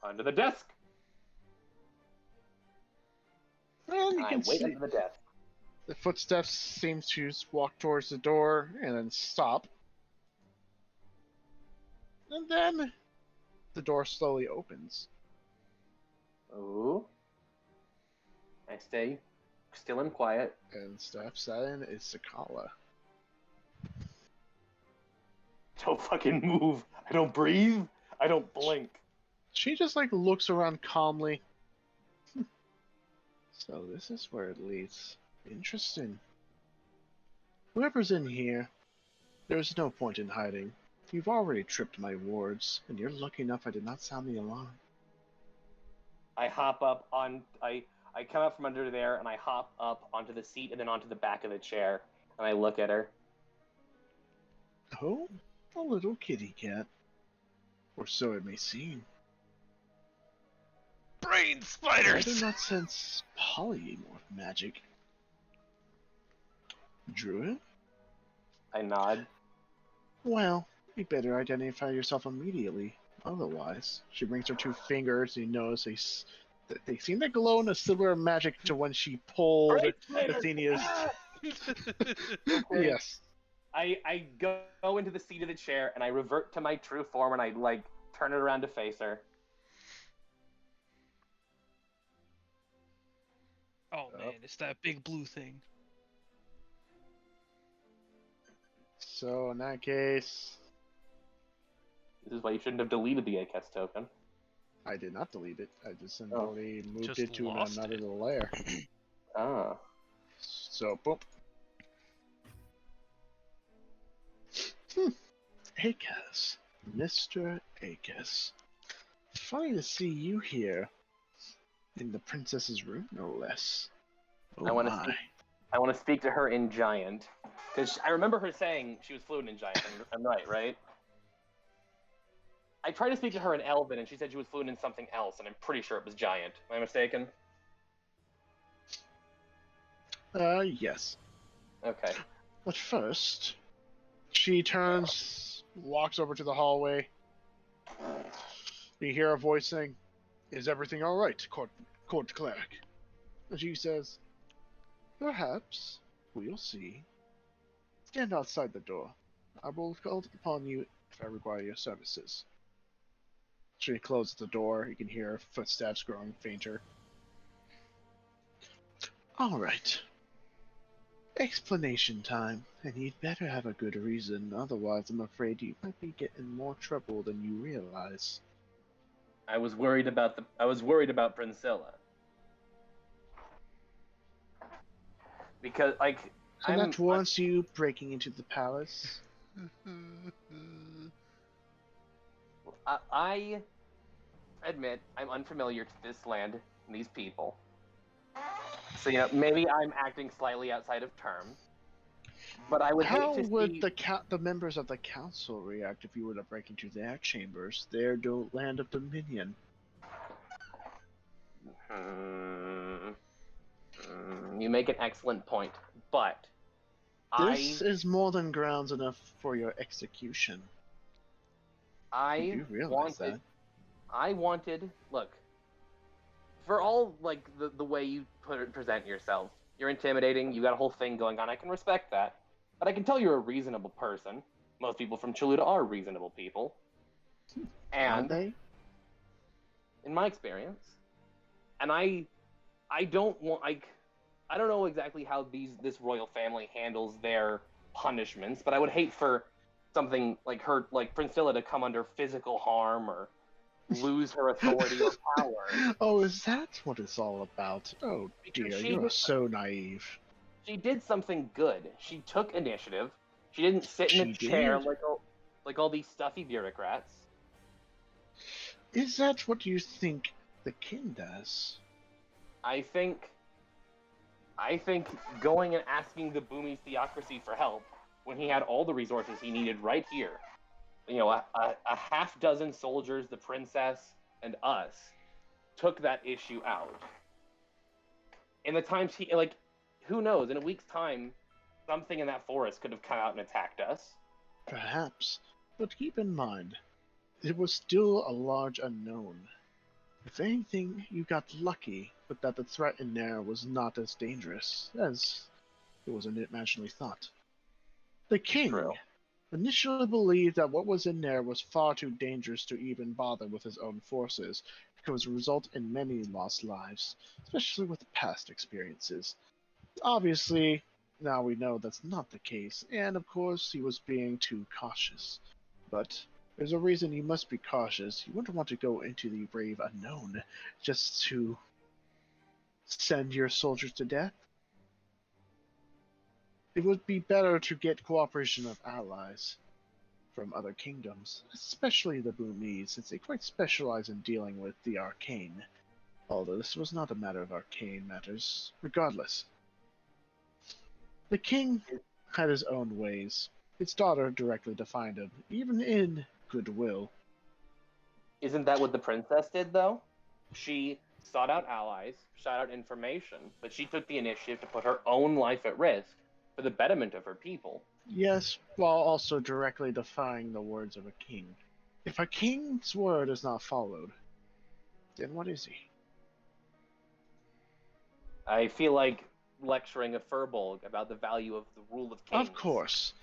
Under the desk. Well, you I can wait see under the desk. the footsteps seem to walk towards the door and then stop. And then the door slowly opens. Ooh. I stay still and quiet. And steps in is Sakala. Don't fucking move. I don't breathe. I don't blink. She just like looks around calmly. So this is where it leads. Interesting. Whoever's in here, there's no point in hiding. You've already tripped my wards, and you're lucky enough I did not sound the alarm. I hop up on. I come up from under there and I hop up onto the seat and then onto the back of the chair and I look at her. Oh, a little kitty cat. Or so it may seem. Brain I do spiders! not sense polymorph magic. Druid? I nod. Well, you better identify yourself immediately. Otherwise, she brings her 2 fingers and you notice they seem to glow in a similar magic to when she pulled Athena's. Yes. I go into the seat of the chair and I revert to my true form and I like turn it around to face her. Oh man, it's that big blue thing. So in that case, This is why you shouldn't have deleted the ACAS token. I did not delete it. I just simply moved Just it to lost another it. layer. Ah. So boop. Acas. Mr. Acas. Funny to see you here. In the princess's room, no less. Oh I want my. to speak to her in Giant. Because I remember her saying she was fluent in Giant. I'm right? I tried to speak to her in Elven, and she said she was fluent in something else, and I'm pretty sure it was Giant. Am I mistaken? Yes. Okay. But first, she turns, walks over to the hallway. You hear a voice saying, "Is everything all right, court cleric?" And she says, "Perhaps. We'll see. Stand outside the door. I will call upon you if I require your services." She closes the door. You can hear her footsteps growing fainter. All right. Explanation time, and you'd better have a good reason, otherwise I'm afraid you might be getting more trouble than you realize. I was worried about Princella. Because And that warrants you breaking into the palace? I admit I'm unfamiliar to this land and these people. So, maybe I'm acting slightly outside of term. But I would How hate to would see... the members of the council react if you were to break into their chambers, their land of dominion? You make an excellent point, but This is more than grounds enough for your execution. You do realize that. I wanted, look, for all, like, the way you present yourself, you're intimidating, you got a whole thing going on, I can respect that. But I can tell you're a reasonable person. Most people from Choluda are reasonable people. Aren't And, they? in my experience, and I don't want, I don't know exactly how this royal family handles their punishments, but I would hate for something like Princilla to come under physical harm or lose her authority or power. Oh, is that what it's all about? Oh Because dear, she you are was- so naive. She did something good. She took initiative. She didn't sit in a She chair did. like all these stuffy bureaucrats. Is that what you think the king does? I think going and asking the Boomies theocracy for help when he had all the resources he needed right here, you know, a half dozen soldiers, the princess, and us, took that issue out. In the times who knows, in a week's time, something in that forest could have come out and attacked us. Perhaps, but keep in mind, it was still a large unknown. If anything, you got lucky, but that the threat in there was not as dangerous as it was originally thought. The king True. initially believed that what was in there was far too dangerous to even bother with his own forces, because it would result in many lost lives, especially with past experiences. Obviously, now we know that's not the case, and of course he was being too cautious. But there's a reason you must be cautious. You wouldn't want to go into the brave unknown just to send your soldiers to death. It would be better to get cooperation of allies from other kingdoms, especially the Boomies, since they quite specialize in dealing with the arcane. Although this was not a matter of arcane matters, regardless. The king had his own ways. His daughter directly defined him, even in goodwill. Isn't that what the princess did, though? She sought out allies, sought out information, but she took the initiative to put her own life at risk for the betterment of her people. Yes, while also directly defying the words of a king. If a king's word is not followed, then what is he? I feel like lecturing a Furbolg about the value of the rule of kings. Of course.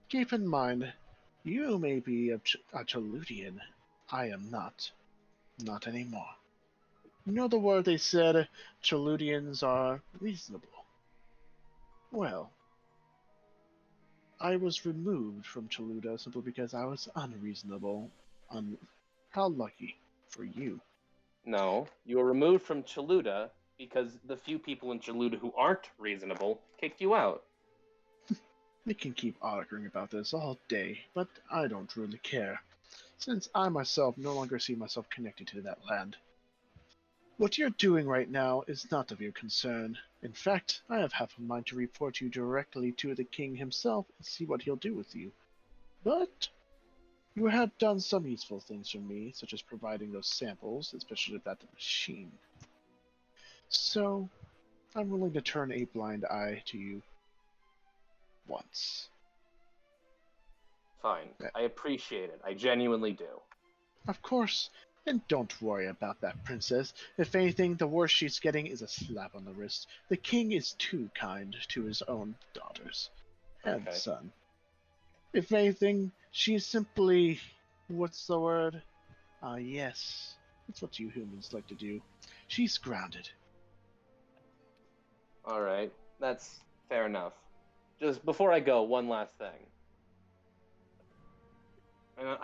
Keep in mind, you may be a Choludian. I am not. Not anymore. You know the word they said, Choludians are reasonable. Well, I was removed from Choluda simply because I was unreasonable. How lucky for you. No, you were removed from Choluda because the few people in Choluda who aren't reasonable kicked you out. We can keep arguing about this all day, but I don't really care, since I myself no longer see myself connected to that land. What you're doing right now is not of your concern. In fact, I have half a mind to report you directly to the king himself and see what he'll do with you. But you have done some useful things for me, such as providing those samples, especially that machine. So, I'm willing to turn a blind eye to you once. Fine. I appreciate it. I genuinely do. Of course. And don't worry about that princess. If anything, the worst she's getting is a slap on the wrist. The king is too kind to his own daughters and Okay. son. If anything, she's simply... what's the word? Yes. That's what you humans like to do. She's grounded. Alright. That's fair enough. Just before I go, one last thing.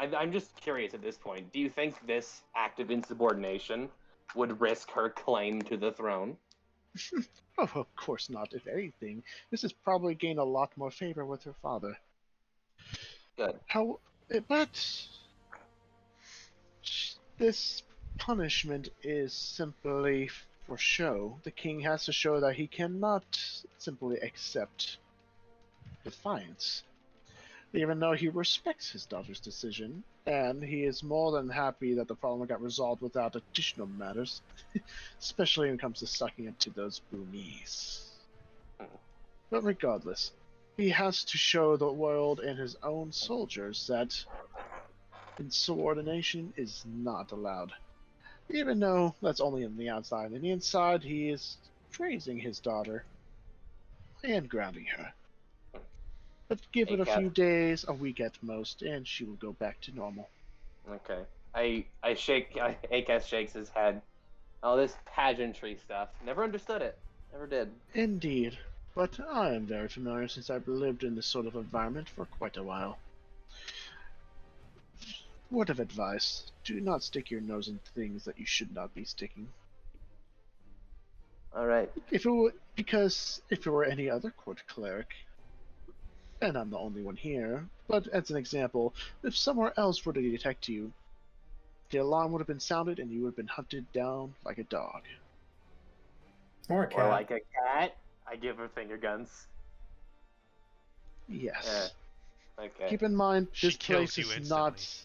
And I'm just curious at this point. Do you think this act of insubordination would risk her claim to the throne? Oh, of course not. If anything, this has probably gained a lot more favor with her father. Good. But this punishment is simply for show. The king has to show that he cannot simply accept defiance. Even though he respects his daughter's decision, and he is more than happy that the problem got resolved without additional matters, especially when it comes to sucking up to those boomies. But regardless, He has to show the world and his own soldiers that insubordination is not allowed. Even though that's only on the outside. On the inside, he is praising his daughter and grounding her. But give it a few days, a week at most, and she will go back to normal. Okay. Acast shakes his head. Oh, this pageantry stuff. Never understood it. Never did. Indeed. But I am very familiar since I've lived in this sort of environment for quite a while. Word of advice, do not stick your nose in things that you should not be sticking. Alright. Because if it were any other court cleric, and I'm the only one here, but as an example, if somewhere else were to detect you, the alarm would have been sounded and you would have been hunted down like a dog. Or a cat. Or like a cat. I give her finger guns. Yes. Okay. Keep in mind, She this kills place you is instantly. not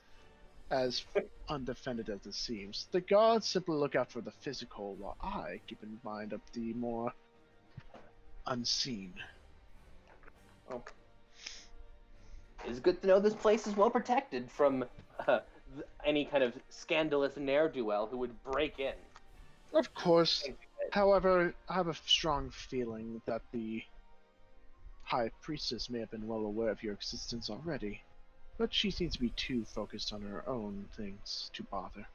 as undefended as it seems. The gods simply look out for the physical, while I keep in mind of the more unseen. Okay. It's good to know this place is well protected from any kind of scandalous ne'er-do-well who would break in. Of course. However, I have a strong feeling that the High Priestess may have been well aware of your existence already, but she seems to be too focused on her own things to bother.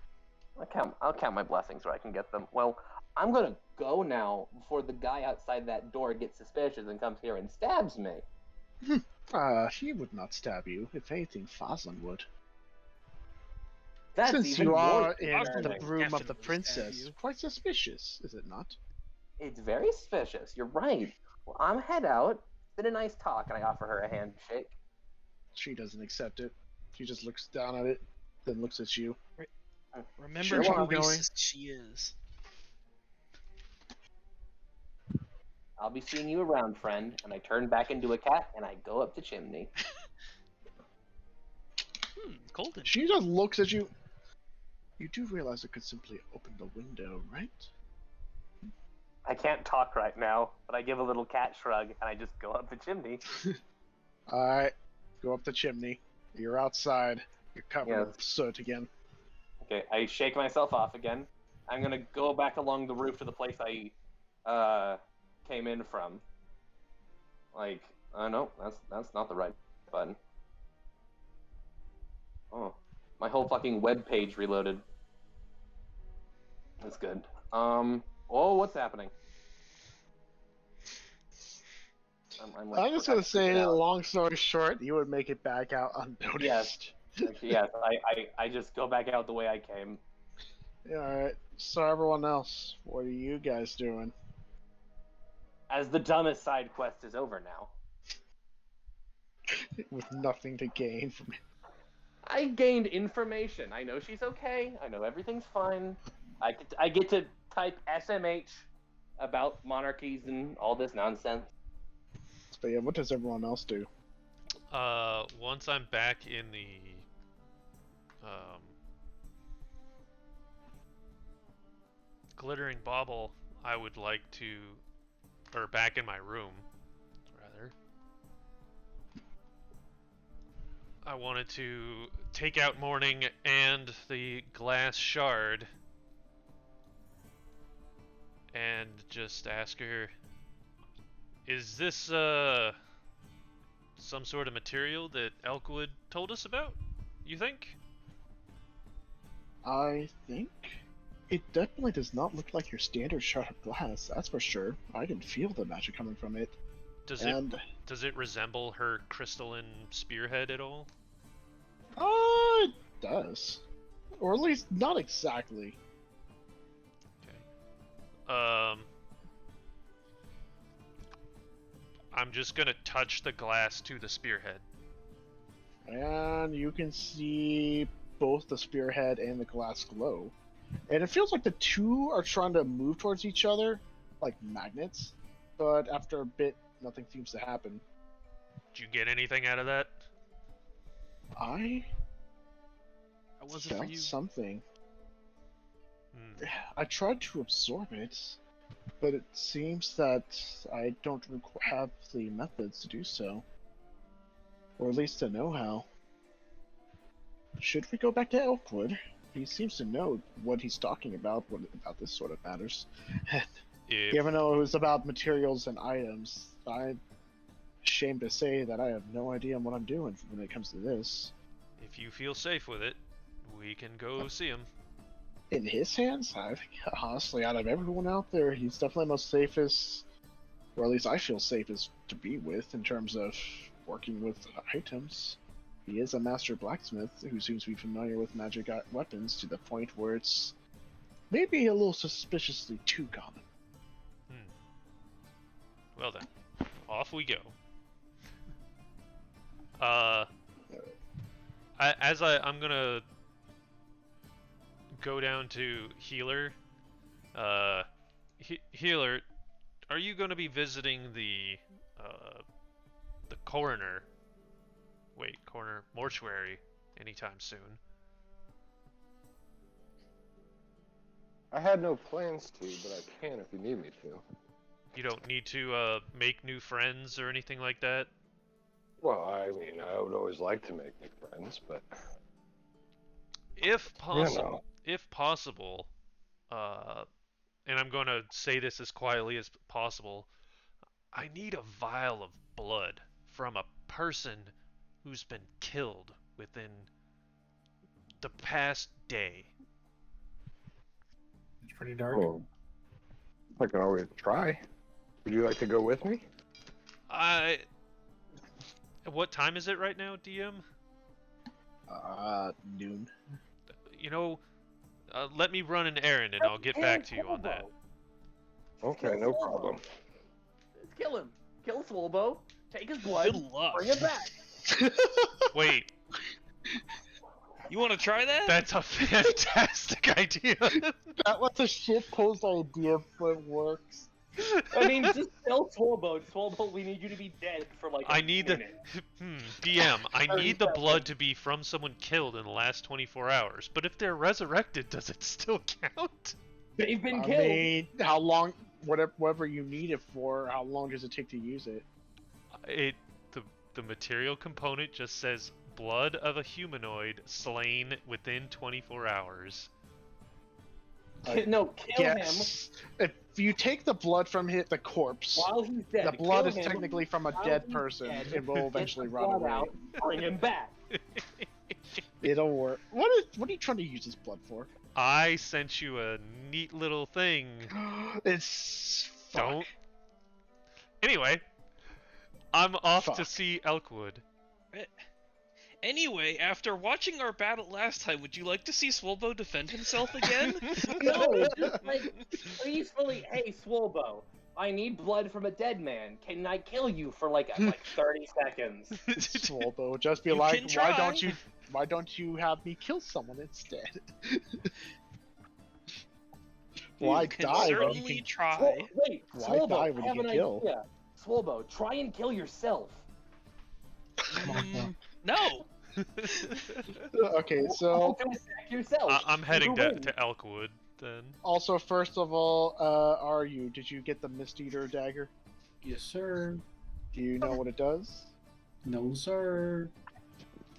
I'll count my blessings where I can get them. Well, I'm gonna go now before the guy outside that door gets suspicious and comes here and stabs me. He would not stab you. If anything, Fazlin would. That's Since even you more are in concerning. the room of the Definitely stab princess, you. quite suspicious, is it not? It's very suspicious. You're right. Well, I'm head out. It's been a nice talk, and I offer her a handshake. She doesn't accept it. She just looks down at it, then looks at you. Remember Sure, how keep going. racist she is. I'll be seeing you around, friend. And I turn back into a cat, and I go up the chimney. Golden. She just looks at you. You do realize I could simply open the window, right? I can't talk right now, but I give a little cat shrug, and I just go up the chimney. Alright, go up the chimney. You're outside. You're covered with soot again. Okay, I shake myself off again. I'm gonna go back along the roof to the place I came in from. Like, no, that's not the right button. Oh, my whole fucking web page reloaded. That's good. Oh, what's happening? I'm just gonna say, long story short, you would make it back out unnoticed. Yes. Yes, I just go back out the way I came. Alright, so everyone else, what are you guys doing? As the dumbest side quest is over now. With nothing to gain from it. I gained information. I know she's okay. I know everything's fine. I get to type SMH about monarchies and all this nonsense. But yeah, what does everyone else do? Once I'm back in the glittering bauble, I would like to, or back in my room, rather. I wanted to take out Morning and the glass shard and just ask her, is this some sort of material that Elkwood told us about, you think? I think it definitely does not look like your standard shard of glass, that's for sure. I can feel the magic coming from it. Does it resemble her crystalline spearhead at all? It does. Or at least not exactly. Okay. I'm just gonna touch the glass to the spearhead. And you can see both the spearhead and the glass glow. And it feels like the two are trying to move towards each other, like magnets. But after a bit, nothing seems to happen. Did you get anything out of that? I How was it for felt you? something. Hmm. I tried to absorb it, But it seems that I don't have the methods to do so. Or at least the know-how. Should we go back to Elkwood? He seems to know what he's talking about about this sort of matters. Even though it was about materials and items, I'm ashamed to say that I have no idea what I'm doing when it comes to this. If you feel safe with it, we can go see him. In his hands, honestly, out of everyone out there, he's definitely the most safest, or at least I feel safest to be with in terms of working with items. He is a master blacksmith who seems to be familiar with magic weapons to the point where it's maybe a little suspiciously too common. Well then, off we go. I'm gonna go down to Healer. Healer, are you gonna be visiting the coroner? Wait, coroner mortuary anytime soon? I had no plans to, but I can if you need me to. You don't need to make new friends or anything like that? Well, I mean, I would always like to make new friends, but if possible, and I'm going to say this as quietly as possible, I need a vial of blood from a person who's been killed within the past day. It's pretty dark. Well, I can always try. Would you like to go with me? What time is it right now, DM? Noon. You know, let me run an errand and I'll get back to you on that. Okay, no problem. Let's kill him. Kill Swolbo. Take his blood. Good luck. Bring it back. Wait. You want to try that? That's a fantastic idea. That was a shitpost idea, but it works. I mean, just tell Swolbo. Swolbo, we need you to be dead for like a minute. DM, I need the blood to be from someone killed in the last 24 hours. But if they're resurrected, does it still count? They've been I killed. mean, how long, whatever you need it for, how long does it take to use it? The material component just says blood of a humanoid slain within 24 hours. No, kill him If you take the blood from the corpse, while he's dead. the blood Kill is him technically from a while dead he's person. dead. It will Get eventually the run blood away. out, bring him back. It'll work. What are you trying to use this blood for? I sent you a neat little thing. It's Don't. Anyway, I'm off to see Elkwood. Anyway, after watching our battle last time, would you like to see Swolbo defend himself again? No, just like peacefully. Hey, Swolbo, I need blood from a dead man. Can I kill you for like 30 seconds? Swolbo, just be You like, can try. why don't you have me kill someone instead? Why You can die when certainly you can try. Wait, Why Swolbo, die when I have you an get killed? idea. Swolbo, try and kill yourself. No. Okay, so Go attack yourself. I'm heading You to win. Elkwood then. also first of all, did you get the Mist Eater dagger? Yes, sir. Do you know what it does? No, sir.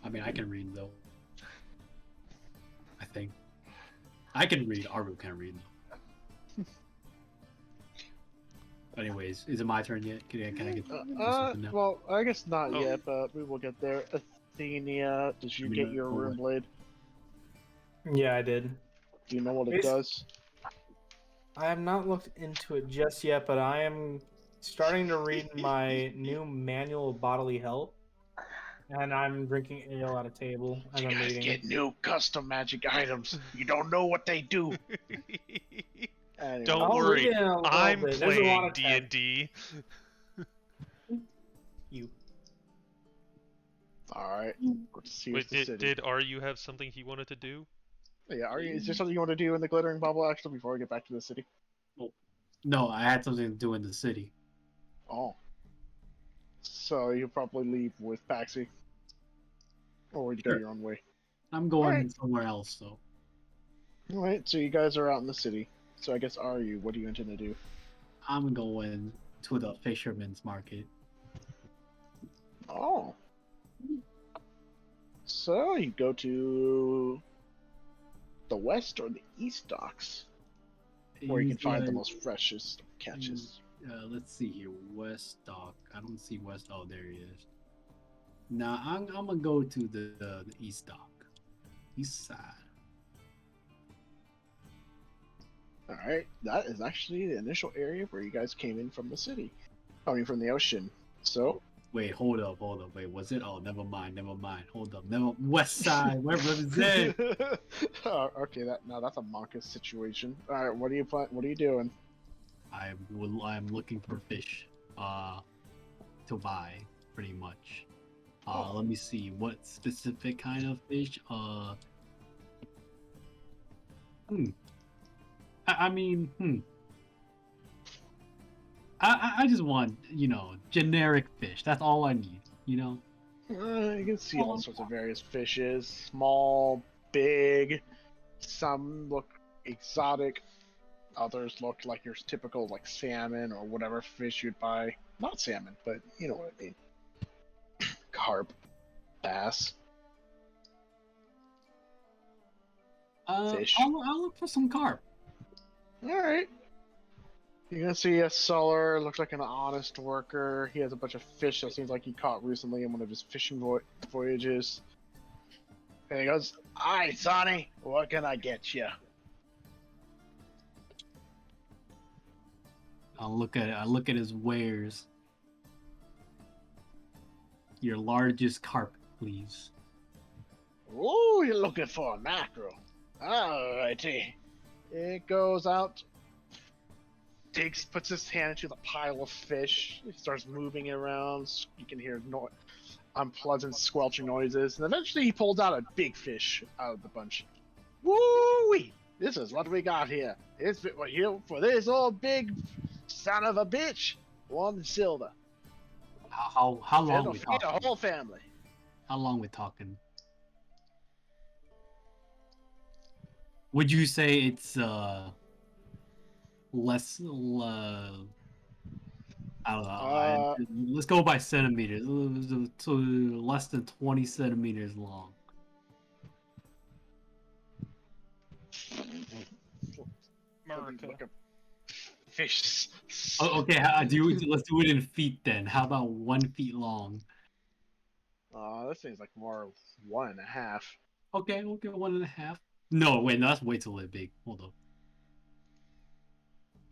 I mean, I can read though. I think I can read. Aru can't read. Anyways, is it my turn yet? Can I get something now? Well, I guess not Oh. yet, but we will get there. Athenia, did you get your rune blade? Yeah, I did. Do you know what it does? I have not looked into it just yet, but I am starting to read my new manual of bodily health, and I'm drinking ale at a table as I'm reading. Get new custom magic items. You don't know what they do. Anyway. Don't I'll worry, read it in a little I'm bit. There's a lot playing of text. D&D. You. Alright. Let's see Wait, the city. did RU have something he wanted to do? Yeah, is there something you want to do in the glittering bubble actually before we get back to the city? No, I had something to do in the city. Oh. So you'll probably leave with Paxi. Or you go your own way. I'm going Alright. somewhere else though. Alright, so you guys are out in the city. So I guess what do you intend to do? I'm going to the Fisherman's Market. Oh. So you go to the west or the east docks, where you can He's find the like- most freshest catches. Let's see here. West Dock. I don't see West. Oh, there he is. Nah, I'm gonna go to the East Dock. East side. All right, that is actually the initial area where you guys came in from the city, coming from the ocean. So Wait, hold up. Wait, was it? Oh, never mind. Hold up. West Side. Where represent? okay, that's a Monka situation. All right, what are you doing? I'm looking for fish. To buy, pretty much. Let me see what specific kind of fish. I mean, I just want, generic fish. That's all I need, You can see all sorts of various fishes, small, big. Some look exotic. Others look like your typical like salmon or whatever fish you'd buy. Not salmon, but you know what I mean. Carp, bass, fish. I'll look for some carp. All right. You're gonna see a seller. Looks like an honest worker. He has a bunch of fish that seems like he caught recently in one of his fishing voyages. And he goes, "Hi, Sonny. What can I get you?" I look at his wares. Your largest carp, please. Oh, you're looking for a mackerel. Alrighty. It goes out. Puts his hand into the pile of fish. He starts moving it around. You can hear unpleasant squelching noises, and eventually he pulls out a big fish out of the bunch. Woo-wee! This is what we got here. It's for this old big son of a bitch. 1 silver. How long It'll we feed a talking? whole family. How long we talking? Would you say it's less I don't know. Let's go by centimeters. To less than 20 centimeters long. America. Look up fish. Oh, okay, let's do it in feet then. How about 1 feet long? This thing's like more 1.5. Okay, we'll give it 1.5. No, wait, no, that's way too big. Hold up.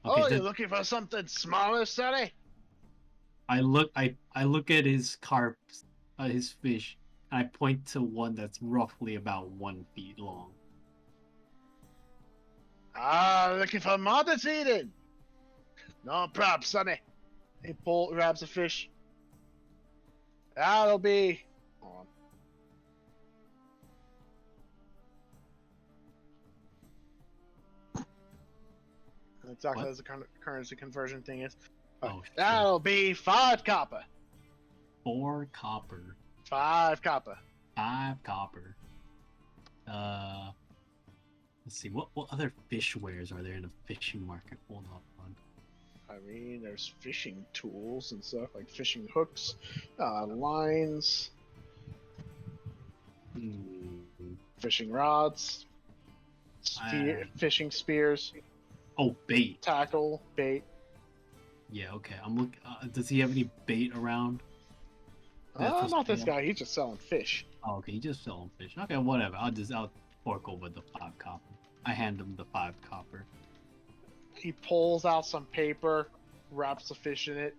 Okay, You're looking for something smaller, Sonny? I look at his carp, his fish, and I point to one that's roughly about 1 feet long. Looking for more that's eating. No problem, Sonny. He grabs a fish. That'll be. Hold on. Exactly What? as the currency conversion thing is. Oh, shit. That'll be 5 copper. 4 copper. 5 copper. 5 copper. Let's see. What other fish wares are there in a fishing market? Hold on. I mean, there's fishing tools and stuff like fishing hooks, lines, fishing rods, fishing spears. Oh, bait. Tackle, bait. Yeah. Okay. I'm looking. Does he have any bait around? Not this guy. He's just selling fish. Oh, okay. He just selling fish. Okay, whatever. I'll fork over the 5 copper. I hand him the 5 copper. He pulls out some paper, wraps the fish in it.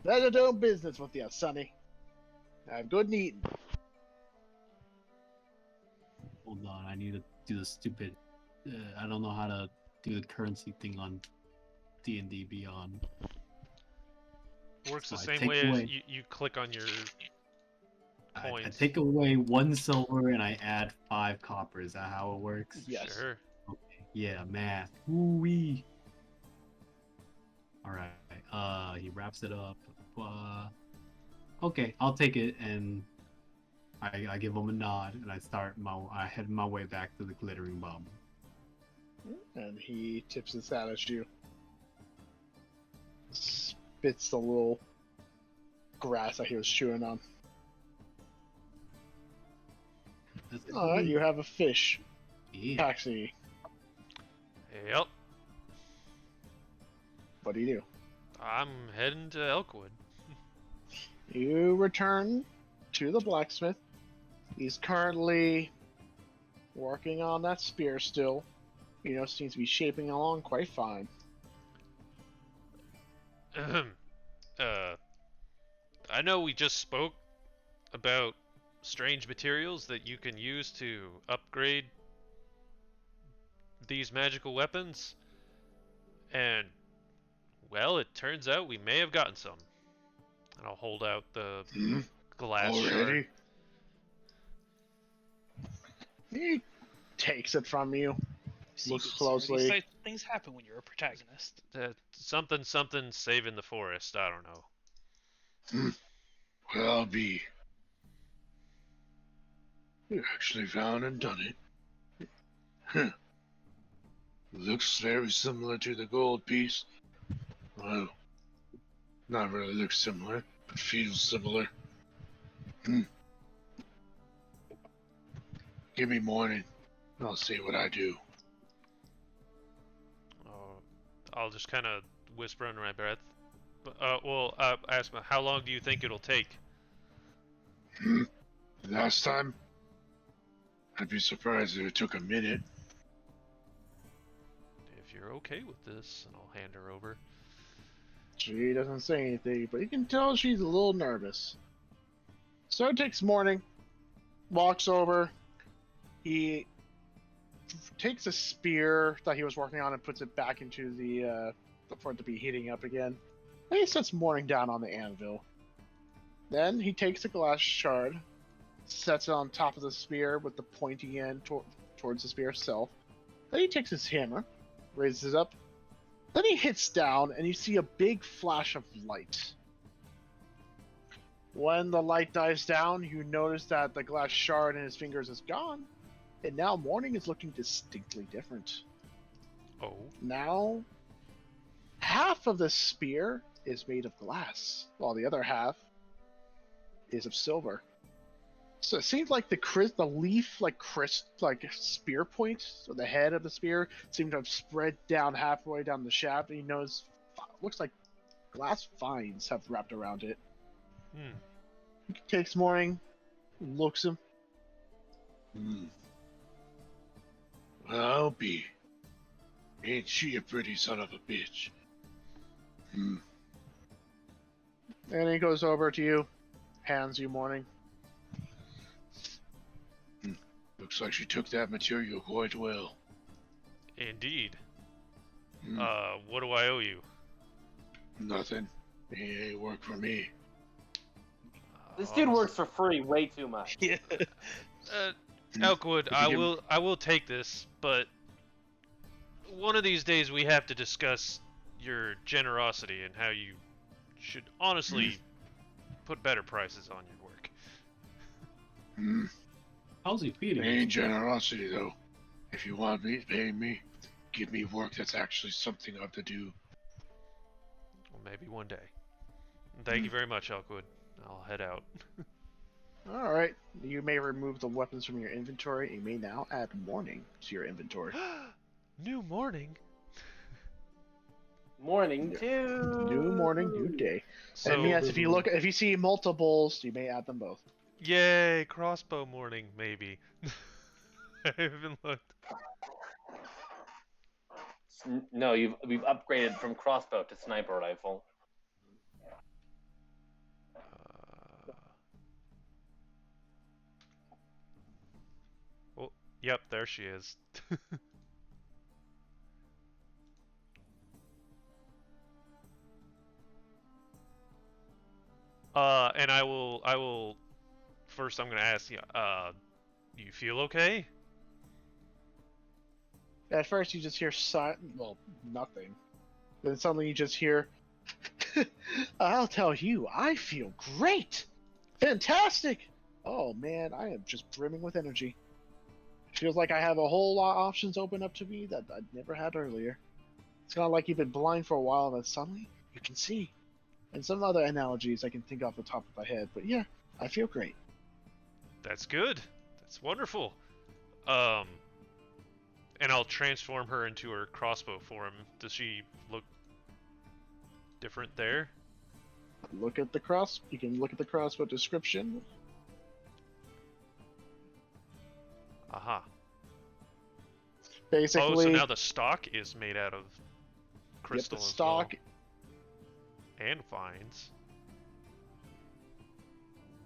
Pleasure doing business with you, Sonny. Have good eating. Hold on. I need to do the stupid. I don't know how to do the currency thing on D&D Beyond. Works the So I same take way away- as you click on your I points. take away 1 silver and I add 5 copper. Is that how it works? Yes. Sure. Okay. Yeah, math. Ooh-wee. Alright. He wraps it up. Okay, I'll take it and I give him a nod and I head my way back to the glittering bomb. And he tips his hat at you. Spits the little grass that he was chewing on. Alright, you have a fish. Yeah. Taxi. Yep. What do you do? I'm heading to Elkwood. You return to the blacksmith. He's currently working on that spear still. You know, seems to be shaping along quite fine. I know we just spoke about strange materials that you can use to upgrade these magical weapons, and well, it turns out we may have gotten some. And I'll hold out the glass shard. Already? He takes it from you. Looks Secrets. closely. These things happen when you're a protagonist. Something saving the forest. I don't know. Well, I'll be. You actually found and done it. Huh. Looks very similar to the gold piece. Well, not really looks similar, but feels similar. Give me morning. I'll see what I do. I'll just kind of whisper under my breath. Ask me, how long do you think it'll take? Last time, I'd be surprised if it took a minute. If you're okay with this, and I'll hand her over. She doesn't say anything, but you can tell she's a little nervous. So it takes morning. Walks over. He takes a spear that he was working on and puts it back into the for it to be heating up again. And he sets morning down on the anvil. Then he takes a glass shard, sets it on top of the spear with the pointy end towards the spear itself. Then he takes his hammer, raises it up. Then he hits down, and you see a big flash of light. When the light dies down, you notice that the glass shard in his fingers is gone, and now morning is looking distinctly different. Oh. Now, half of the spear is made of glass, while the other half is of silver. So it seems like the leaf, like spear point, so the head of the spear, seemed to have spread down halfway down the shaft, and he knows, looks like glass vines have wrapped around it. He takes morning, looks him. Well, I'll be. Ain't she a pretty son of a bitch? And he goes over to you, hands you morning. Looks like she took that material quite well. Indeed. What do I owe you? Nothing. It ain't work for me. This dude works for free way too much. Yeah. Elkwood, I will take this, but one of these days we have to discuss your generosity and how you should honestly put better prices on your work. How's he feeding? It ain't generosity though. If you want me, pay me. Give me work that's actually something I have to do. Well, maybe one day. Thank you very much, Elkwood. I'll head out. Alright, you may remove the weapons from your inventory. You may now add morning to your inventory. New morning? Morning too. New morning, new day. So, And yes, if you see multiples, you may add them both. yay, crossbow morning, maybe. I haven't looked. No, we've upgraded from crossbow to sniper rifle. Oh, yep, there she is. And I will first I'm gonna ask you, you feel okay? At first, you just hear nothing. Then suddenly you just hear, I'll tell you, I feel great! Fantastic! Oh man, I am just brimming with energy. Feels like I have a whole lot of options open up to me that I never had earlier. It's kind of like you've been blind for a while, and then suddenly you can see. And some other analogies I can think off the top of my head, but yeah, I feel great. That's good. That's wonderful. And I'll transform her into her crossbow form. Does she look different there? You can look at the crossbow description. Aha. Basically, Oh, so now the stock is made out of crystal the as stock. well. And vines.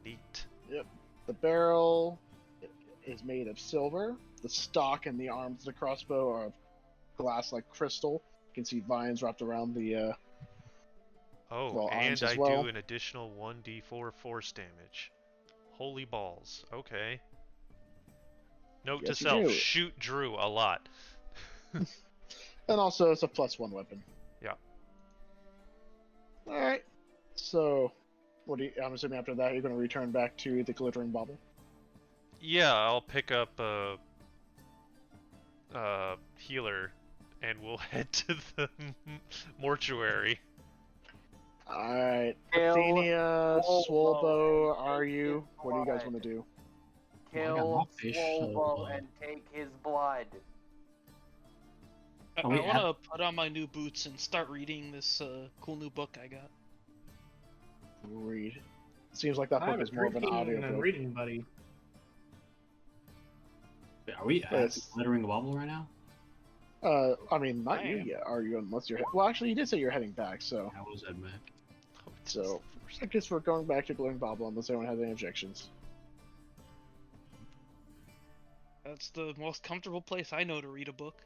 Neat. Yep. The barrel is made of silver. The stock and the arms of the crossbow are of glass like crystal. You can see vines wrapped around the Oh, and arms I as well. do an additional 1d4 force damage. Holy balls. Okay. Note Yes, to you self, do. shoot Drew a lot. And also it's a +1 weapon. Yeah. Alright. So I'm assuming after that you're gonna return back to the glittering bubble. Yeah, I'll pick up healer and we'll head to the mortuary. Alright. Kill Athenia, Swolbo Swolbo, and are take you? his What do you guys blood. want to do? Well, I got Kill rockfish, so, Swolbo and take his blood. I Oh, we want to put on my new boots and start reading this cool new book I got. Read. Seems like that I book have a is more of an drinking audio and book. reading buddy. Are we at Yes. glittering bubble right now? I mean, not I you am. yet, are you? Unless you're. Well, actually, you did say you're heading back, so. I was at Mac. Oh, it's So, the first I guess we're going back to Glittering Bobble unless anyone has any objections. That's the most comfortable place I know to read a book.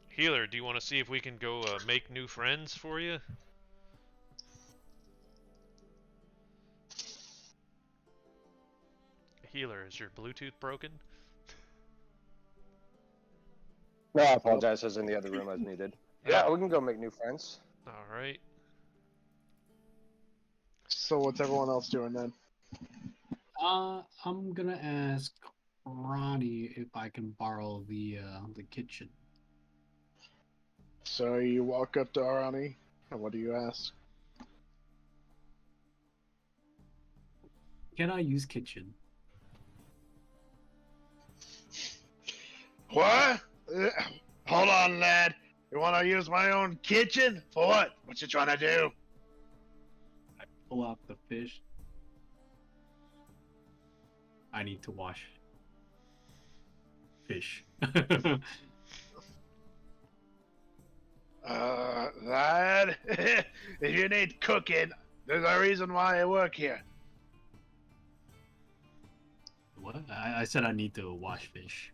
Healer, do you want to see if we can go make new friends for you? Healer, is your Bluetooth broken? No, I apologize. I was in the other room as needed. Yeah, we can go make new friends. Alright. So, what's everyone else doing then? I'm gonna ask Ronnie if I can borrow the kitchen. So, you walk up to Arani, and what do you ask? Can I use kitchen? What? Hold on, lad. You want to use my own kitchen? For what? What you trying to do? I pull out the fish. I need to wash fish. Lad, if you need cooking, there's a reason why I work here. What? I said I need to wash fish.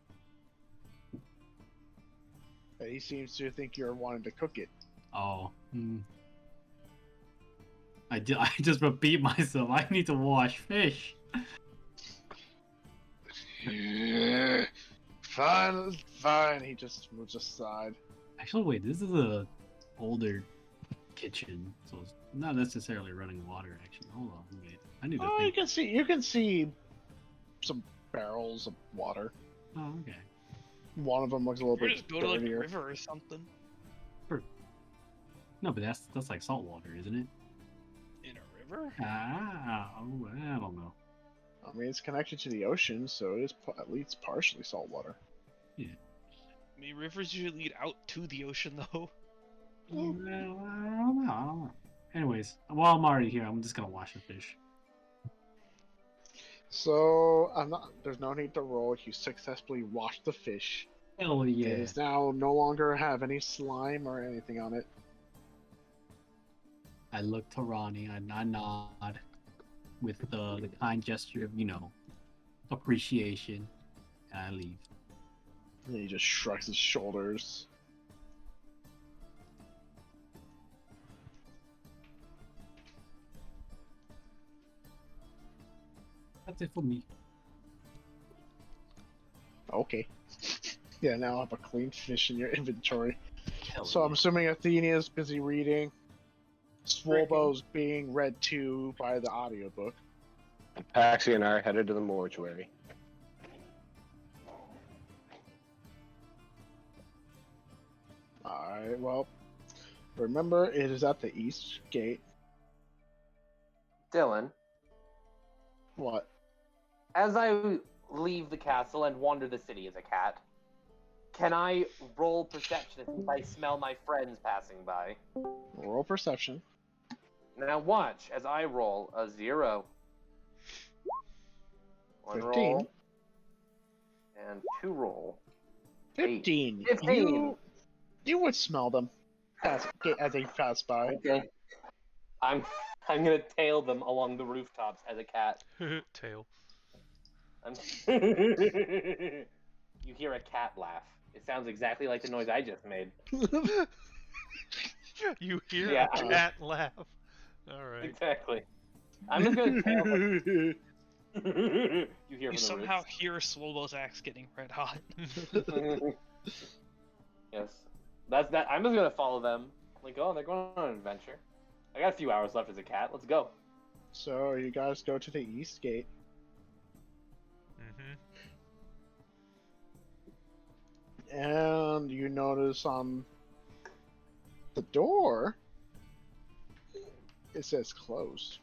He seems to think you're wanting to cook it. Oh. I just repeat myself. I need to wash fish. Fine, fine. He just moves aside. Actually, wait. This is a older kitchen, so it's not necessarily running water. Actually, hold on. Wait. I need to Oh, think. you can see some barrels of water. Oh, okay. One of them looks a little Or bit just go to like a dirtier. river or something. No, but that's like salt water, isn't it? In a river? I don't know. I mean, it's connected to the ocean, so it is at least partially salt water. I mean, rivers usually lead out to the ocean, though. Well, I don't know. Anyways, while I'm already here, I'm just gonna wash the fish. So there's no need to roll. You successfully washed the fish. Hell It yeah! is now no longer have any slime or anything on it. I look to Ronnie. I nod with the kind gesture of appreciation, and I leave. And he just shrugs his shoulders. That's it for me. Okay. Yeah, now I have a clean fish in your inventory. Hell So I'm assuming Athenia's busy reading. Swolbo's being read to by the audiobook. Paxi and I are headed to the mortuary. Alright, well, remember it is at the east gate. Dylan, What? as I leave the castle and wander the city as a cat, can I roll perception if I smell my friends passing by? Roll perception. Now watch as I roll a 0. 1 15. roll. And 2 roll. 15. 15. You would smell them as they pass by. Okay. I'm gonna tail them along the rooftops as a cat. Tail. You hear a cat laugh. It sounds exactly like the noise I just made. You hear Yeah. a cat laugh. All right. Exactly. I'm just gonna tail them. You hear You from the somehow hear Swolbo's axe getting red hot. roofs. Yes. That's that. I'm just gonna follow them. Like, oh, they're going on an adventure. I got a few hours left as a cat. Let's go. So you guys go to the east gate. And you notice on the door, it says closed.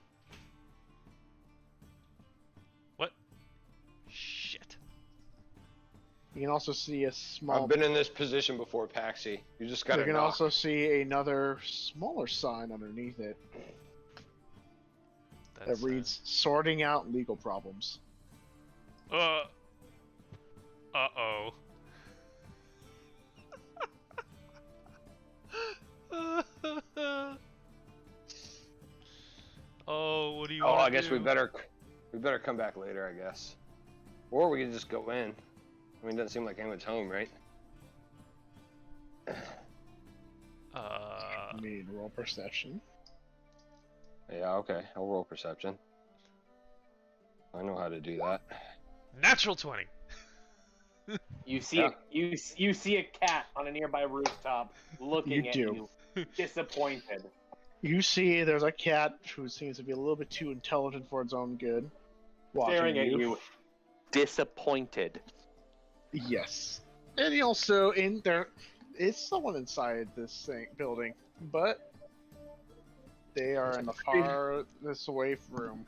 What? Shit. You can also see a small. I've been in this position before, Paxi. You just gotta You can knock. also see another smaller sign underneath it That's, that reads "Sorting out legal problems." Uh-oh. Oh, what do you Oh, want I guess we better come back later, I guess. Or we can just go in. I mean, it doesn't seem like anyone's home, right? I mean, roll perception. Yeah, okay. I'll roll perception. I know how to do that. Natural 20. You see you see a cat on a nearby rooftop looking You at do. you, disappointed. You see there's a cat who seems to be a little bit too intelligent for its own good. Staring at you. Disappointed. Yes. And he also, in there is someone inside this building, but they are in the farthest away room.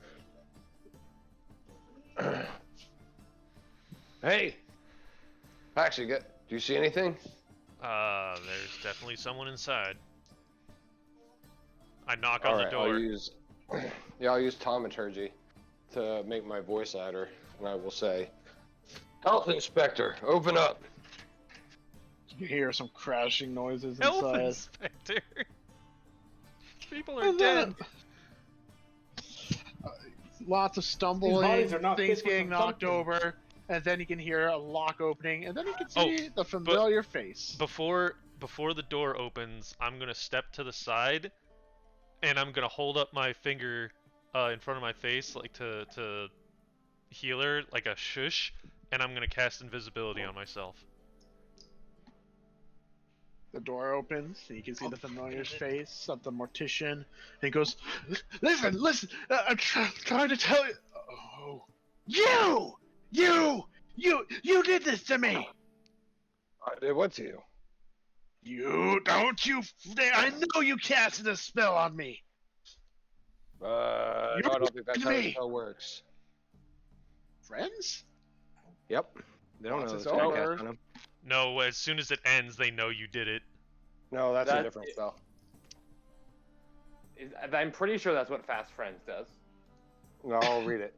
Hey! Paxi, do you see anything? There's definitely someone inside. I knock on the Alright, door. I'll use taumaturgy to make my voice louder, and I will say, Health Inspector, open up! You hear some crashing noises Health inside. Inspector. People are dead. Lots of These stumbling, bodies are not things fit for getting knocked consumption. over, and then you can hear a lock opening, and then you can see the familiar face. Before the door opens, I'm gonna step to the side, and I'm gonna hold up my finger in front of my face, like to heal her, like a shush, and I'm gonna cast invisibility on myself. The door opens, and you can see the familiar face of the mortician, and he goes, Listen, I'm trying to tell you. Oh. You did this to me! I did what to you? I know you casted a spell on me! No, I don't think that's how the spell works. Friends? Yep. They don't Once know it's it's gonna over. cast on them. No, as soon as it ends, they know you did it. No, that's a That's different it. spell. I'm pretty sure that's what Fast Friends does. No, I'll read it.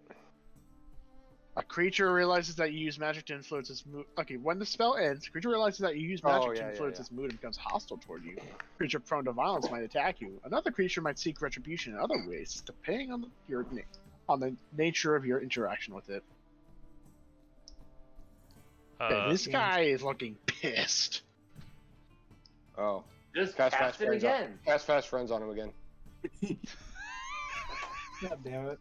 A creature realizes that you use magic to influence its mood. Okay, when the spell ends, a creature realizes that you use magic to influence its mood and becomes hostile toward you. A creature prone to violence might attack you. Another creature might seek retribution in other ways, depending on the nature of your interaction with it. Okay, this guy is looking pissed. Oh. Just Cast cast it friends again. Cast fast friends on him again. God damn it.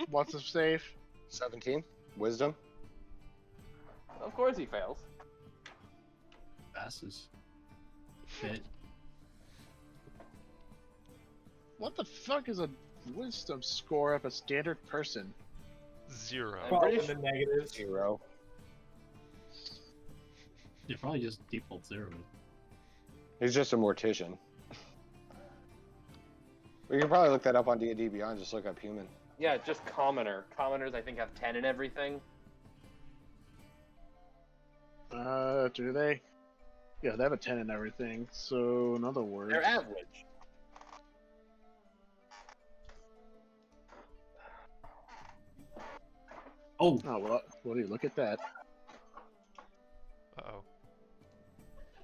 What's the save? 17. Wisdom. Of course he fails. Passes. Hit. What the fuck is a wisdom score of a standard person? 0. I'm Probably pretty in the negatives. 0. Yeah, probably just default 0. He's just a mortician. We can probably look that up on D&D Beyond. Just look up human. Yeah, just commoner. Commoners, I think, have 10 in everything. Do they? Yeah, they have a 10 in everything. So, in other words, They're average. Oh, oh well, what do you look at that? Uh-oh.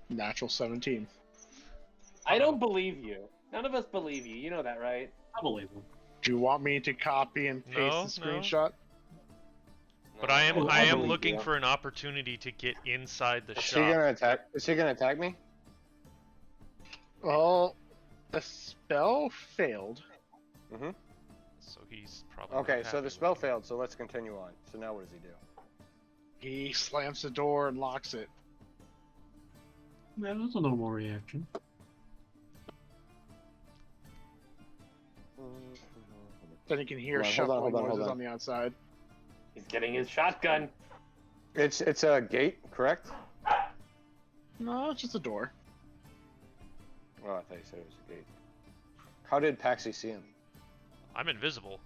Natural 17. I don't believe you. None of us believe you. You know that, right? I believe him. Do you want me to copy and paste No, the screenshot? But I am Oh, I am believe looking you. for an opportunity to get inside the Is he shop. gonna attack? Is he gonna attack me? Well, the spell failed. Mm-hmm. So he's probably Okay, not so happy the with spell me. failed. So let's continue on. So now what does he do? He slams the door and locks it. Yeah, that's a normal reaction. Then you can hear Hold on, shuffling hold on, noises hold on. on the outside. He's getting his shotgun. It's a gate, correct? No, it's just a door. Oh, I thought you said it was a gate. How did Paxi see him? I'm invisible.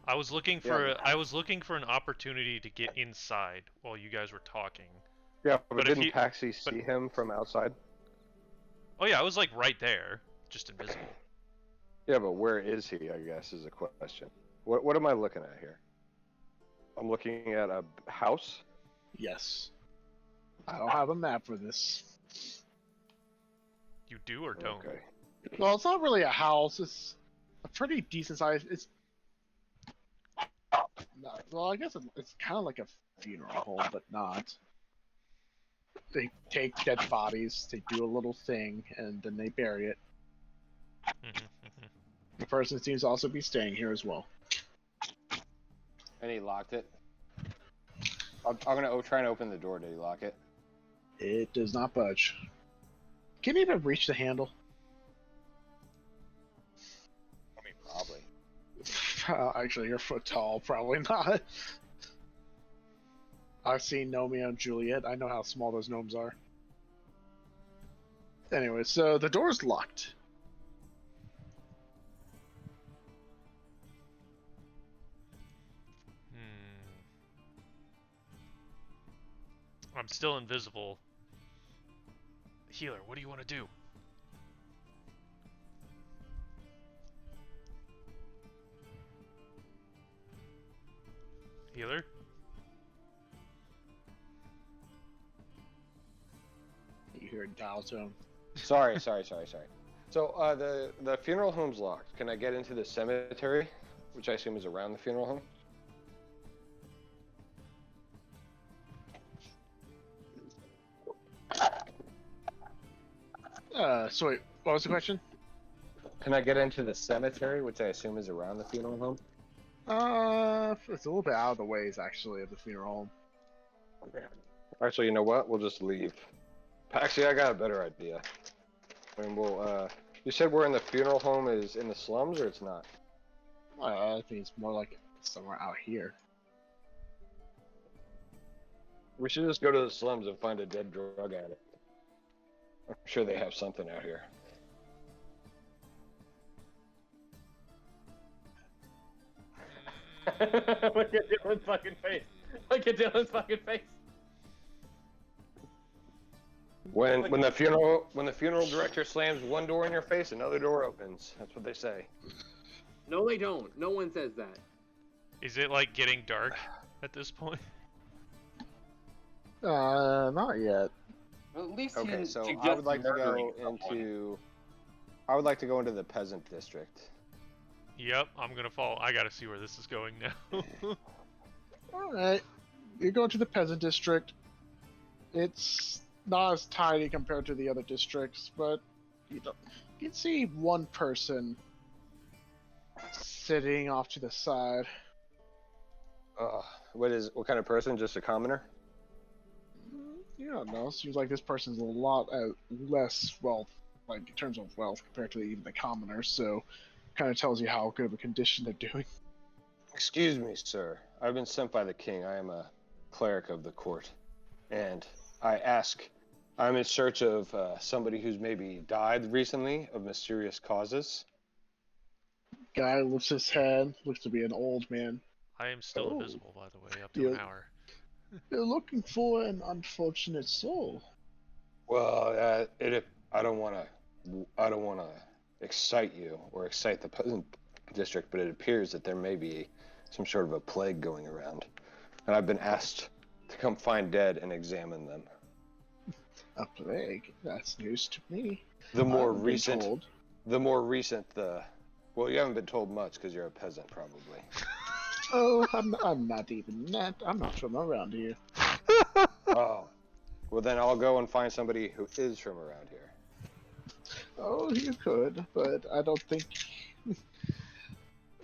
I was looking for an opportunity to get inside while you guys were talking. Yeah, But but if didn't he- Paxi see him from outside? Oh yeah, I was like right there, just invisible. Yeah, but where is he? I guess is a question. What am I looking at here? I'm looking at a house. Yes. I don't have a map for this. You do or don't? Okay. Well, it's not really a house. It's a pretty decent size. It's not, well, I guess it's kind of like a funeral home, but not. They take dead bodies, they do a little thing, and then they bury it. The person seems to also be staying here as well. And he locked it. I'm gonna try and open the door. Did he lock it? It does not budge. Can you even reach the handle? I mean, probably. Actually, you're foot tall. Probably not. I've seen Romeo and Juliet. I know how small those gnomes are. Anyway, so the door's locked. I'm still invisible. Healer, what do you want to do? Healer? You hear a dial tone. Sorry. So the funeral home's locked. Can I get into the cemetery, which I assume is around the funeral home? So wait, what was the question? Can I get into the cemetery, which I assume is around the funeral home? It's a little bit out of the ways, actually, of the funeral home. Actually, you know what? We'll just leave. Paxi, I got a better idea. And you said where in the funeral home is in the slums, or it's not? I think it's more like somewhere out here. We should just go to the slums and find a dead drug addict. I'm sure they have something out here. Look at Dylan's fucking face. Look at Dylan's fucking face. When the funeral director slams one door in your face, another door opens. That's what they say. No, they don't. No one says that. Is it like getting dark at this point? Not yet. Well, at least Okay, you so I suggest would like to murdering go someone. into. I would like to go into the Peasant District. Yep, I'm gonna follow. I gotta see where this is going now. Alright. You go to the Peasant District. It's not as tidy compared to the other districts, but you can see one person sitting off to the side. What kind of person? Just a commoner? You don't know. Seems like this person's a lot less wealth, like in terms of wealth compared to even the commoners. So, kind of tells you how good of a condition they're doing. Excuse me, sir. I've been sent by the king. I am a cleric of the court. And I'm in search of somebody who's maybe died recently of mysterious causes. Guy lifts his head, looks to be an old man. I am still Oh. invisible, by the way, up to an Yeah. hour. You're looking for an unfortunate soul. Well, I don't want to excite you or excite the Peasant District, but it appears that there may be some sort of a plague going around, and I've been asked to come find dead and examine them. A plague? That's news to me. The more I've been recent, told. well, you haven't been told much because you're a peasant, probably. Oh, I'm not even that. I'm not from around here. Oh, well then I'll go and find somebody who is from around here. Oh, you could, but I don't think.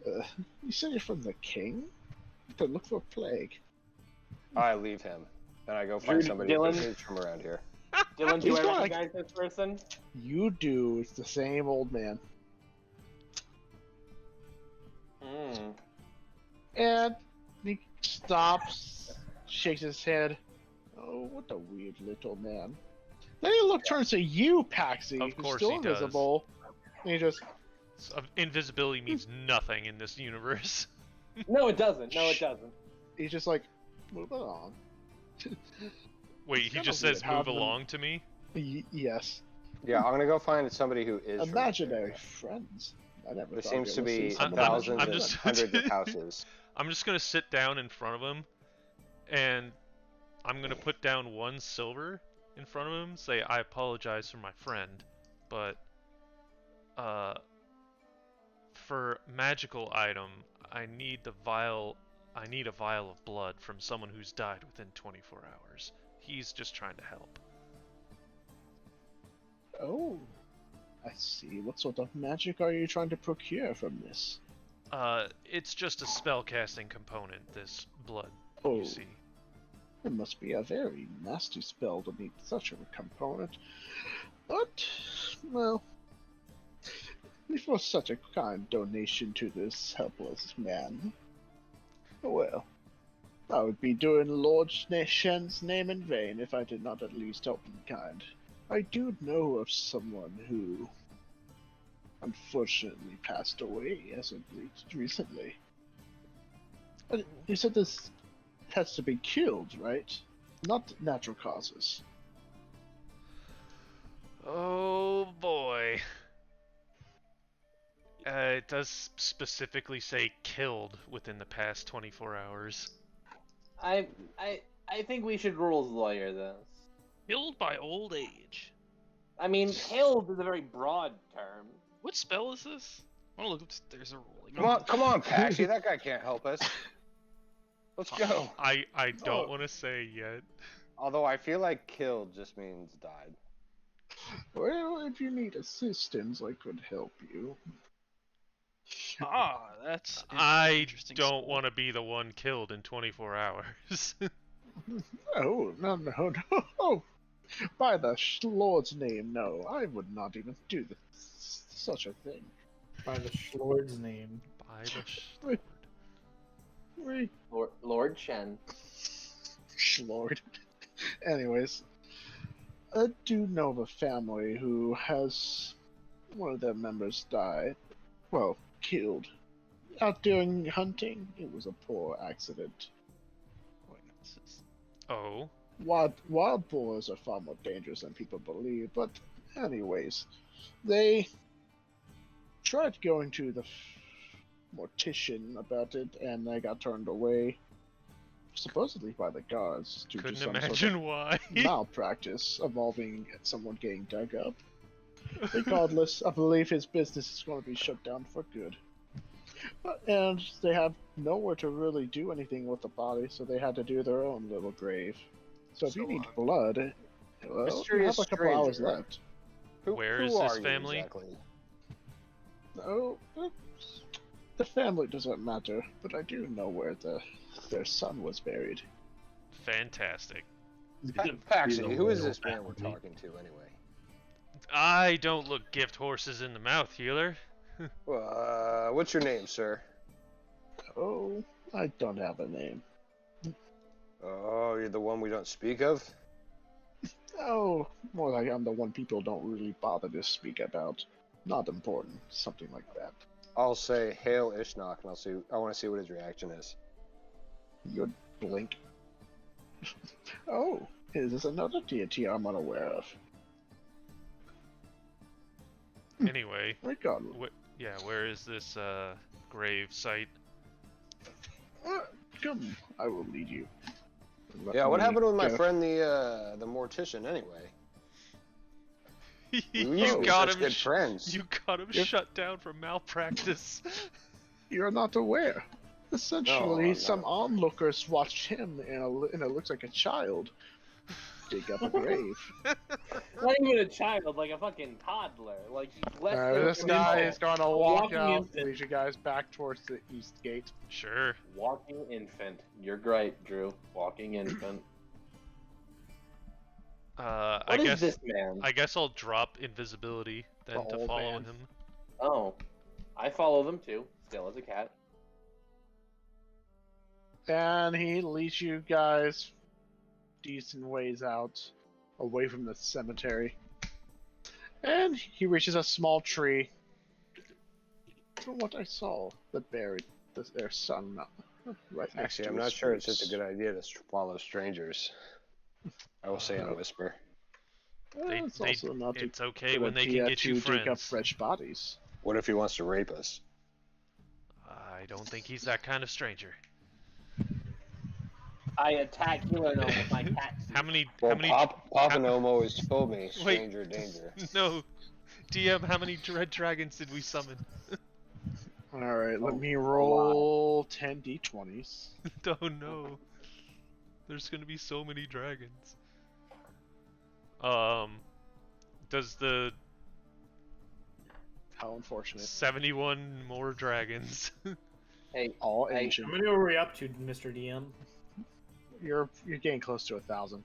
You said you're from the king? To look for plague. I leave him, and I go find somebody who Dylan? is from around here. Dylan, do He's I not- recognize this person? You do. It's the same old man. Hmm. And he stops, shakes his head. Oh, what a weird little man. Then he turns to you, Paxi, Of who's course still he does. invisible. And he just, Invisibility means nothing in this universe. No, it doesn't. No, it doesn't. he's just like, move along. Wait, It's he kinda just says weird how move the- along to me? Yes. Yeah, I'm gonna go find somebody who is from around Imaginary here. friends. I never There thought seems you'd to see be someone thousands I'm and just- hundreds of houses. I'm just gonna sit down in front of him, and I'm gonna put down 1 silver in front of him, say I apologize for my friend, but for magical item, I need a vial of blood from someone who's died within 24 hours. He's just trying to help. Oh, I see. What sort of magic are you trying to procure from this? It's just a spellcasting component, this blood, Oh, you see. it must be a very nasty spell to need such a component. But, well, for such a kind donation to this helpless man, well, I would be doing Lord Shen's name in vain if I did not at least help in kind. I do know of someone who unfortunately passed away as of recently. You said this has to be killed, right? Not natural causes. Oh boy. It does specifically say killed within the past 24 hours. I think we should rules lawyer this. Killed by old age. I mean, killed is a very broad term. What spell is this? I want to look up. There's a ruling. Come on, Paxi. That guy can't help us. Let's go. I don't Oh. want to say yet. Although I feel like killed just means died. Well, if you need assistance, I could help you. Ah, that's an I interesting don't spell. want to be the one killed in 24 hours. Oh, no, no, no. By the Lord's name, no. I would not even do such a thing. By the Lord's name. By the Wait. Wait, Lord Shen. Lord. Anyways, I do know of a family who has one of their members died. Well, killed. Out doing hunting. It was a poor accident. Wait, no, this is- Oh, Wild boars are far more dangerous than people believe, but anyways, they tried going to the mortician about it, and they got turned away, supposedly by the guards due to couldn't some imagine why. sort of malpractice involving someone getting dug up. Regardless, I believe his business is going to be shut down for good. And they have nowhere to really do anything with the body, so they had to do their own little grave. So if you need blood, well, you have Mysterious a couple hours stranger. left. Where Who is this are you family? exactly? Oh, the family doesn't matter, but I do know where their son was buried. Fantastic. Paxi, who is this man we're talking to anyway? I don't look gift horses in the mouth, healer. Well, what's your name, sir? Oh, I don't have a name. Oh, you're the one we don't speak of? Oh, more like I'm the one people don't really bother to speak about. Not important, something like that. I'll say, Hail Ishnok, and I want to see what his reaction is. You'd blink. Oh, is this another deity I'm unaware of? Anyway, Regardless. where is this grave site? Come, I will lead you. Yeah, what happened with my go. friend the mortician anyway? We used to You be got such him. good friends. You got him Yep. shut down for malpractice. You're not aware. Essentially, No, some onlookers watched him, and it looks like a child dig up a grave. Not even a child, like a fucking toddler. Like he's less than This guy is going to walk Walking out, infant. lead you guys back towards the east gate. Sure. walking infant. You're great, Drew. Walking infant. I What is guess this man? I guess I'll drop invisibility then The to old follow man. him. Oh, I follow them too. Still as a cat. And he leads you guys decent ways out, away from the cemetery. And he reaches a small tree. From what I saw, that buried their son right next Actually, to I'm his not sure it's face. just a good idea to follow strangers. I will say in a whisper. Well, it's also not It's a okay good when they can idea get you to dig up friends. fresh bodies. What if he wants to rape us? I don't think he's that kind of stranger. I attack Hilano with my cat. How many? Well, how many? Papa Gnome always told me, stranger danger. No, DM. How many red dragons did we summon? Alright, let Oh, me roll 10 d20s. Oh no. There's gonna be so many dragons. Does the How unfortunate. 71 more dragons? Hey, All Hey, How ancient. many are we up to, Mr. DM? You're getting close to 1,000.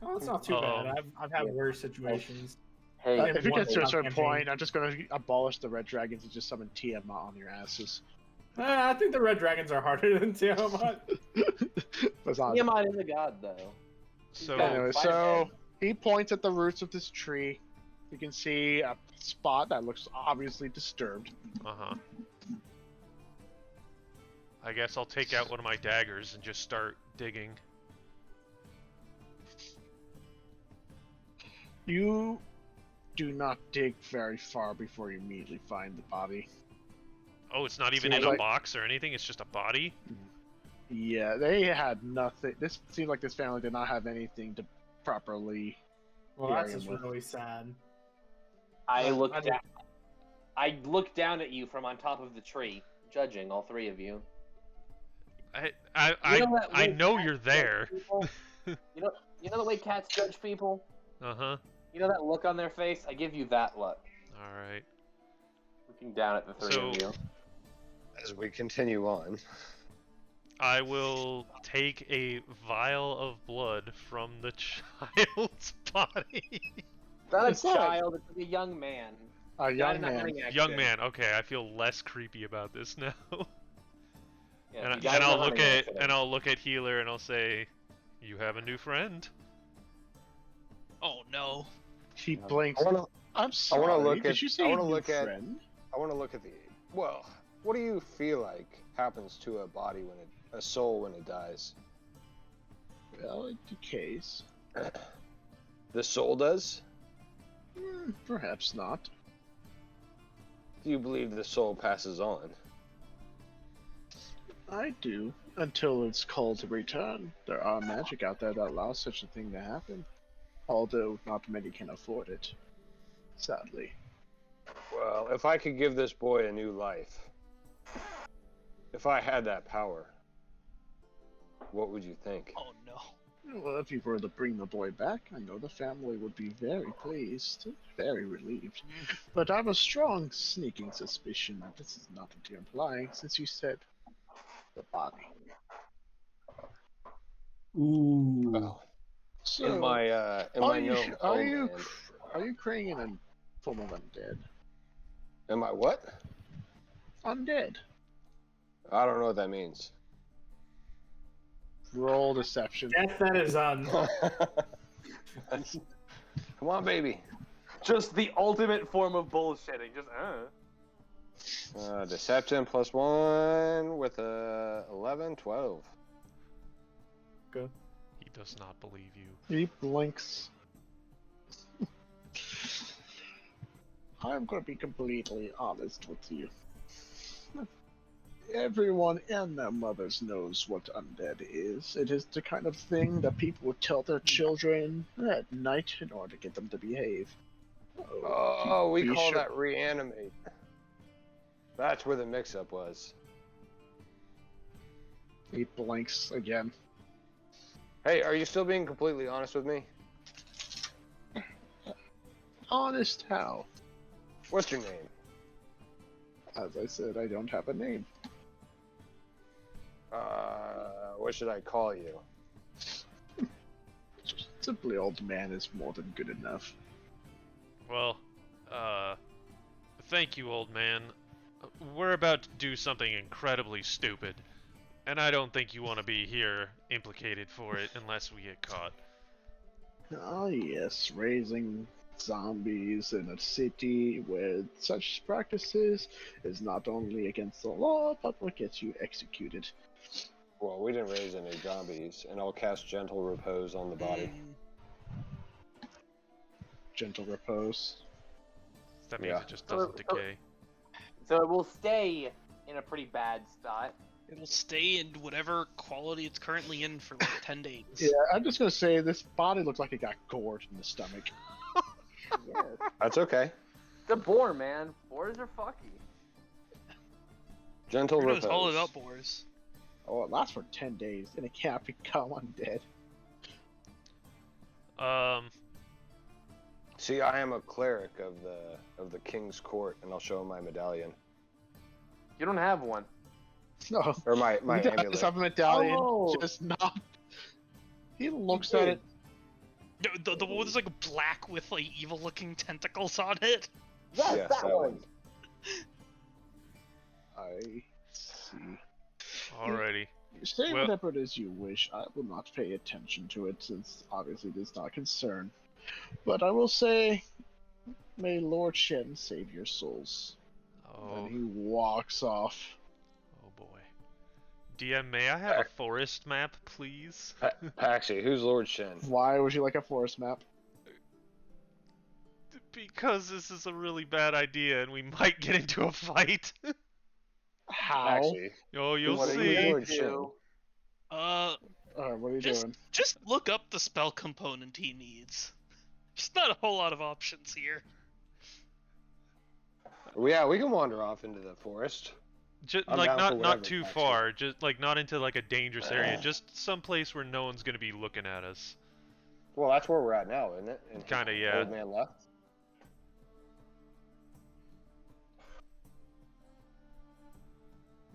Oh, it's not too Uh-oh. bad. I've had worse situations. hey, Yeah, If you one get to a top certain campaign. point, I'm just going to abolish the red dragons and just summon Tiamat on your asses. I think the red dragons are harder than Tiamat. That's not- Tiamat is a god, though. So Yeah. Anyway, Fire so head. he points at the roots of this tree. You can see a spot that looks obviously disturbed. uh-huh. I guess I'll take out one of my daggers and just start digging. You do not dig very far before you immediately find the body. Oh, it's not even Seems in a like- box or anything, it's just a body? Yeah, they had nothing. This seems like this family did not have anything to properly. Well, Yeah, that's just yeah, well. really sad. I look I down. I look down at you from on top of the tree, judging all three of you. I that way know cats you're judge there. people? You know the way cats judge people. Uh-huh. You know that look on their face. I give you that look, Alright. looking down at the three of So- you. As we continue on, I will take a vial of blood from the child's body. It's not It's a not- child. It's a young man. A Died young in a man. hunting accident. Young man, okay, I feel less creepy about this now. Yeah, he and died in a I'll hunting look at accident. I'll look at Healer and I'll say, "You have a new friend." Oh no. He blinks. I want to. I'm sorry. look Did at- you I say wanna new look at- friend? I want to look at the. Well, what do you feel like happens to a body when a soul when it dies? Well, it decays. The soul does. Perhaps not. Do you believe the soul passes on? I do. Until it's called to return. There are magic out there that allows such a thing to happen. Although not many can afford it. Sadly. Well, if I could give this boy a new life, if I had that power, what would you think? Oh no. Well, if you were to bring the boy back, I know the family would be very pleased, very relieved. But I have a strong, sneaking suspicion that this is not what you're implying, since you said the body. Ooh. Well, So, in my are gnome you homeland, are you praying in a form of undead? Am I what? Undead. I don't know what that means. Roll deception. Yes, that is Come on, baby. Just the ultimate form of bullshitting. Just Deception +1 with a 11, 12. Good. He does not believe you. He blinks. I'm gonna be completely honest with you. Everyone and their mothers knows what undead is. It is the kind of thing that people would tell their children at night in order to get them to behave. Oh, we be call sure- that reanimate. That's where the mix-up was. He blinks again. Hey, are you still being completely honest with me? Honest how? What's your name? As I said, I don't have a name. What should I call you? Simply old man is more than good enough. Well, thank you, old man. We're about to do something incredibly stupid, and I don't think you want to be here implicated for it unless we get caught. Ah yes, raising zombies in a city where such practices is not only against the law, but will get you executed. Well, we didn't raise any zombies, and I'll cast Gentle Repose on the body. Gentle repose. That means Yeah. it just doesn't decay. So it will stay in a pretty bad spot. It'll stay in whatever quality it's currently in for like 10 days. Yeah, I'm just gonna say this body looks like it got gored in the stomach. Yes. That's okay. It's a boar, man. Boars are fucky. Gentle Who knows Repose. all about boars? Oh, it lasts for 10 days, and it can't become undead. See, I am a cleric of the King's Court, and I'll show him my medallion. You don't have one. No, Or my he does amulet. have a medallion, Oh. just not. He looks at it. The one that's like black with like evil-looking tentacles on it. Yes, Yes, that that one. one. I see. Alrighty. Say Well- whatever it is you wish. I will not pay attention to it, since obviously it is not a concern. But I will say, may Lord Shen save your souls. Oh, And he walks off. oh boy. DM, may I have a forest map, please? Paxi, who's Lord Shen? Why would you like a forest map? Because this is a really bad idea and we might get into a fight. How? Paxi. Oh, you'll What are you see. Lord Shen? Alright, what are you Just- doing? Just look up the spell component he needs. There's not a whole lot of options here. Yeah, we can wander off into the forest. Just I'm like down for not whatever, too actually. far, just like not into like a dangerous area, just some place where no one's gonna be looking at us. Well, that's where we're at now, isn't it? And Kinda, his yeah. Old man left.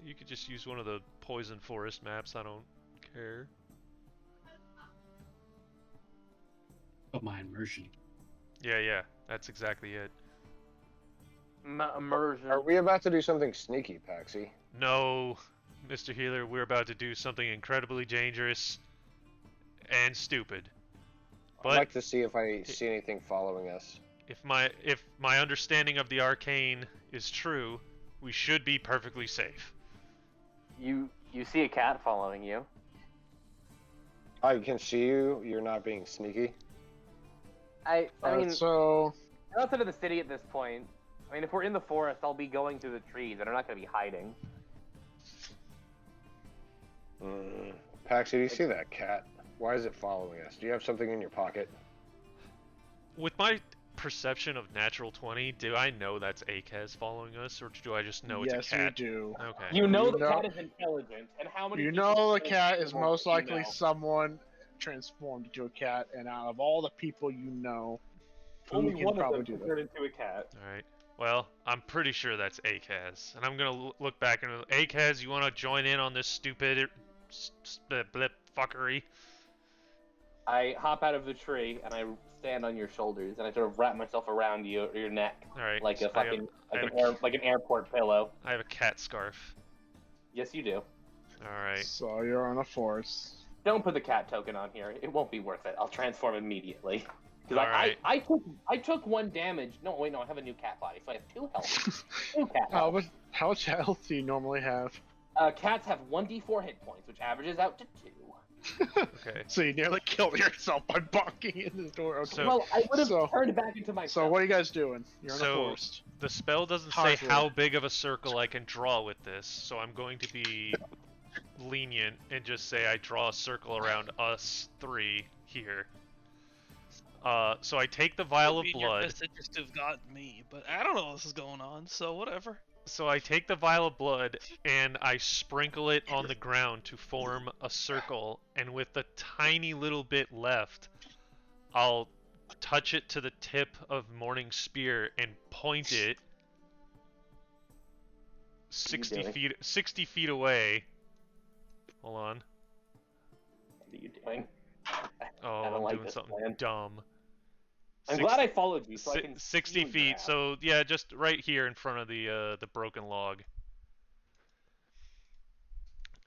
You could just use one of the poison forest maps. I don't care. But my immersion. Yeah, that's exactly it. Immersion. Are we about to do something sneaky, Paxi? No, Mr. Healer, we're about to do something incredibly dangerous and stupid. I'd like to see if I see anything following us. If my understanding of the arcane is true, we should be perfectly safe. You see a cat following you. I can see you. You're not being sneaky. I mean, So, we're outside of the city at this point. I mean, if we're in the forest, I'll be going through the trees, and I'm not going to be hiding. Paxi, do you see that cat? Why is it following us? Do you have something in your pocket? With my perception of natural 20, do I know that's Akaz following us, or do I just know yes, it's a cat? you do. Okay. You know You the know- cat is intelligent, and how many? You people know the think cat it's is most likely you know? someone transformed into a cat, and out of all the people you know, who Only can one of probably them do can that? turn into a cat. Alright. Well, I'm pretty sure that's Akaz. And I'm gonna look back and Akaz, you wanna join in on this stupid blip fuckery? I hop out of the tree and I stand on your shoulders and I sort of wrap myself around your neck All right. like a I have- fucking I have like an airport pillow. I have a cat scarf. Yes, you do. All right. So you're on a force. Don't put the cat token on here. It won't be worth it. I'll transform immediately. Because Alright. I took 1 damage. No, wait, no, I have a new cat body, so I have 2 health. 2 cat How health. much health do you normally have? Cats have 1d4 hit points, which averages out to 2. Okay. So you nearly killed yourself by bonking into the door. Okay. So- Well, I would have so- turned back into So myself. what are you guys doing? You're in So- a forest. The spell doesn't say Hardly. how big of a circle I can draw with this, so I'm going to be lenient and just say I draw a circle around us 3 here. So I take the vial of It'd be in your blood. best interest to have gotten me, but I don't know what this is going on, so whatever. So I take the vial of blood and I sprinkle it on the ground to form a circle, and with the tiny little bit left, I'll touch it to the tip of Morning's spear and point it 60 doing? feet away. Hold on. What are you doing? Oh, I don't I'm like doing this something plan. dumb. I'm Six- glad I followed you, so I si- can 60 see feet, that. so yeah, just right here in front of the broken log.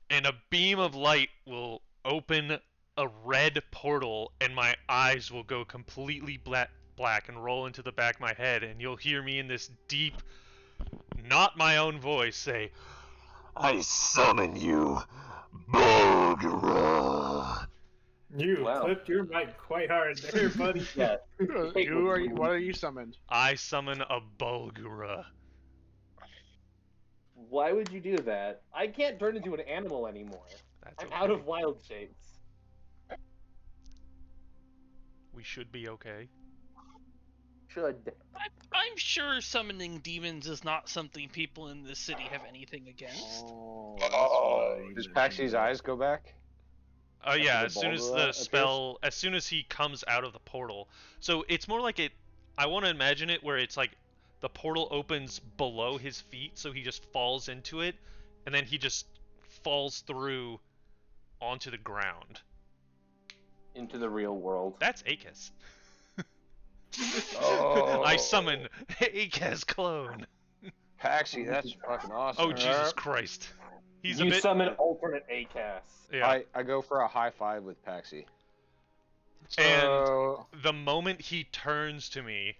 And a beam of light will open a red portal, and my eyes will go completely black and roll into the back of my head, and you'll hear me in this deep, not my own voice say, "I summon you, Bulgara." You Wow. clipped your mic quite hard there, buddy. Yeah. What are you summoned? I summon a Bulgara. Why would you do that? I can't turn into an animal anymore. That's I'm okay. out of wild shapes. We should be okay. Should. I'm sure summoning demons is not something people in this city have anything against. Does Paxy's eyes go back? Oh yeah, the as soon as Bulgara the appears? spell, as soon as he comes out of the portal. So it's more like it, I want to imagine it where it's like the portal opens below his feet, so he just falls into it, and then he just falls through onto the ground. Into the real world. That's Akez. Oh. I summon Akez clone. Paxy, that's fucking awesome. Oh Jesus Christ. He's You a bit. summon alternate ACAS. Yeah. I go for a high five with Paxy. So The moment he turns to me,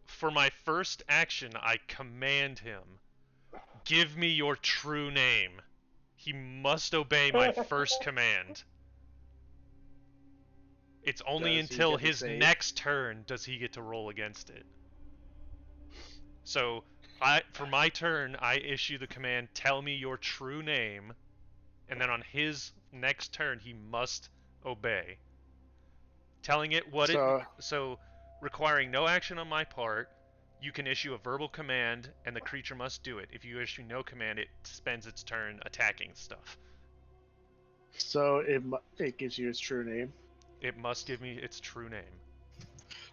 for my first action, I command him, "Give me your true name." He must obey my first command. It's only Does he until get to his save? next turn does he get to roll against it. So, for my turn, I issue the command, "Tell me your true name," and then on his next turn, he must obey. Telling it what so requiring no action on my part, you can issue a verbal command, and the creature must do it. If you issue no command, it spends its turn attacking stuff. it gives you its true name. It must give me its true name.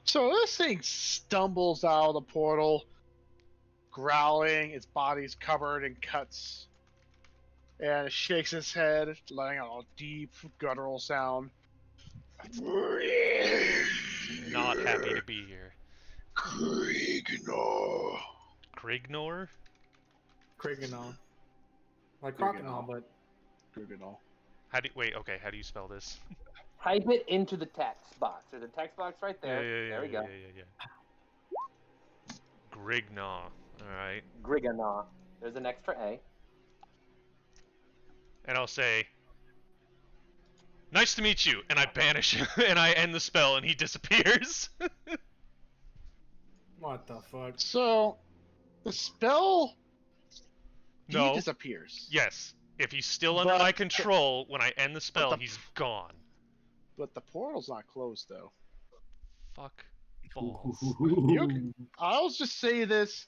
So this thing stumbles out of the portal, growling. Its body's covered in cuts, and it shakes its head, letting out a deep guttural sound. Not happy to be here. Krignor. Krignor? Kriganol. Like crocodile, but Guganol. How do how do you spell this? Type it into the text box. There's a text box right there. Yeah, There we go. Yeah. Grignaw. Alright. Grigana. There's an extra A. And I'll say, "Nice to meet you," and I banish him, and I end the spell, and he disappears. what the fuck? So the spell No. he disappears. Yes. If he's still under But- my control, when I end the spell, the- he's gone. But the portal's not closed though. Fuck balls. I'll just say this.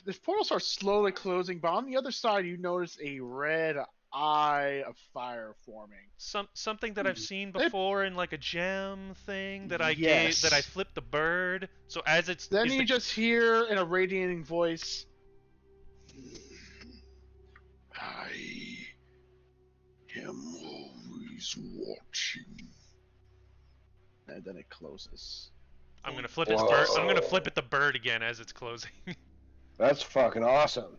This portal starts slowly closing, but on the other side you notice a red eye of fire forming. Something that I've seen before in like a gem thing that I Yes. that I flipped the bird. So as it's Then is you the- just hear in a radiating voice, I am always watching. and then it closes. I'm gonna flip its Whoa. bird. I'm gonna flip it the bird again as it's closing. That's fucking awesome.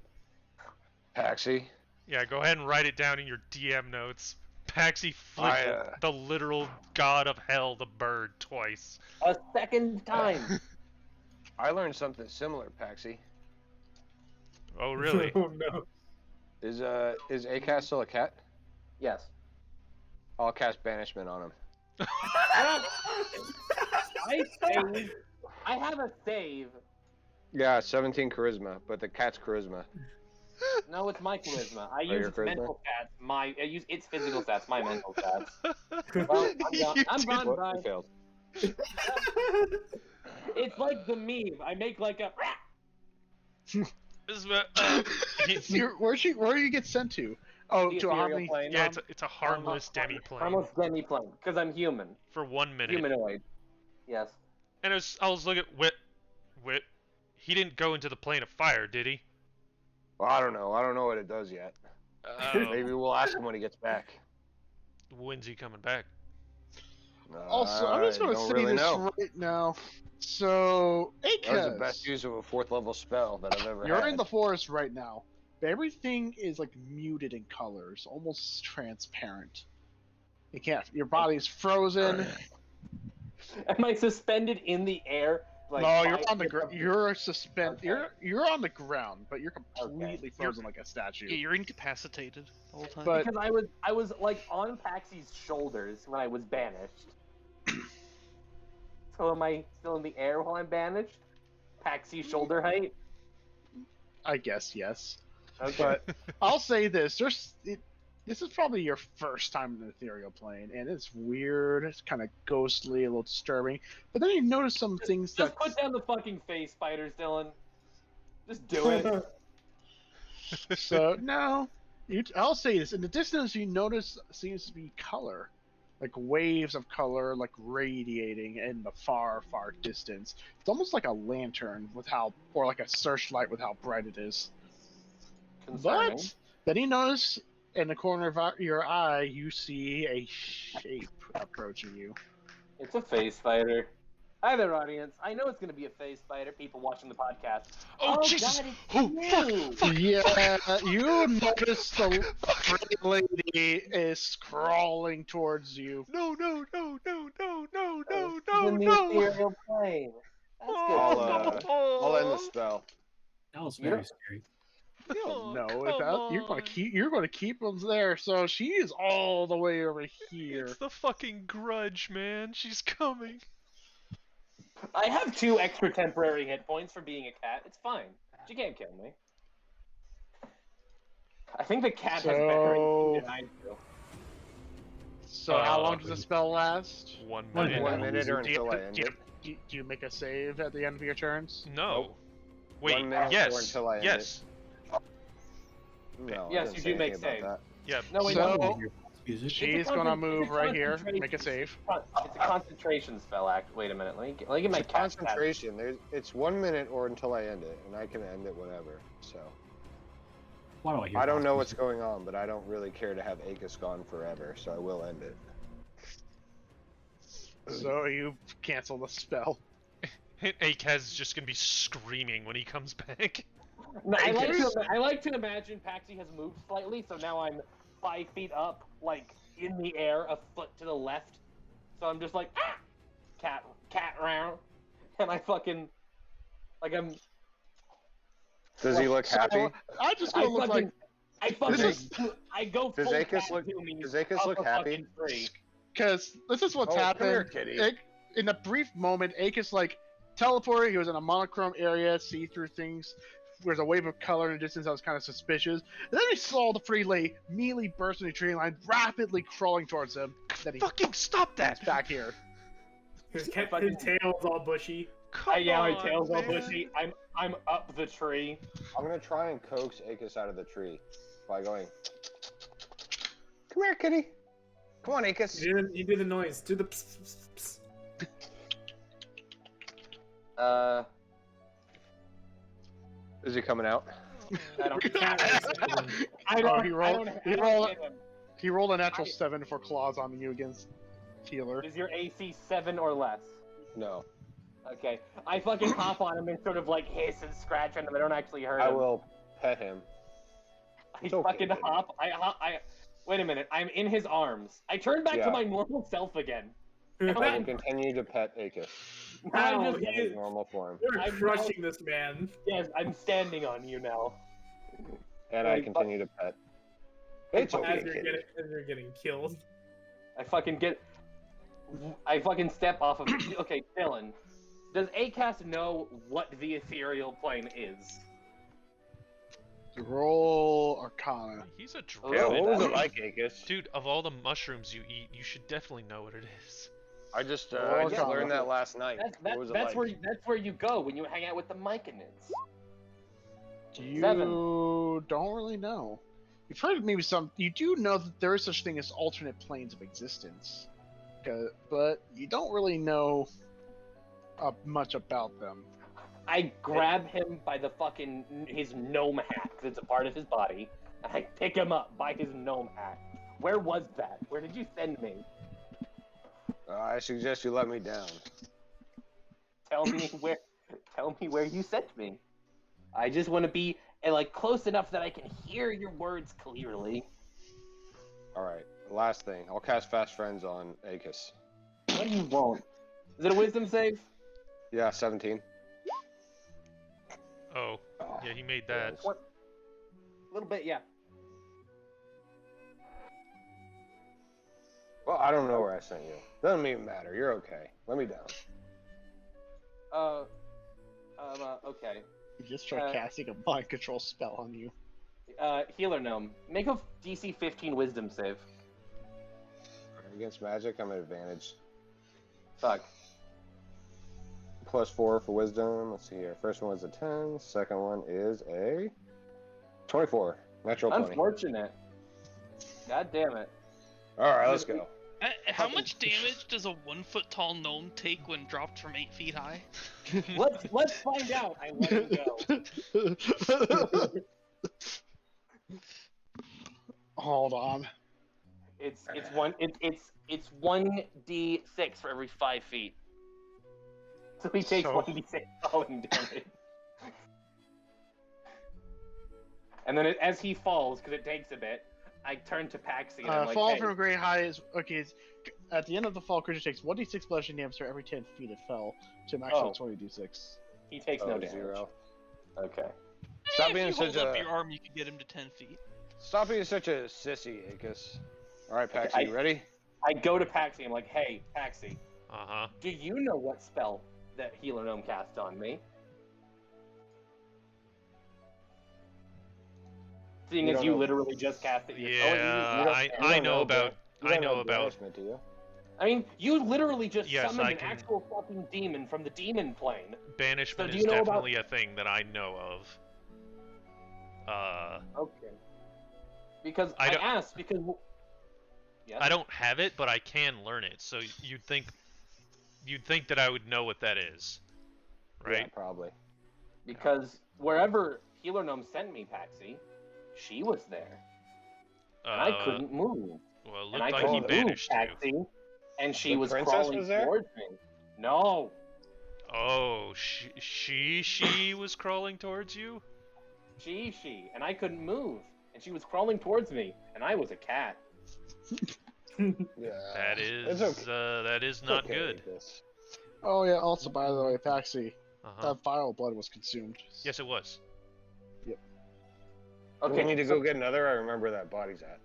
Paxi. Yeah, go ahead and write it down in your DM notes. Paxi flipped the literal god of hell, the bird, twice. A second time. I learned something similar, Paxi. Oh, really? Oh no. Is Acast still a cat? Yes. I'll cast banishment on him. I have a save. Yeah, 17 charisma, but the cat's charisma. No, it's my charisma. I your use its charisma? mental stats. I use its physical stats. My mental stats. Well, I'm gone. What? Bye. You failed. It's like the meme. I make like a. Where do you get sent to? Oh, The to ethereal Omni. plane. Yeah, it's a harmless demi Harmless demi-plane, because I'm human. for 1 minute. Humanoid. Yes. And I was looking at Wit. He didn't go into the plane of fire, did he? Well, I don't know. I don't know what it does yet. Maybe we'll ask him when he gets back. When's he coming back? Also, I'm just going to say this right now. So, That was the Acast, best use of a 4th level spell that I've ever had. you're in the forest right now. Everything is like muted in colors, almost transparent. You can't. Your body's frozen. Am I suspended in the air? Like, No, you're 5 on the feet ground. above- You're suspended. Okay. You're on the ground, but you're completely frozen like a statue. Yeah, you're incapacitated the whole time. But- Because I was like on Paxi's shoulders when I was banished. So am I still in the air while I'm banished? Paxi's shoulder height? I guess yes. Okay. But I'll say this: this is probably your first time in the ethereal plane, and it's weird. It's kind of ghostly, a little disturbing. But then you notice some things Just that. put down the fucking face spiders, Dylan. Just do it. So no, I'll say this: in the distance, you notice seems to be color, like waves of color, like radiating in the far, far distance. It's almost like a lantern or like a searchlight with how bright it is. Concerning. But then you notice in the corner of your eye, you see a shape approaching you. It's a face spider. Hi there, audience. I know it's gonna be a face spider. People watching the podcast. Oh, Jesus! God, it's Oh, you! fuck! Yeah, you notice the pretty lady is crawling towards you. No! No! No! No! No! No! No! It's No! in the No! ethereal plane. That's good. I'll end the spell. That was You very don't- scary. You don't know come if that, you're gonna keep them there. So she is all the way over here. It's the fucking grudge, man. She's coming. I have 2 extra temporary hit points for being a cat. It's fine. She can't kill me. I think the cat has better So- than I do. So how long does the spell last? 1 One minute. 1 minute or Do you, until I end do, you, it. do you make a save at the end of your turns? No. Wait. 1 minute or Yes. until I end Yes. No, I Yes, didn't you say do make anything about save. that. Yeah. No, wait, So- no. Music. She's gonna move right here. Make a save. It's a concentration spell act. Wait a minute. Let me get my It's a cat stats. concentration. It's 1 minute or until I end it, and I can end it whenever. So Why do I hear I don't know music? what's going on, but I don't really care to have Acus gone forever, so I will end it. So you cancel the spell. Akaz is just gonna be screaming when he comes back. No, I like to imagine Paxi has moved slightly, so now I'm 5 feet up, like in the air, a foot to the left. So I'm just like, ah! cat round, and I fucking, like I'm. Does he look happy? I just I gonna look fucking, like I go full Does Acus cat look- zooming does Acus up look a happy? fucking tree. because this is what's Oh, come happened. here, kitty. In a brief moment, Acus like teleported. He was in a monochrome area, see through things. There's a wave of color in the distance that was kind of suspicious. And then he saw the pretty lady immediately burst into the tree line, rapidly crawling towards him. Then he Fucking stop that! back here. His tail is all bushy. Come Yeah, my on, tail's all man. bushy. I'm up the tree. I'm gonna try and coax Acus out of the tree by going. Come here, kitty. Come on, Acus. You do the noise. Do the pss, pss, pss. Is he coming out? I don't. Oh, he rolled. I don't hit him. He rolled a natural 7 for claws on you against. Healer. Is your AC 7 or less? No. Okay. I fucking hop on him and sort of like hiss and scratch on him. I don't actually hurt him. I will pet him. I It's okay, fucking baby. hop. I wait a minute. I'm in his arms. I turn back Yeah. to my normal self again. I will continue to pet Akis I'm Wow, just, in his normal form. You're I'm crushing this man. yes, I'm standing on you now. And I continue to pet. It's As okay, you're kitty. getting killed. I fucking step off of. Okay, Dylan. Does ACAS know what the ethereal plane is? Roll Arcana. He's a Oh, Yeah, druid. what was it like, Akis? Dude, of all the mushrooms you eat, you should definitely know what it is. I just Roll Arcana. learned that last night. That's, What was it that's like? that's where you go when you hang out with the Myconids. You 7. don't really know. You've heard maybe some. You do know that there is such thing as alternate planes of existence, but you don't really know much about them. I grab him by the fucking his gnome hat, 'cause it's a part of his body, and I pick him up by his gnome hat. Where was that? Where did you send me? I suggest you let me down. Tell me where. Tell me where you sent me. I just want to be like close enough that I can hear your words clearly. Alright, last thing. I'll cast Fast Friends on Akis. No, you won't. Is it a wisdom save? Yeah, 17. Oh, yeah, he made that. What? A little bit, yeah. Well, I don't know where I sent you. Doesn't even matter. You're okay. Let me down. Okay. You just try casting a mind control spell on you. Healer gnome, make a DC 15 wisdom save. Against magic, I'm at advantage. Fuck. +4 for wisdom. Let's see here. First one was a 10. Second one is a 24. Natural 20. Unfortunate. God damn it. Alright, let's go. How much damage does a 1-foot-tall gnome take when dropped from 8 feet high? Let's find out. I let him go. Hold on. It's 1d6 for every 5 feet. So he takes So- 1d6 falling damage. And then as he falls, because it takes a bit, I turn to Paxi and I'm like, Fall hey, from a great height is okay. At the end of the fall, creature takes 1d6 bludgeoning damage for every 10 feet it fell to a maximum of 20d6. he takes no damage. 0. Okay. Stop If being you such hold up a- your arm, you can get him to 10 feet. Stop being such a sissy, Akis. Alright, Okay, Paxi, you ready? I go to Paxi. I'm like, hey, Paxi, Uh-huh. do you know what spell that Healer Gnome cast on me? Seeing You as don't you know. literally just cast it yourself. Yeah, I know about. You I don't know about. banishment, do you? I mean, you literally just Yes, summoned I an can- actual fucking demon from the demon plane. Banishment So do is you know about- definitely a thing that I know of. Okay. Because I I, don't- asked because. Yes? I don't have it, but I can learn it. So you'd think that I would know what that is, Yeah, right? probably. Because wherever Healer Gnome sent me, Paxi, she was there. And I couldn't move. Well, it And I looked like he couldn't move, banished you. Paxi. And she The was princess crawling was there? towards me. No. Oh, she was crawling towards you. She. And I couldn't move. And she was crawling towards me. And I was a cat. Yeah. That is It's okay. that is It's not okay, good. Akis. Oh yeah. Also, by the way, Paxi, Uh-huh. that vial blood was consumed. Yes, it was. Okay. We need to go get another. I remember that body's at.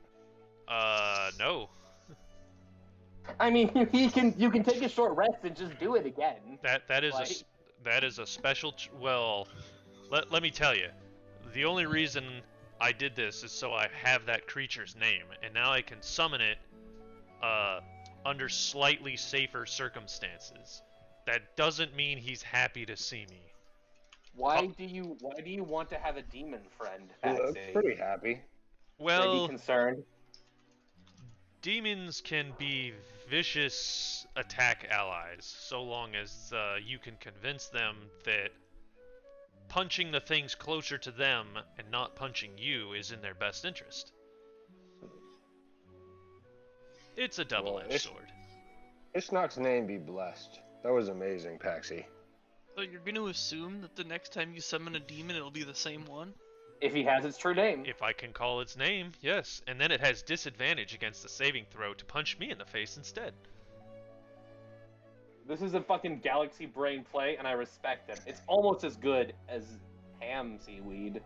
No. I mean, you can take a short rest and just do it again. That is Like- that is a special. Well, let me tell you, the only reason I did this is so I have that creature's name, and now I can summon it under slightly safer circumstances. That doesn't mean he's happy to see me. Why do you want to have a demon friend, He looks Paxi? pretty happy. Should I be Well, concerned? demons can be vicious attack allies, so long as you can convince them that punching the things closer to them and not punching you is in their best interest. It's a double-edged if- sword. Ishnock's name be blessed. That was amazing, Paxi. So you're going to assume that the next time you summon a demon, it'll be the same one? If he has its true name. If I can call its name, yes. And then it has disadvantage against the saving throw to punch me in the face instead. This is a fucking galaxy brain play, and I respect it. It's almost as good as ham seaweed.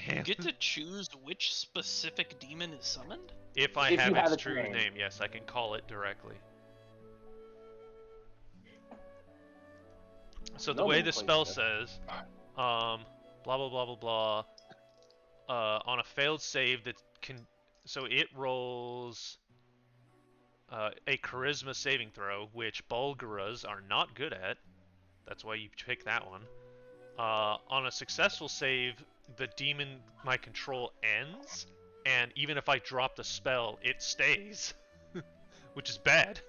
You get to choose which specific demon is summoned? If I If have you have its its true name. name, yes, I can call it directly. So the way the spell says, blah blah blah blah blah, on a failed save that can, so it rolls a charisma saving throw, which Bulgaras are not good at. That's why you pick that one. On a successful save, the demon my control ends, and even if I drop the spell, it stays, which is bad.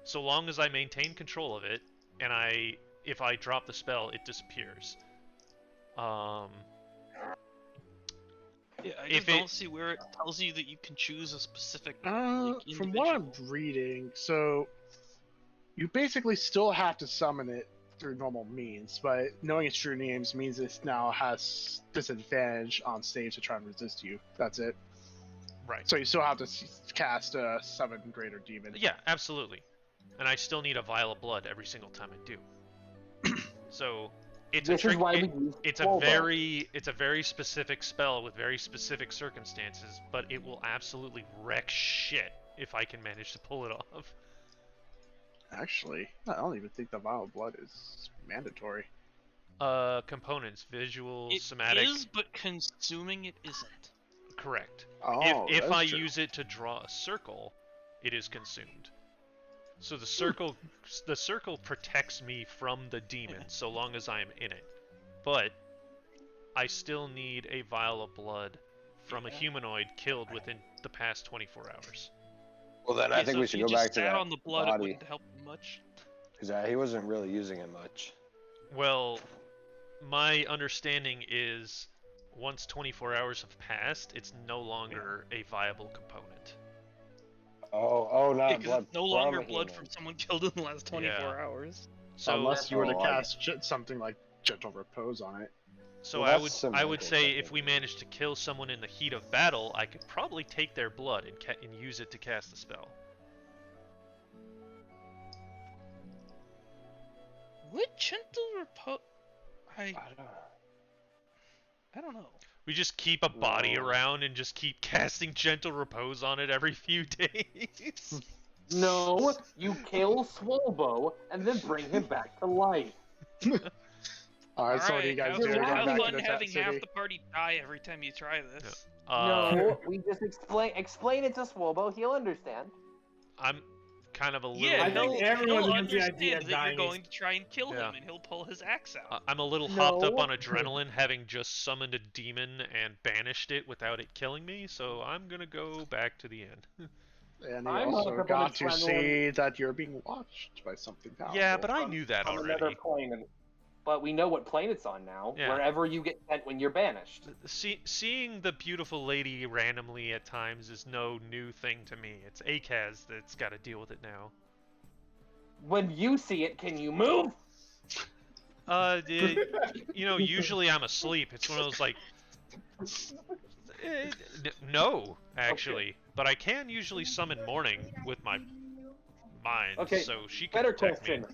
So long as I maintain control of it, and if I drop the spell, it disappears. Yeah, I just don't see where it tells you that you can choose a specific. From what I'm reading, so you basically still have to summon it through normal means, but knowing its true names means it now has disadvantage on saves to try and resist you. That's it. Right. So you still have to cast a summon greater demon. Yeah, absolutely. And I still need a vial of blood every single time I do. So it's This a is trick. why we use It's Wolva. a very specific spell with very specific circumstances, but it will absolutely wreck shit if I can manage to pull it off. Actually, I don't even think the vial of blood is mandatory. Components, visual, It somatic. is, but consuming it isn't. Correct. Oh, if that's I true. use it to draw a circle, it is consumed. So the circle protects me from the demon so long as I am in it. But I still need a vial of blood from a humanoid killed within the past 24 hours. Well, then I Yeah, think so we if should you go just back to sat that on the blood, it body. wouldn't help much. Because he wasn't really using it much. Well, my understanding is once 24 hours have passed, it's no longer a viable component. Oh, Yeah, not 'cause blood. it's no longer from a blood human. from someone killed in the last 24 hours. So Unless you were to Oh, cast something like Gentle Repose on it. So Well, I that's would semantics, say I if think. we manage to kill someone in the heat of battle, I could probably take their blood and use it to cast the spell. Would gentle repose? I I don't know. don't know. We just keep a body No. around and just keep casting gentle repose on it every few days. No, you kill Swolbo and then bring him back to life. Alright, so what do you guys have, do? You're have going back fun to the having half city? the party die every time you try this. No, we just explain it to Swolbo. He'll understand. I'm kind of a little. Yeah, I think he'll everyone he'll gets the idea understand of that you're dying going to try and kill Yeah. him, and he'll pull his axe out. I'm a little hopped up No. on adrenaline, having just summoned a demon and banished it without it killing me. So I'm gonna go back to the end. And you I'm also hooked up got on to adrenaline. see that you're being watched by something powerful. Yeah, but I knew that On another already. plane, but we know what plane it's on now. Yeah. Wherever you get sent when you're banished. Seeing the beautiful lady randomly at times is no new thing to me. It's Akaz that's got to deal with it now. When you see it, can you move? Usually I'm asleep. It's one of those like, no, actually, but I can usually summon morning with my mind, Okay, so she can Better protect question. me.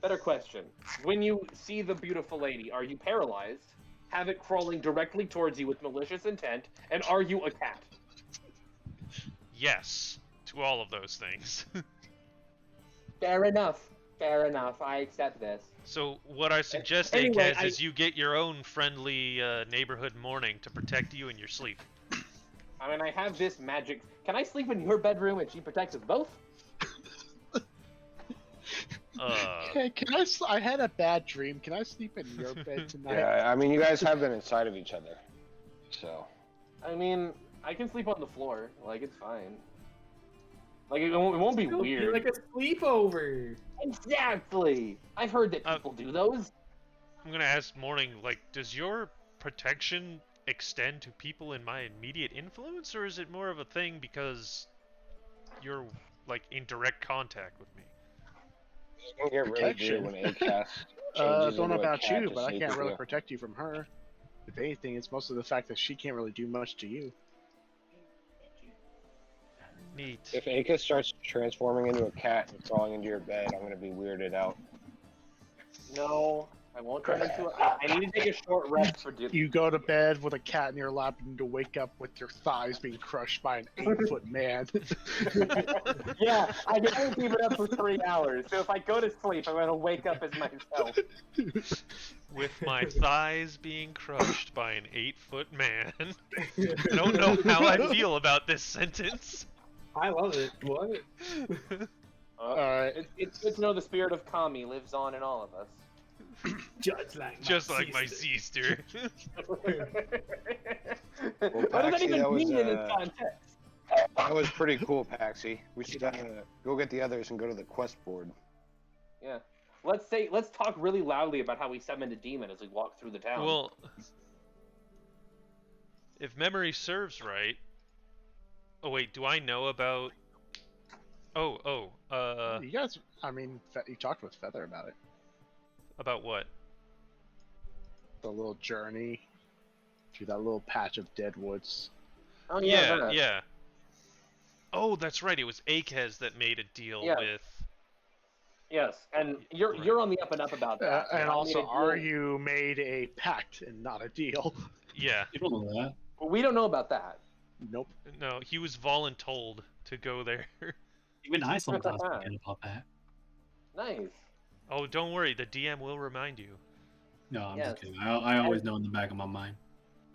Better question. When you see the beautiful lady, are you paralyzed? Have it crawling directly towards you with malicious intent, and are you a cat? Yes, to all of those things. Fair enough. Fair enough. I accept this. So what I suggest, Anyway, Akaz, is you get your own friendly neighborhood morning to protect you in your sleep. I mean, I have this magic. Can I sleep in your bedroom and she protects us both? Hey, I had a bad dream. Can I sleep in your bed tonight? Yeah, I mean, you guys have been inside of each other, so. I mean, I can sleep on the floor. Like, it's fine. Like, it won't be It'll be weird. like a sleepover. Exactly! I've heard that people do those. I'm gonna ask Morning, like, does your protection extend to people in my immediate influence, or is it more of a thing because you're like in direct contact with me. It's gonna get really Protection. weird when ACAS I changes don't know into a about cat you, to but I sleep can't with really you. protect you from her. If anything, it's mostly the fact that she can't really do much to you. Neat. If ACAS starts transforming into a cat and crawling into your bed, I'm gonna be weirded out. No, I won't turn into. I need to take a short rest for. You go to bed with a cat in your lap and to wake up with your thighs being crushed by an 8-foot man. Yeah, I can only keep it up for 3 hours. So if I go to sleep, I'm gonna wake up as myself. With my thighs being crushed by an 8-foot man. I don't know how I feel about this sentence. I love it. What? Alright. It's good to know the spirit of Kami lives on in all of us. Just like My sister. What does that Paxi, even that was, mean in this context? That was pretty cool, Paxi. We should go get the others and go to the quest board. Yeah. Let's talk really loudly about how we summoned a demon as we walk through the town. Well, if memory serves right. Oh wait, do I know about? You guys, I mean, you talked with Feather about it. About what? The little journey through that little patch of dead woods. oh Yeah. Oh, that's right. It was Akez that made a deal Yeah. with. Yes, and you're on the up and up about that. And I also, made a deal- Aryu made a pact and not a deal. Yeah. You don't know that. Well, we don't know about that. Nope. No, he was voluntold to go there. Even I sometimes forget about that. Nice. Oh, don't worry. The DM will remind you. No, I'm Yes. just kidding. I always know in the back of my mind.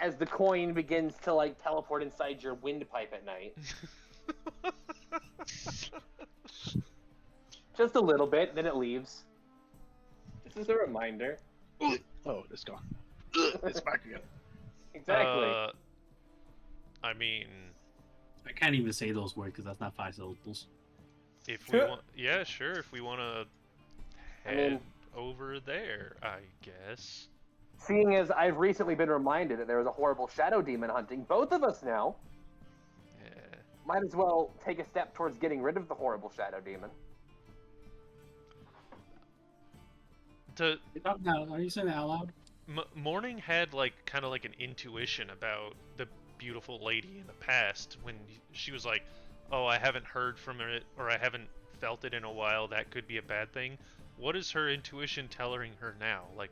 As the coin begins to like teleport inside your windpipe at night. Just a little bit, then it leaves. This is a reminder. Oh, it's gone. It's back again. Exactly. I mean, I can't even say those words because that's not 5 syllables. if we want, yeah, sure. If we want to I head mean- over there, I guess. Seeing as I've recently been reminded that there was a horrible shadow demon hunting both of us now, Yeah. might as well take a step towards getting rid of the horrible shadow demon. Are you saying that out loud? Morning had like kind of like an intuition about the beautiful lady in the past when she was like, "Oh, I haven't heard from it or I haven't felt it in a while. That could be a bad thing." What is her intuition telling her now? Like,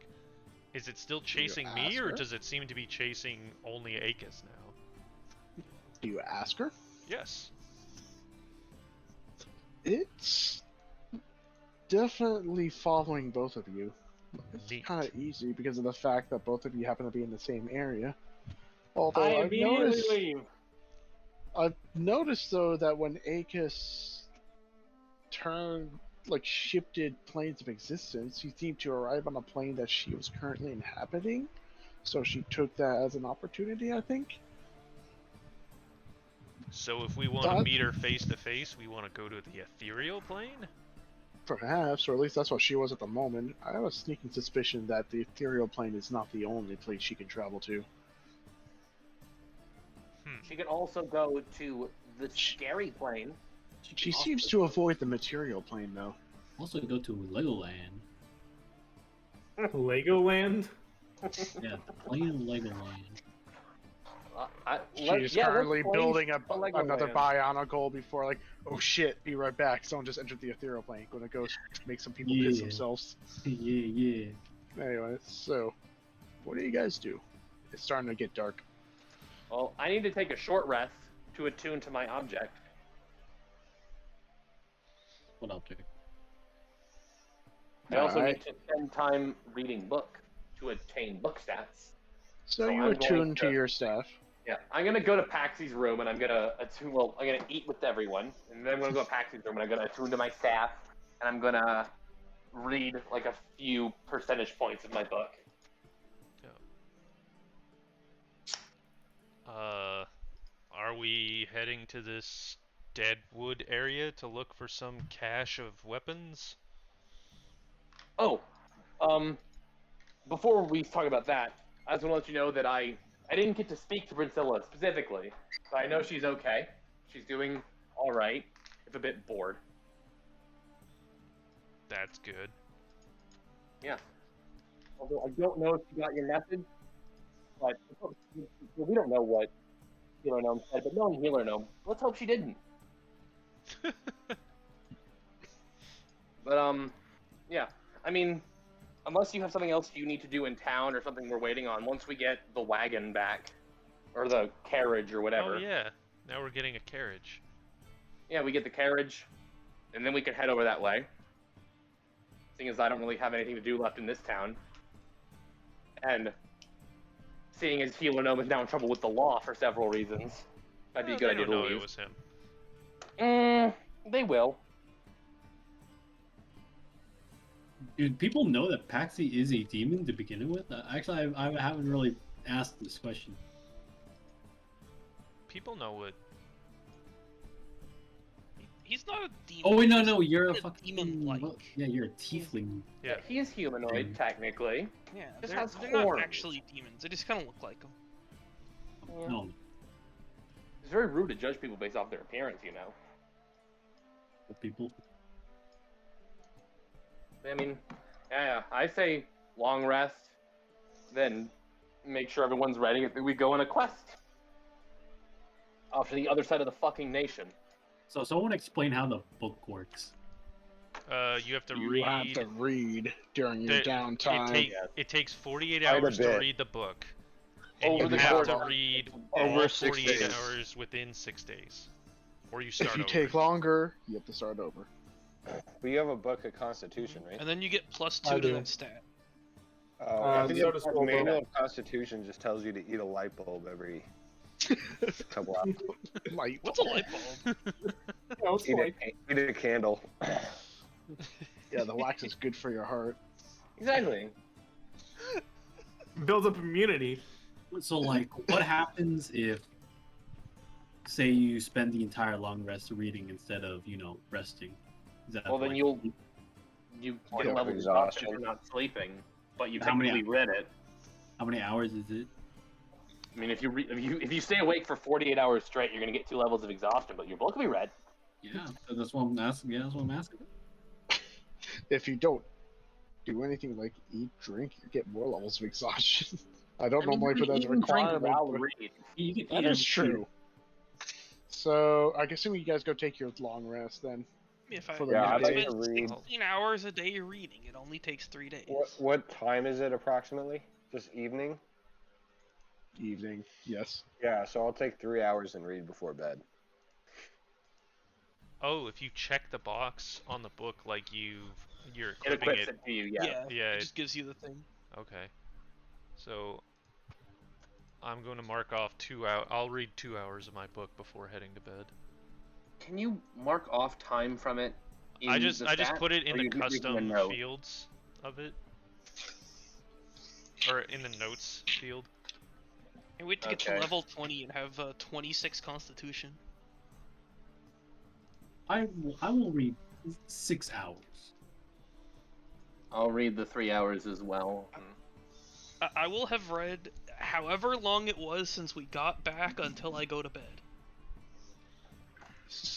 is it still chasing me, ask or her? does it seem to be chasing only Akis now? Do you ask her? Yes. It's definitely following both of you. It's Neat. kind of easy because of the fact that both of you happen to be in the same area. Although I I've immediately noticed, leave. I've noticed though that when Akis shifted planes of existence, he seemed to arrive on a plane that she was currently inhabiting. So she took that as an opportunity, I think. So if we want to That- meet her face to face, we want to go to the ethereal plane? Perhaps, or at least that's what she was at the moment. I have a sneaking suspicion that the ethereal plane is not the only place she can travel to. She could also go to the scary plane. She seems to avoid the material plane, though. Also go to Legoland. Legoland? Yeah, the plane of Legoland. She's currently building another bionicle before, like, oh shit, be right back. Someone just entered the ethereal plane. Gonna go make some people piss Yeah. themselves. Yeah. Anyway, so, what do you guys do? It's starting to get dark. Well, I need to take a short rest to attune to my object. What I'll do. I also Alright. need to spend time reading book to attain book stats. So So you I'm attune going to to- your staff. Yeah, I'm gonna go to Paxy's room and I'm gonna attune. Well, I'm gonna eat with everyone, and then I'm gonna go to Paxy's room and I'm gonna attune to my staff, and I'm gonna read like a few percentage points of my book. Are we heading to this dead wood area to look for some cache of weapons? Oh, before we talk about that, I just want to let you know that I didn't get to speak to Priscilla specifically, but I know she's okay. She's doing all right. if a bit bored. That's good. Yeah. Although I don't know if you got your message, but we don't know what Healer Gnome said, but knowing Healer Gnome, let's hope she didn't. But, yeah. I mean, unless you have something else you need to do in town or something we're waiting on, once we get the wagon back, or the carriage or whatever. Oh yeah, now we're getting a carriage. Yeah, we get the carriage, and then we can head over that way. Seeing as I don't really have anything to do left in this town. And seeing as Healer Gnome is now in trouble with the law for several reasons, that'd be a good idea to know leave. it was him. They will. Dude, people know that Paxi is a demon to begin with? Actually, I haven't really asked this question. People know what. He's not a demon. Oh wait, he's no, you're a a fucking demon-like. Yeah, you're a tiefling. Yeah. He is humanoid, technically. Yeah, Just they're, has they're horns. not actually demons. They just kind of look like them. Yeah. No, It's very rude to judge people based off their appearance, you know. the people. I mean, yeah, I say long rest, then make sure everyone's ready. We go on a quest off to the other side of the fucking nation. So someone explain how the book works. You have to You read. have to read during your the- downtime. It takes 48 Quite a hours to bit. read the book, and Over you the have course to of- read over all 6 48 days. hours within 6 days, or you start If you over. take longer, you have to start over. But you have a book of Constitution, right? And then you get +2 I to do. that stat. I think so the does Skull manual of Constitution just tells you to eat a light bulb every couple hours. Light What's a bulb. light bulb? Yeah, it's like, Eat a candle. Yeah, the wax is good for your heart. Exactly. builds up immunity. So like, what happens if, say, you spend the entire long rest reading instead of resting? Is that Well, then like- you Point get a of level of exhaustion. exhaustion for not sleeping, but you How many technically read it. How many hours is it? I mean, if you stay awake for 48 hours straight, you're gonna get 2 levels of exhaustion, but your book will be read. Yeah, so that's what I'm asking. Yeah, that's what I'm asking. If you don't do anything like eat, drink, you get more levels of exhaustion. I don't normally put that as a requirement. While but read. You can that eat is true. So I guess you guys go take your long rest then. If I For the Yeah, I'd next like day. to read. 16 hours a day reading, it only takes 3 days. What time is it approximately? Just evening? Evening, yes. Yeah, so I'll take 3 hours and read before bed. Oh, if you check the box on the book, like you're It equipping equips it. it to you, yeah. Yeah, it it- just gives you the thing. Okay. So I'm going to mark off 2 hours. I'll read 2 hours of my book before heading to bed. Can you mark off time from it? I in just the stat, put it in or the you just leave it in custom a note? fields of it, or in the notes field. And wait to get Okay. to level 20 and have 26 Constitution. I will read 6 hours. I'll read the 3 hours as well. I will have read however long it was since we got back until I go to bed.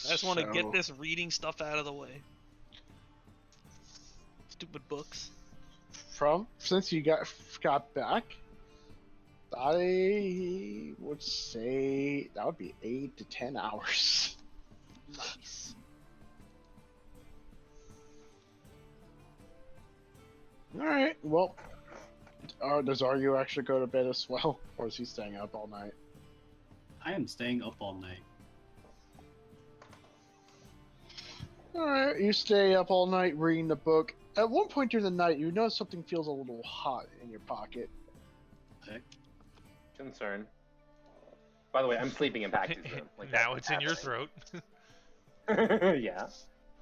I just want to get this reading stuff out of the way. Stupid books. Since you got back, I would say that would be 8 to 10 hours. Nice. All right. Well, does Aryu actually go to bed as well, or is he staying up all night? I am staying up all night. All right. You stay up all night reading the book. At one point during the night, you notice something feels a little hot in your pocket. Concern. By the way, I'm sleeping in Pax's room. Like, Now that's it's in your happening. throat. Yeah.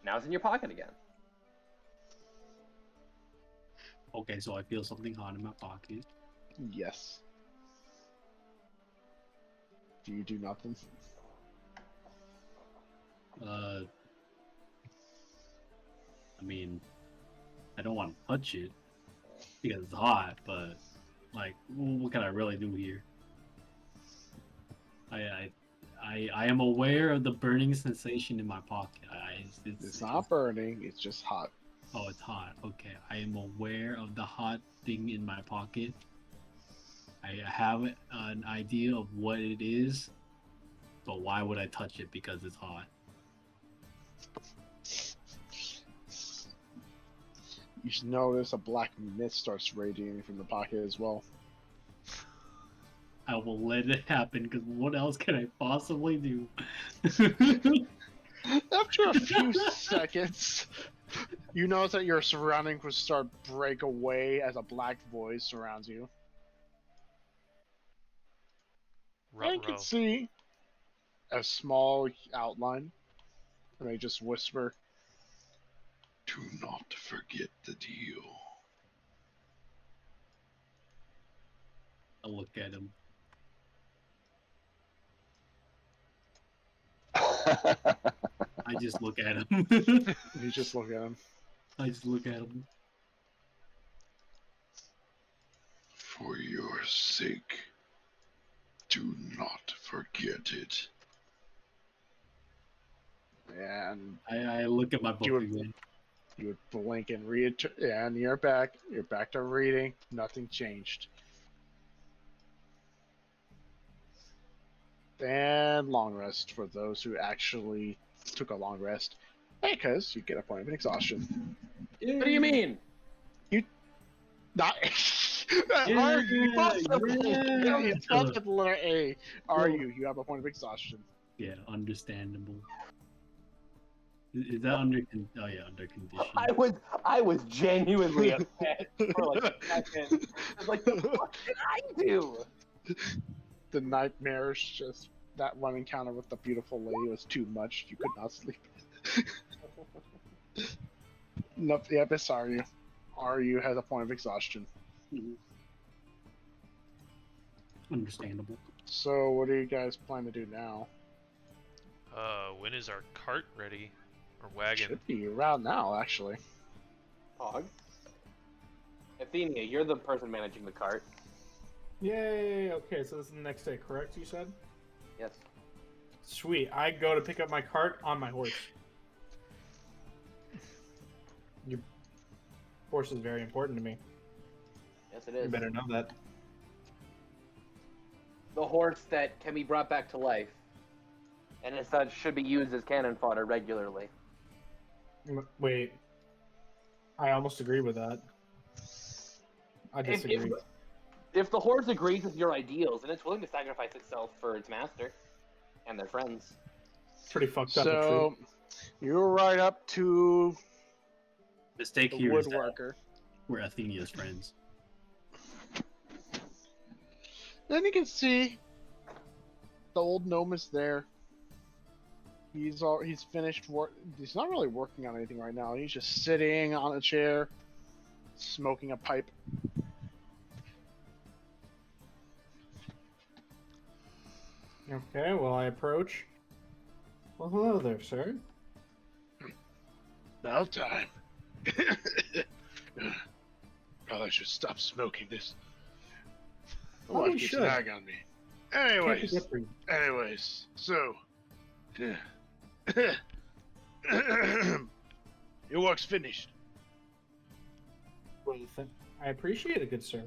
Now it's in your pocket again. Okay, so I feel something hot in my pocket. Yes. Do you do nothing? I mean, I don't want to touch it because it's hot, but like, what can I really do here? I I am aware of the burning sensation in my pocket. It's not burning. It's just hot. Oh, it's hot. Okay, I am aware of the hot thing in my pocket. I have an idea of what it is, but why would I touch it? Because it's hot. You should notice a black mist starts radiating from the pocket as well. I will let it happen, because what else can I possibly do? After a few seconds, you notice that your surroundings will start break away as a black void surrounds you. And you can see a small outline, and they just whisper, Do not forget the deal. I look at him. I just look at him. you just look at him. I just look at him. For your sake, do not forget it. And I look at my book again. you would blink and read, and you're back. You're back to reading. Nothing changed. And long rest for those who actually took a long rest, because you get a point of exhaustion. What do you mean? Not. You started with the letter A. Are you? You have a point of exhaustion. Yeah, understandable. Is that under? Oh yeah, under condition. I was genuinely upset for like a second. I was like, what did I do? The nightmares, just that one encounter with the beautiful lady was too much. You could not sleep. Nope. Yep, it's Aryu. Aryu has a point of exhaustion. Understandable. So, what do you guys plan to do now? When is our cart ready? Or wagon? Should be around now, actually. Hog. Athenia, you're the person managing the cart. Yay! Okay, so this is the next day, correct? You said. Yes. Sweet. I go to pick up my cart on my horse. Your horse is very important to me. Yes, it is. You better know that. The horse that can be brought back to life, and as such should be used as cannon fodder regularly. Wait. I almost agree with that. I disagree. If the horse agrees with your ideals, and it's willing to sacrifice itself for its master and their friends. Pretty fucked up. So, you're right up to Mistake the here is that woodworker. we're Athenia's friends. Then you can see the old gnome is there. He's finished work. He's not really working on anything right now. He's just sitting on a chair, smoking a pipe. Okay, well, I approach. Well, hello there, sir. About time. Probably should stop smoking this. Oh, What you keeps should. an eye on me? Can't be good for you. Anyways, so your work's finished. Well, I appreciate it, good sir.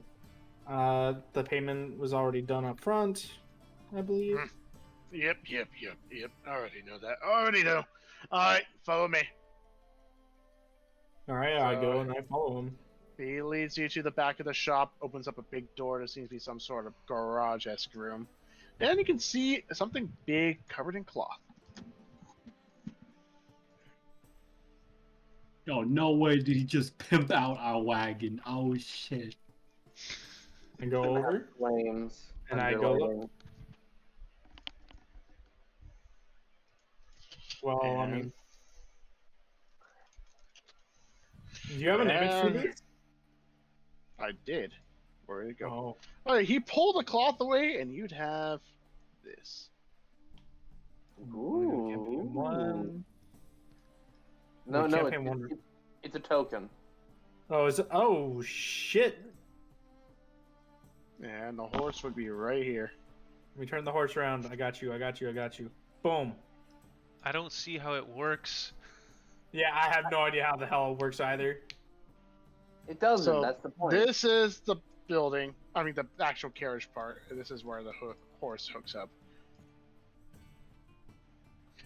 The payment was already done up front, I believe. Yep. I already know that. Already know. Alright, follow me. Alright, I go and I follow him. He leads you to the back of the shop, opens up a big door. There seems to be some sort of garage-esque room. Then you can see something big covered in cloth. Oh, no way did he just pimp out our wagon. Oh, shit. I go over. Flames. And I go underlining. look. Well, I mean... Do you have an image for this? I did. Where did it go? Oh. Oh, he pulled the cloth away, and you'd have this. Ooh. One. No, Wait, no, campaign one. it's a token. Oh, is it? Oh, shit. And the horse would be right here. me turn the horse around. I got you. I got you. I got you. Boom. I don't see how it works. Yeah, I have no idea how the hell it works either. It doesn't. So That's the point. this is the building. I mean, the actual carriage part. This is where the horse hooks up.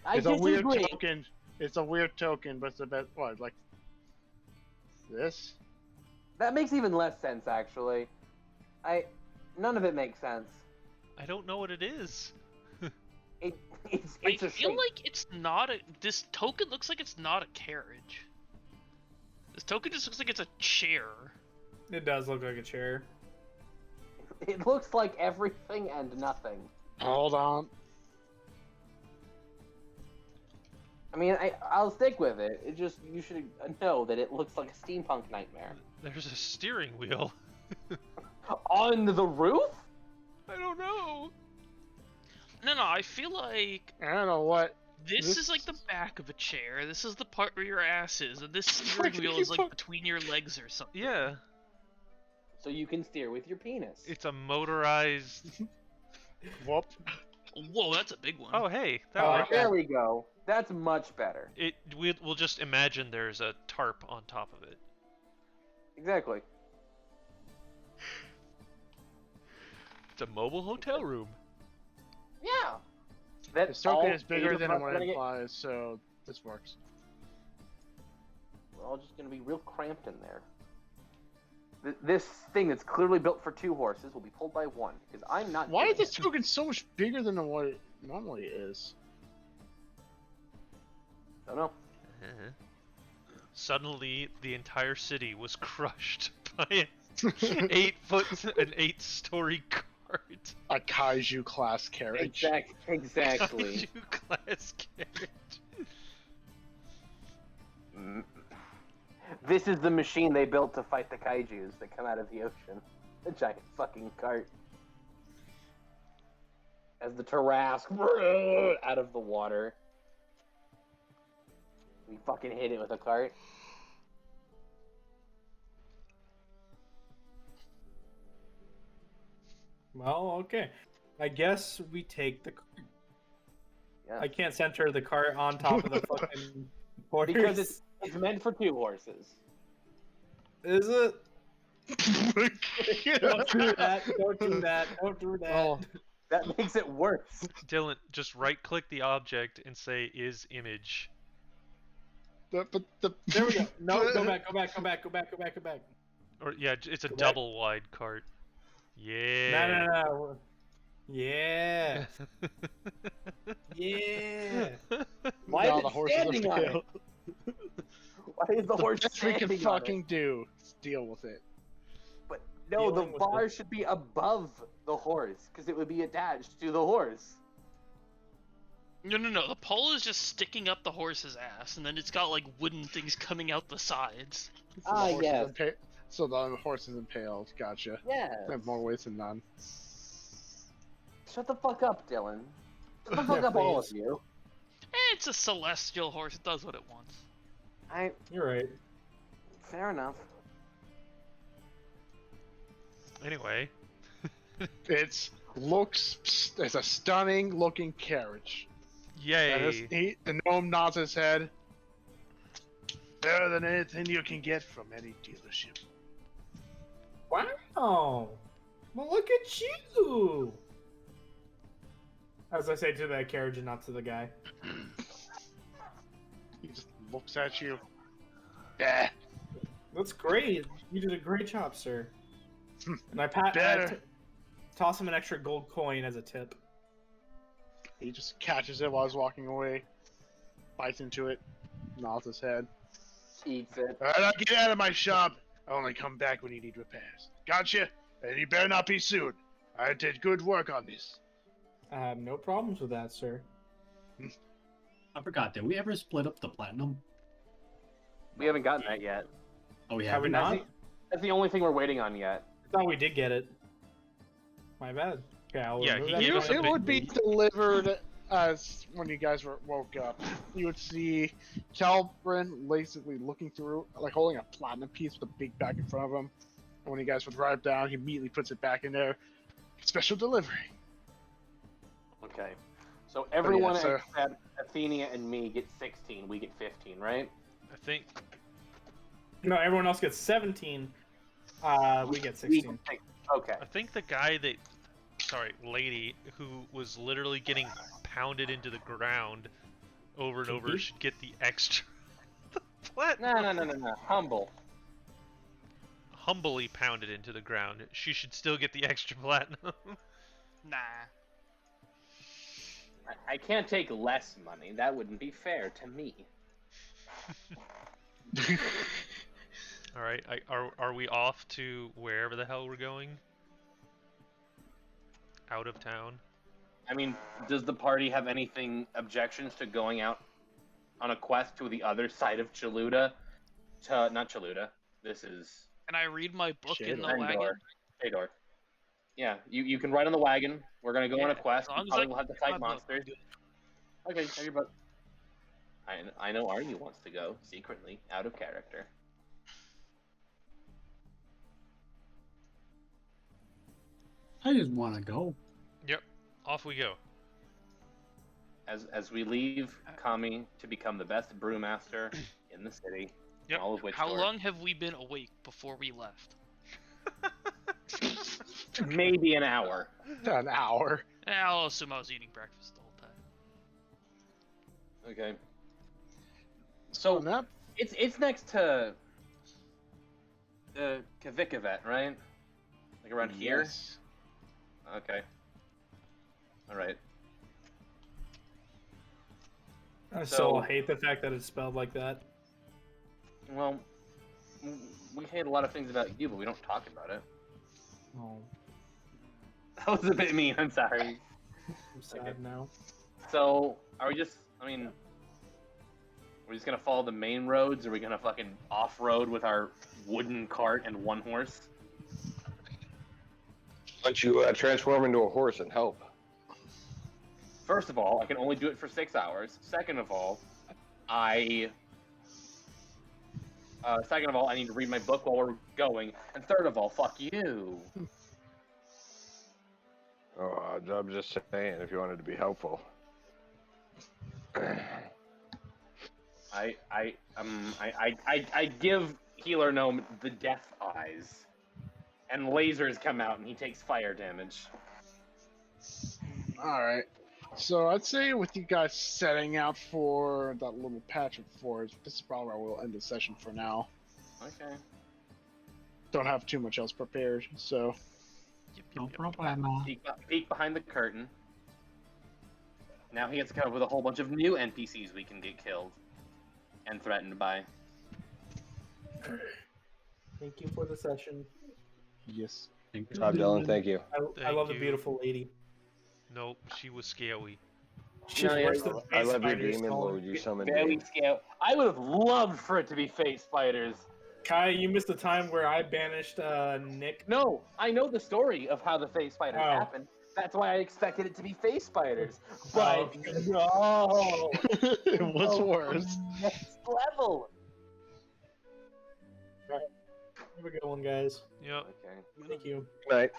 I It's a weird disagree. token. It's a weird token, but it's a bit what like this. That makes even less sense, actually. None of it makes sense. I don't know what it is. It's I a feel shape. like it's not a. This token looks like it's not a carriage. This token just looks like it's a chair. It does look like a chair. It looks like everything and nothing. Hold on. I mean, I'll stick with it. It just, you should know that it looks like a steampunk nightmare. There's a steering wheel. On the roof? I don't know. No, I feel like I don't know what. this is like the back of a chair. This is the part where your ass is, and this steering Frick, wheel you is like fuck- between your legs or something. Yeah, So you can steer with your penis. it's a motorized. Whoop. Whoa, that's a big one. Oh, hey, that Oh, works. There we go. That's much better. We'll just imagine there's a tarp on top of it. Exactly. It's a mobile hotel room. Yeah. That This token all is bigger eight of than us what gonna it get- implies, so this works. We're all just going to be real cramped in there. This thing that's clearly built for 2 horses will be pulled by 1, because I'm not Why is doing this token so much bigger than what it normally is? it. Don't know. Suddenly, the entire city was crushed by an 8-story cart. A kaiju class carriage. Exactly. Kaiju class carriage. This is the machine they built to fight the kaijus that come out of the ocean. A giant fucking cart. As the Tarrasque out of the water. We fucking hit it with a cart. Well, okay. I guess we take the cart. Yeah. I can't center the cart on top of the fucking horse. Because it's meant for 2 horses. Is it? Don't do that. Don't do that. Don't do that. Oh, That makes it worse. Dylan, just right-click the object and say "is image." but There we go. No, go back. Go back. Go back. Go back. Go back. Go back. Or yeah, it's a Go back. double wide cart. Yeah. No. Yeah. Yeah. Why Now is the it horses are standing on it? failed. Why is the horse Best we standing can on fucking it? do is deal with it. But no, the Dealing with bar it. should be above the horse because it would be attached to the horse. No. The pole is just sticking up the horse's ass, and then it's got like wooden things coming out the sides. So the horse is yes. So the horse is impaled. Gotcha. Yeah. I have more ways than none. Shut the fuck up, Dylan. Shut the fuck Yeah, up, all of please. you. It's a celestial horse. It does what it wants. You're right. Fair enough. Anyway, It's a stunning looking carriage. yay. The gnome nods his head. Better than anything you can get from any dealership. Wow. Well, look at you. As I say to that carriage and not to the guy. He just looks at you. Yeah. That's great. You did a great job, sir. And I Better. toss him an extra gold coin as a tip. He just catches it while he's walking away, bites into it, nods his head. Eats it. Alright, now get out of my shop. I only come back when you need repairs. Gotcha? And you better not be soon. I did good work on this. I have no problems with that, sir. I forgot. Did we ever split up the platinum? We haven't gotten that yet. Oh, we Have we haven't. not? That's the only thing we're waiting on yet. I thought we did get it. My bad. Okay, I'll Yeah, remove he that. gave us a It bit- would be delivered as when you guys woke up. You would see Calvin basically looking through, like holding a platinum piece with a big bag in front of him. And when you guys would drive down, he immediately puts it back in there. Special delivery. Okay. So everyone so- except Athenia and me get 16. We get 15, right? I think No, everyone else gets 17. We get 16. Okay. I think the guy that, lady who was literally getting pounded into the ground over and over Mhm. should get the extra. What? No. Humble. Humbly pounded into the ground. She should still get the extra platinum. Nah. I can't take less money. That wouldn't be fair to me. All right. Are we off to wherever the hell we're going? Out of town. I mean, does the party have anything objections to going out on a quest to the other side of Chaluda? Not Chaluda. This is Can I read my book in the Endor. wagon? Fedor. Yeah, you can ride on the wagon. We're gonna go on a Yeah, quest. as long We as probably I will have to can read fight my book, I'm monsters. good. Okay, have your book. I know Arnie wants to go secretly, out of character. I just want to go. Yep. Off we go. As we leave Kami to become the best brewmaster in the city, Yep. all of which How long have we been awake before we left? maybe an hour. An hour. I'll assume I was eating breakfast the whole time. Okay. So Nap. it's next to Kavikavet, right? Like around here. Yes. Okay. All right. I So- still hate the fact that it's spelled like that. Well, we hate a lot of things about you, but we don't talk about it. Oh, That was a bit mean. I'm sorry. I'm sad Okay. now. So, are we just? I mean, we're just gonna follow the main roads? Or are we gonna fucking off-road with our wooden cart and one horse? Why don't you transform into a horse and help? First of all, I can only do it for 6 hours. Second of all, I need to read my book while we're going. And third of all, fuck you. Oh, I'm just saying, if you wanted to be helpful. I give Healer Gnome the death eyes, and lasers come out, and he takes fire damage. All right. So I'd say with you guys setting out for that little patch of forest, this is probably where we'll end the session for now. Okay. Don't have too much else prepared, so No problem. Peek behind the curtain. Now he gets covered with a whole bunch of new NPCs we can get killed and threatened by. Thank you for the session. yes. Thank Good job, Dylan. Thank you. I Thank love you. the beautiful lady. Nope, she was scary. She's No, yeah, worse than I face love your spiders, demon Colin. lord you summoned Very me. scale. I would have loved for it to be face spiders. Kai, you missed the time where I banished Nick. No, I know the story of how the face spiders Oh. happened. That's why I expected it to be face spiders. Oh, But okay. no, What's No. worse? next level. Have a good one, guys. Yep. Okay. Thank you. Good night.